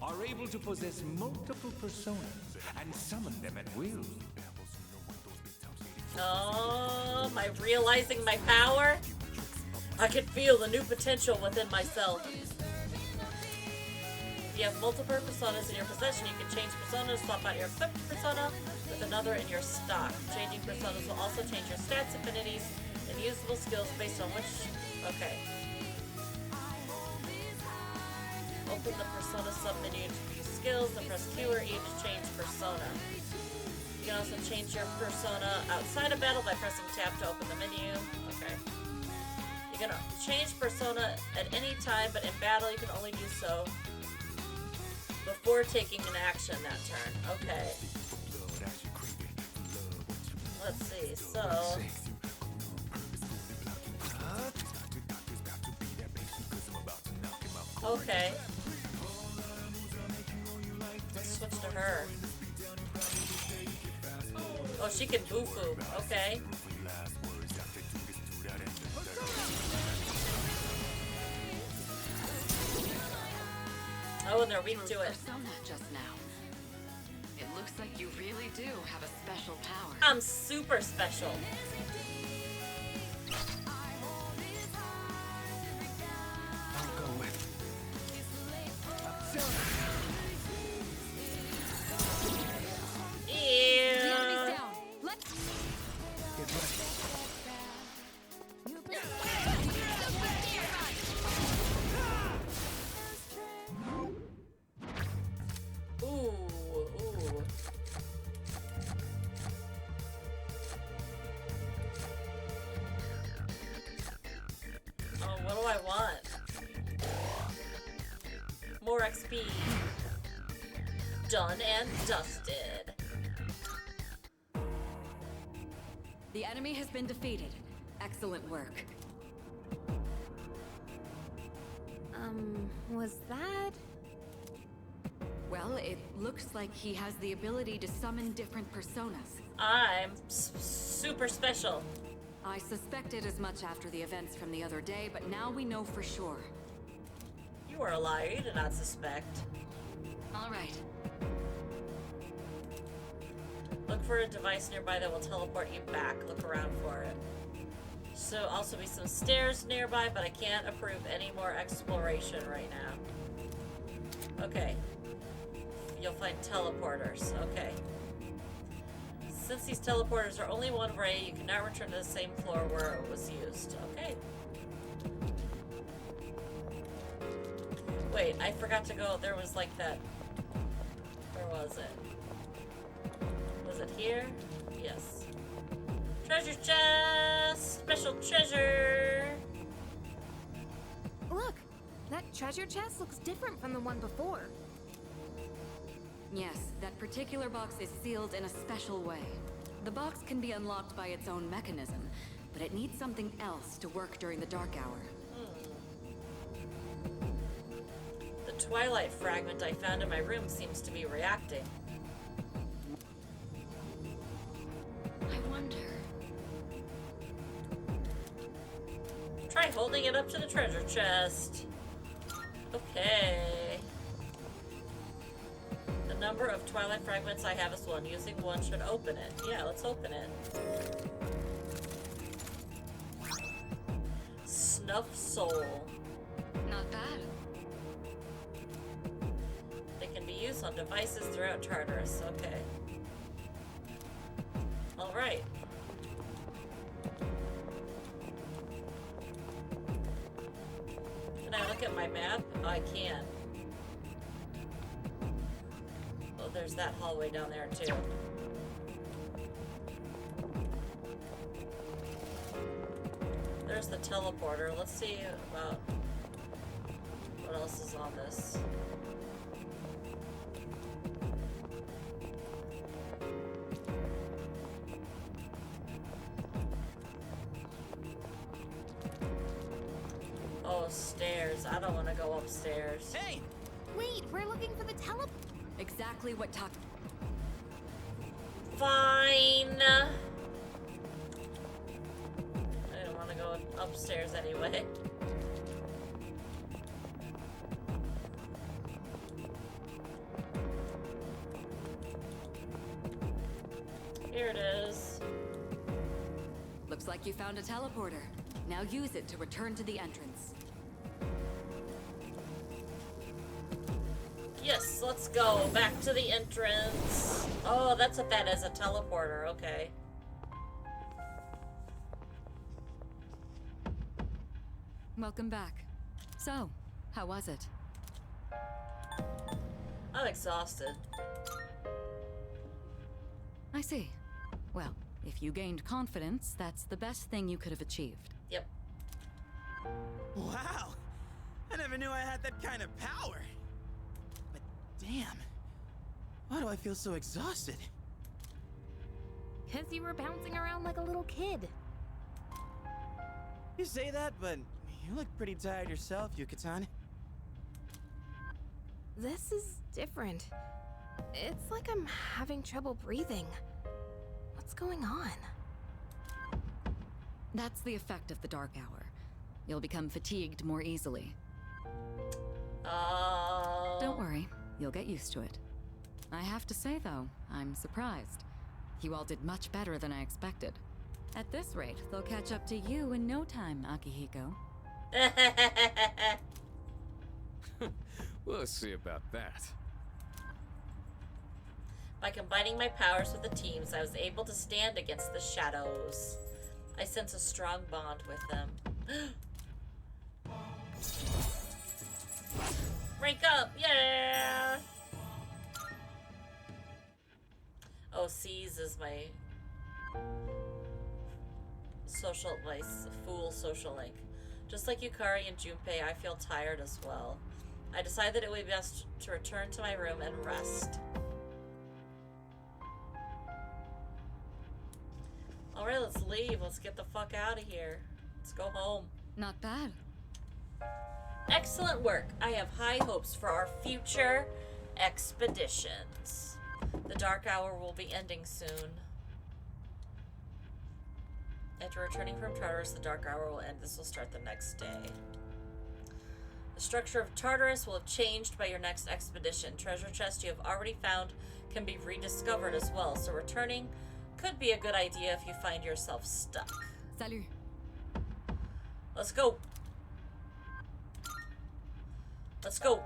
are able to possess multiple personas and summon them at will. Oh, am I realizing my power? I can feel the new potential within myself. If you have multiple personas in your possession, you can change personas, swap out your equipped persona with another in your stock. Changing personas will also change your stats, affinities, and usable skills based on which... Okay. Open the persona submenu to view skills, and press Q or E to change persona. You can also change your persona outside of battle by pressing tab to open the menu. Okay. You can change persona at any time, but in battle you can only do so before taking an action that turn. Okay. Let's see, so... Okay. Let's switch to her. Oh, she can boo-foo. Okay. Oh, and they're weak to it. Persona just now. It looks like you really do have a special power. I'm super special. I'll go with. Yeah. The enemy's down. Let's Get ready. Ooh, ooh. Oh, what do I want? More XP. Done and dusted. The enemy has been defeated. Excellent work. Was that? Well, it looks like he has the ability to summon different personas. I'm super special. I suspected as much after the events from the other day, but now we know for sure. You are a liar. You did not suspect. All right. Look for a device nearby that will teleport you back. Look around for it. So also be some stairs nearby, but I can't approve any more exploration right now. Okay. You'll find teleporters. Okay. Since these teleporters are only one way, you cannot return to the same floor where it was used. Okay. Wait, I forgot to go. There was like that. Where was it? Was it here? Yes. Treasure chest! Special treasure! Look, that treasure chest looks different from the one before. Yes, that particular box is sealed in a special way. The box can be unlocked by its own mechanism, but it needs something else to work during the dark hour. The twilight fragment I found in my room seems to be reacting. I wonder... Try holding it up to the treasure chest. Okay. The number of twilight fragments I have is 1. Using 1 should open it. Yeah, let's open it. Snuff soul. Not bad. They can be used on devices throughout Tartarus. Okay. Alright. Can I look at my map? Oh, I can. Oh, there's that hallway down there too. There's the teleporter. Let's see about what else is on this. Oh, stairs. I don't want to go upstairs. Hey! Wait, we're looking for the Exactly what Fine. I don't want to go upstairs anyway. Here it is. Looks like you found a teleporter. Now use it to return to the entrance. Yes, let's go back to the entrance. Oh, that's what that is, a teleporter. Okay. Welcome back. So, how was it? I'm exhausted. I see. Well, if you gained confidence, that's the best thing you could have achieved. Yep. Wow! I never knew I had that kind of power. But damn, why do I feel so exhausted? Because you were bouncing around like a little kid. You say that, but you look pretty tired yourself, Yuka-tan. This is different. It's like I'm having trouble breathing. What's going on? That's the effect of the dark hour. You'll become fatigued more easily. Don't worry, you'll get used to it. I have to say, though, I'm surprised. You all did much better than I expected. At this rate, they'll catch up to you in no time, Akihiko. We'll see about that. By combining my powers with the teams, I was able to stand against the shadows. I sense a strong bond with them. Rank up! Yeah! Oh, C's is my fool social link. Just like Yukari and Junpei, I feel tired as well. I decided that it would be best to return to my room and rest. Alright, let's leave. Let's get the fuck out of here. Let's go home. Not bad. Excellent work. I have high hopes for our future expeditions. The dark hour will be ending soon. After returning from Tartarus, the Dark Hour will end. This will start the next day. The structure of Tartarus will have changed by your next expedition. Treasure chests you have already found can be rediscovered as well, so returning could be a good idea if you find yourself stuck. Salut. Let's go. Let's go.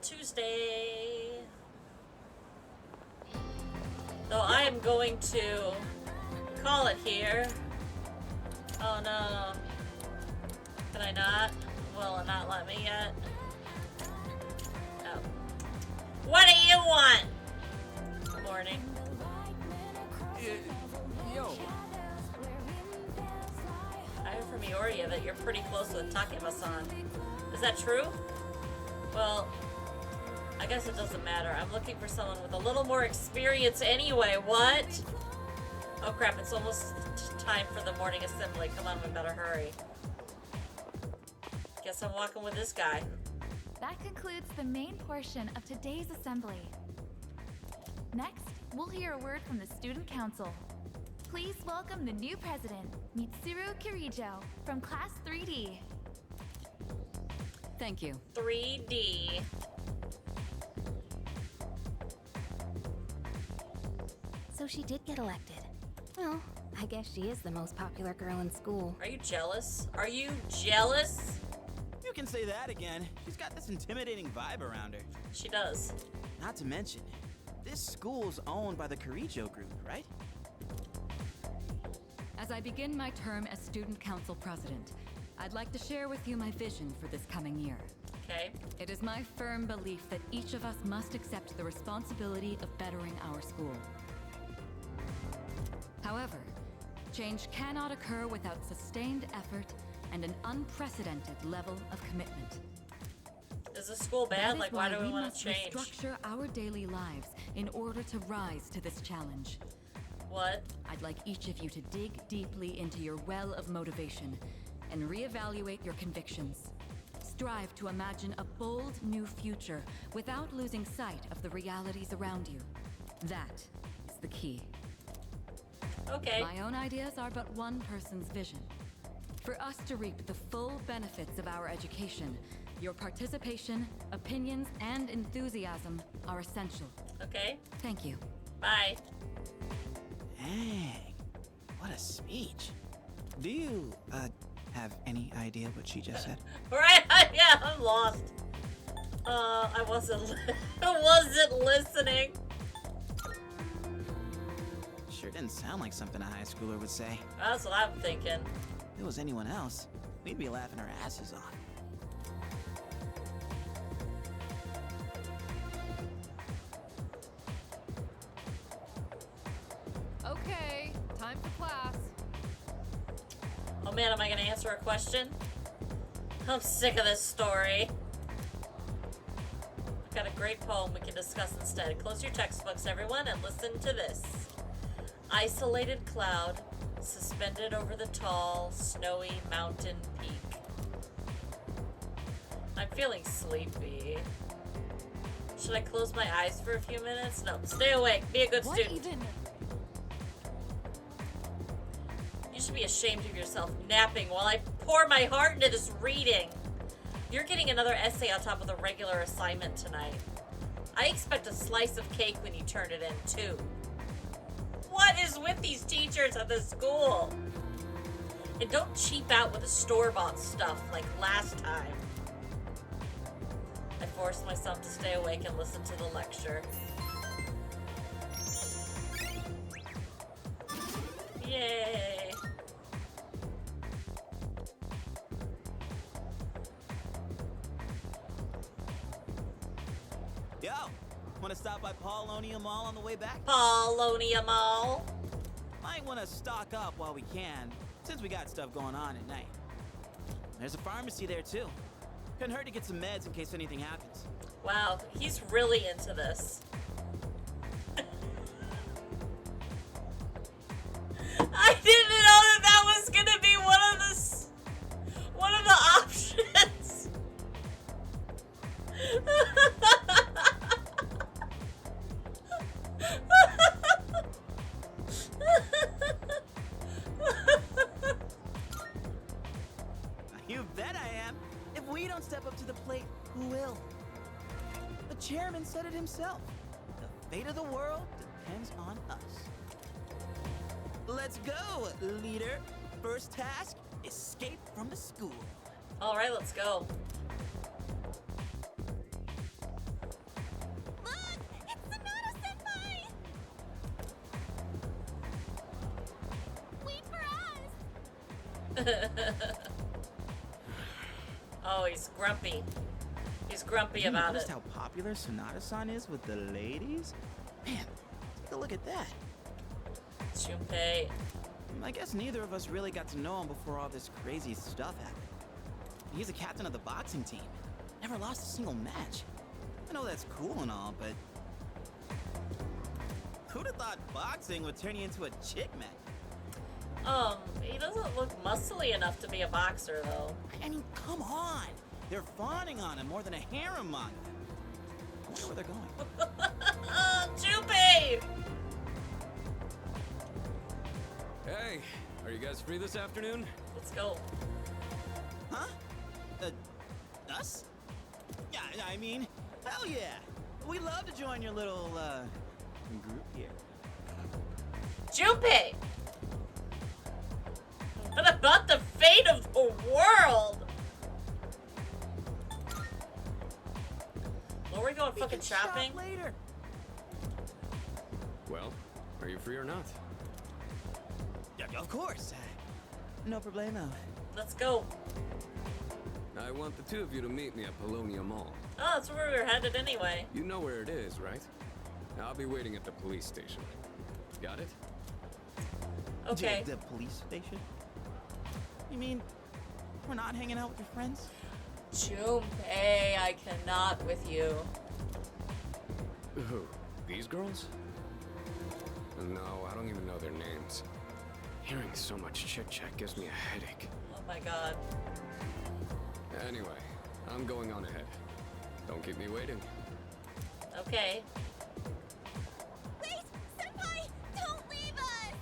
Tuesday. Though I am going to call it here. Oh no. Can I not? Will it not let me yet? No. What do you want? Good morning. Yo. I heard from Ioria that you're pretty close with Takema-san. Is that true? Well, I guess it doesn't matter. I'm looking for someone with a little more experience anyway. What? Oh crap, it's almost time for the morning assembly. Come on, we better hurry. Guess I'm walking with this guy. That concludes the main portion of today's assembly. Next, we'll hear a word from the Student Council. Please welcome the new president, Mitsuru Kirijo, from Class 3D. Thank you. 3D. So she did get elected. Well, I guess she is the most popular girl in school. Are you jealous? Are you jealous? You can say that again. She's got this intimidating vibe around her. She does. Not to mention, this school's owned by the Kirijo group, right? As I begin my term as Student Council President, I'd like to share with you my vision for this coming year. Okay. It is my firm belief that each of us must accept the responsibility of bettering our school. However, change cannot occur without sustained effort and an unprecedented level of commitment. Is the school bad? Like, why do we want to change? Restructure our daily lives in order to rise to this challenge. What? I'd like each of you to dig deeply into your well of motivation and reevaluate your convictions. Strive to imagine a bold new future without losing sight of the realities around you. That is the key. Okay. My own ideas are but one person's vision. For us to reap the full benefits of our education, your participation, opinions, and enthusiasm are essential. Okay. Thank you. Bye. Dang, what a speech. Do you, have any idea what she just said? Right? Yeah, I'm lost. I wasn't listening. Sure didn't sound like something a high schooler would say. That's what I'm thinking. If it was anyone else, we'd be laughing our asses off. Okay, time for class. Oh man, am I gonna answer a question? I'm sick of this story. I've got a great poem we can discuss instead. Close your textbooks, everyone, and listen to this. Isolated cloud, suspended over the tall, snowy mountain peak. I'm feeling sleepy. Should I close my eyes for a few minutes? No, stay awake. Be a good student. You should be ashamed of yourself napping while I pour my heart into this reading. You're getting another essay on top of the regular assignment tonight. I expect a slice of cake when you turn it in, too. What is with these teachers at this school? And don't cheap out with the store-bought stuff like last time. I forced myself to stay awake and listen to the lecture. Yay! Yo, wanna stop by Paulonia Mall on the way back? Paulonia Mall? Might wanna stock up while we can, since we got stuff going on at night. There's a pharmacy there too. Couldn't hurt to get some meds in case anything happens. Wow, he's really into this. I didn't know that was gonna be one of the options. don't step up to the plate, who will? The chairman said it himself. The fate of the world depends on us. Let's go, leader. First task, escape from the school. All right, let's go. Look! It's Sonata-senpai! Wait for us! Oh, he's grumpy. He's grumpy You about noticed it. how popular Sonata-san is with the ladies? Man, take a look at that. Junpei. I guess neither of us really got to know him before all this crazy stuff happened. He's a captain of the boxing team. Never lost a single match. I know that's cool and all, but... Who'd have thought boxing would turn you into a chick magnet? He doesn't look muscly enough to be a boxer, though. I mean, come on! They're fawning on him more than a harem manga. I wonder where they're going. Junpei! Hey, are you guys free this afternoon? Let's go. Huh? Us? Yeah, I mean, hell yeah! We'd love to join your little, group here. Junpei! What about the fate of the world? Where are we going? Fucking shopping? Later. Well, are you free or not? Yeah, of course. No problemo. Let's go. I want the two of you to meet me at Polonia Mall. Oh, that's where we were headed anyway. You know where it is, right? I'll be waiting at the police station. Got it? Okay. The police station? You mean we're not hanging out with your friends? Junpei, I cannot with you. Who? These girls? No, I don't even know their names. Hearing so much chit-chat gives me a headache. Oh my god. Anyway, I'm going on ahead. Don't keep me waiting. Okay. Wait! Senpai! Don't leave us!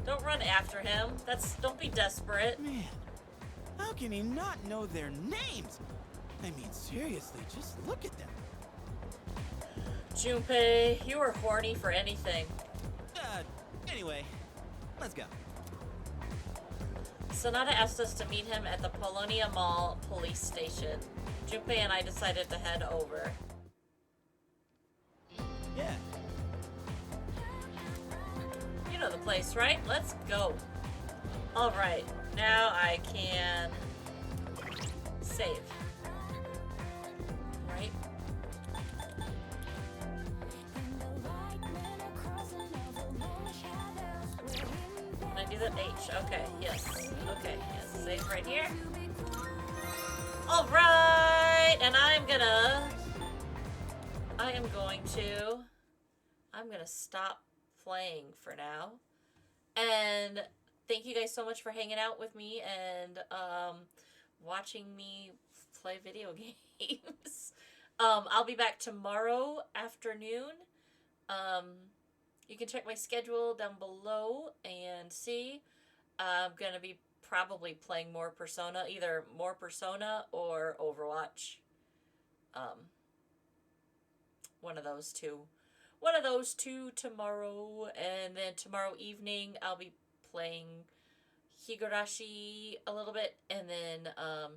Don't run after him. Don't be desperate. Man, how can he not know their names? I mean, seriously, just look at them. Junpei, you are horny for anything. Anyway, let's go. Sonata asked us to meet him at the Polonia Mall police station. Junpei and I decided to head over. Yeah. You know the place, right? Let's go. Alright, now I can save. Right? Can I do the H? Okay, yes. Okay, yes. Save right here. Alright! And I'm gonna stop playing for now. And thank you guys so much for hanging out with me and watching me play video games. I'll be back tomorrow afternoon. You can check my schedule down below and see. I'm gonna be probably playing more Persona, either more Persona or Overwatch. One of those two. One of those two tomorrow, and then tomorrow evening I'll be playing Higurashi a little bit, and then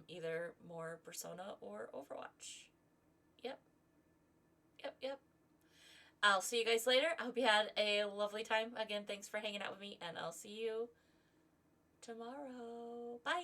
either more Persona or Overwatch. Yep. I'll see you guys later. I hope you had a lovely time. Again, thanks for hanging out with me, and I'll see you tomorrow. Bye!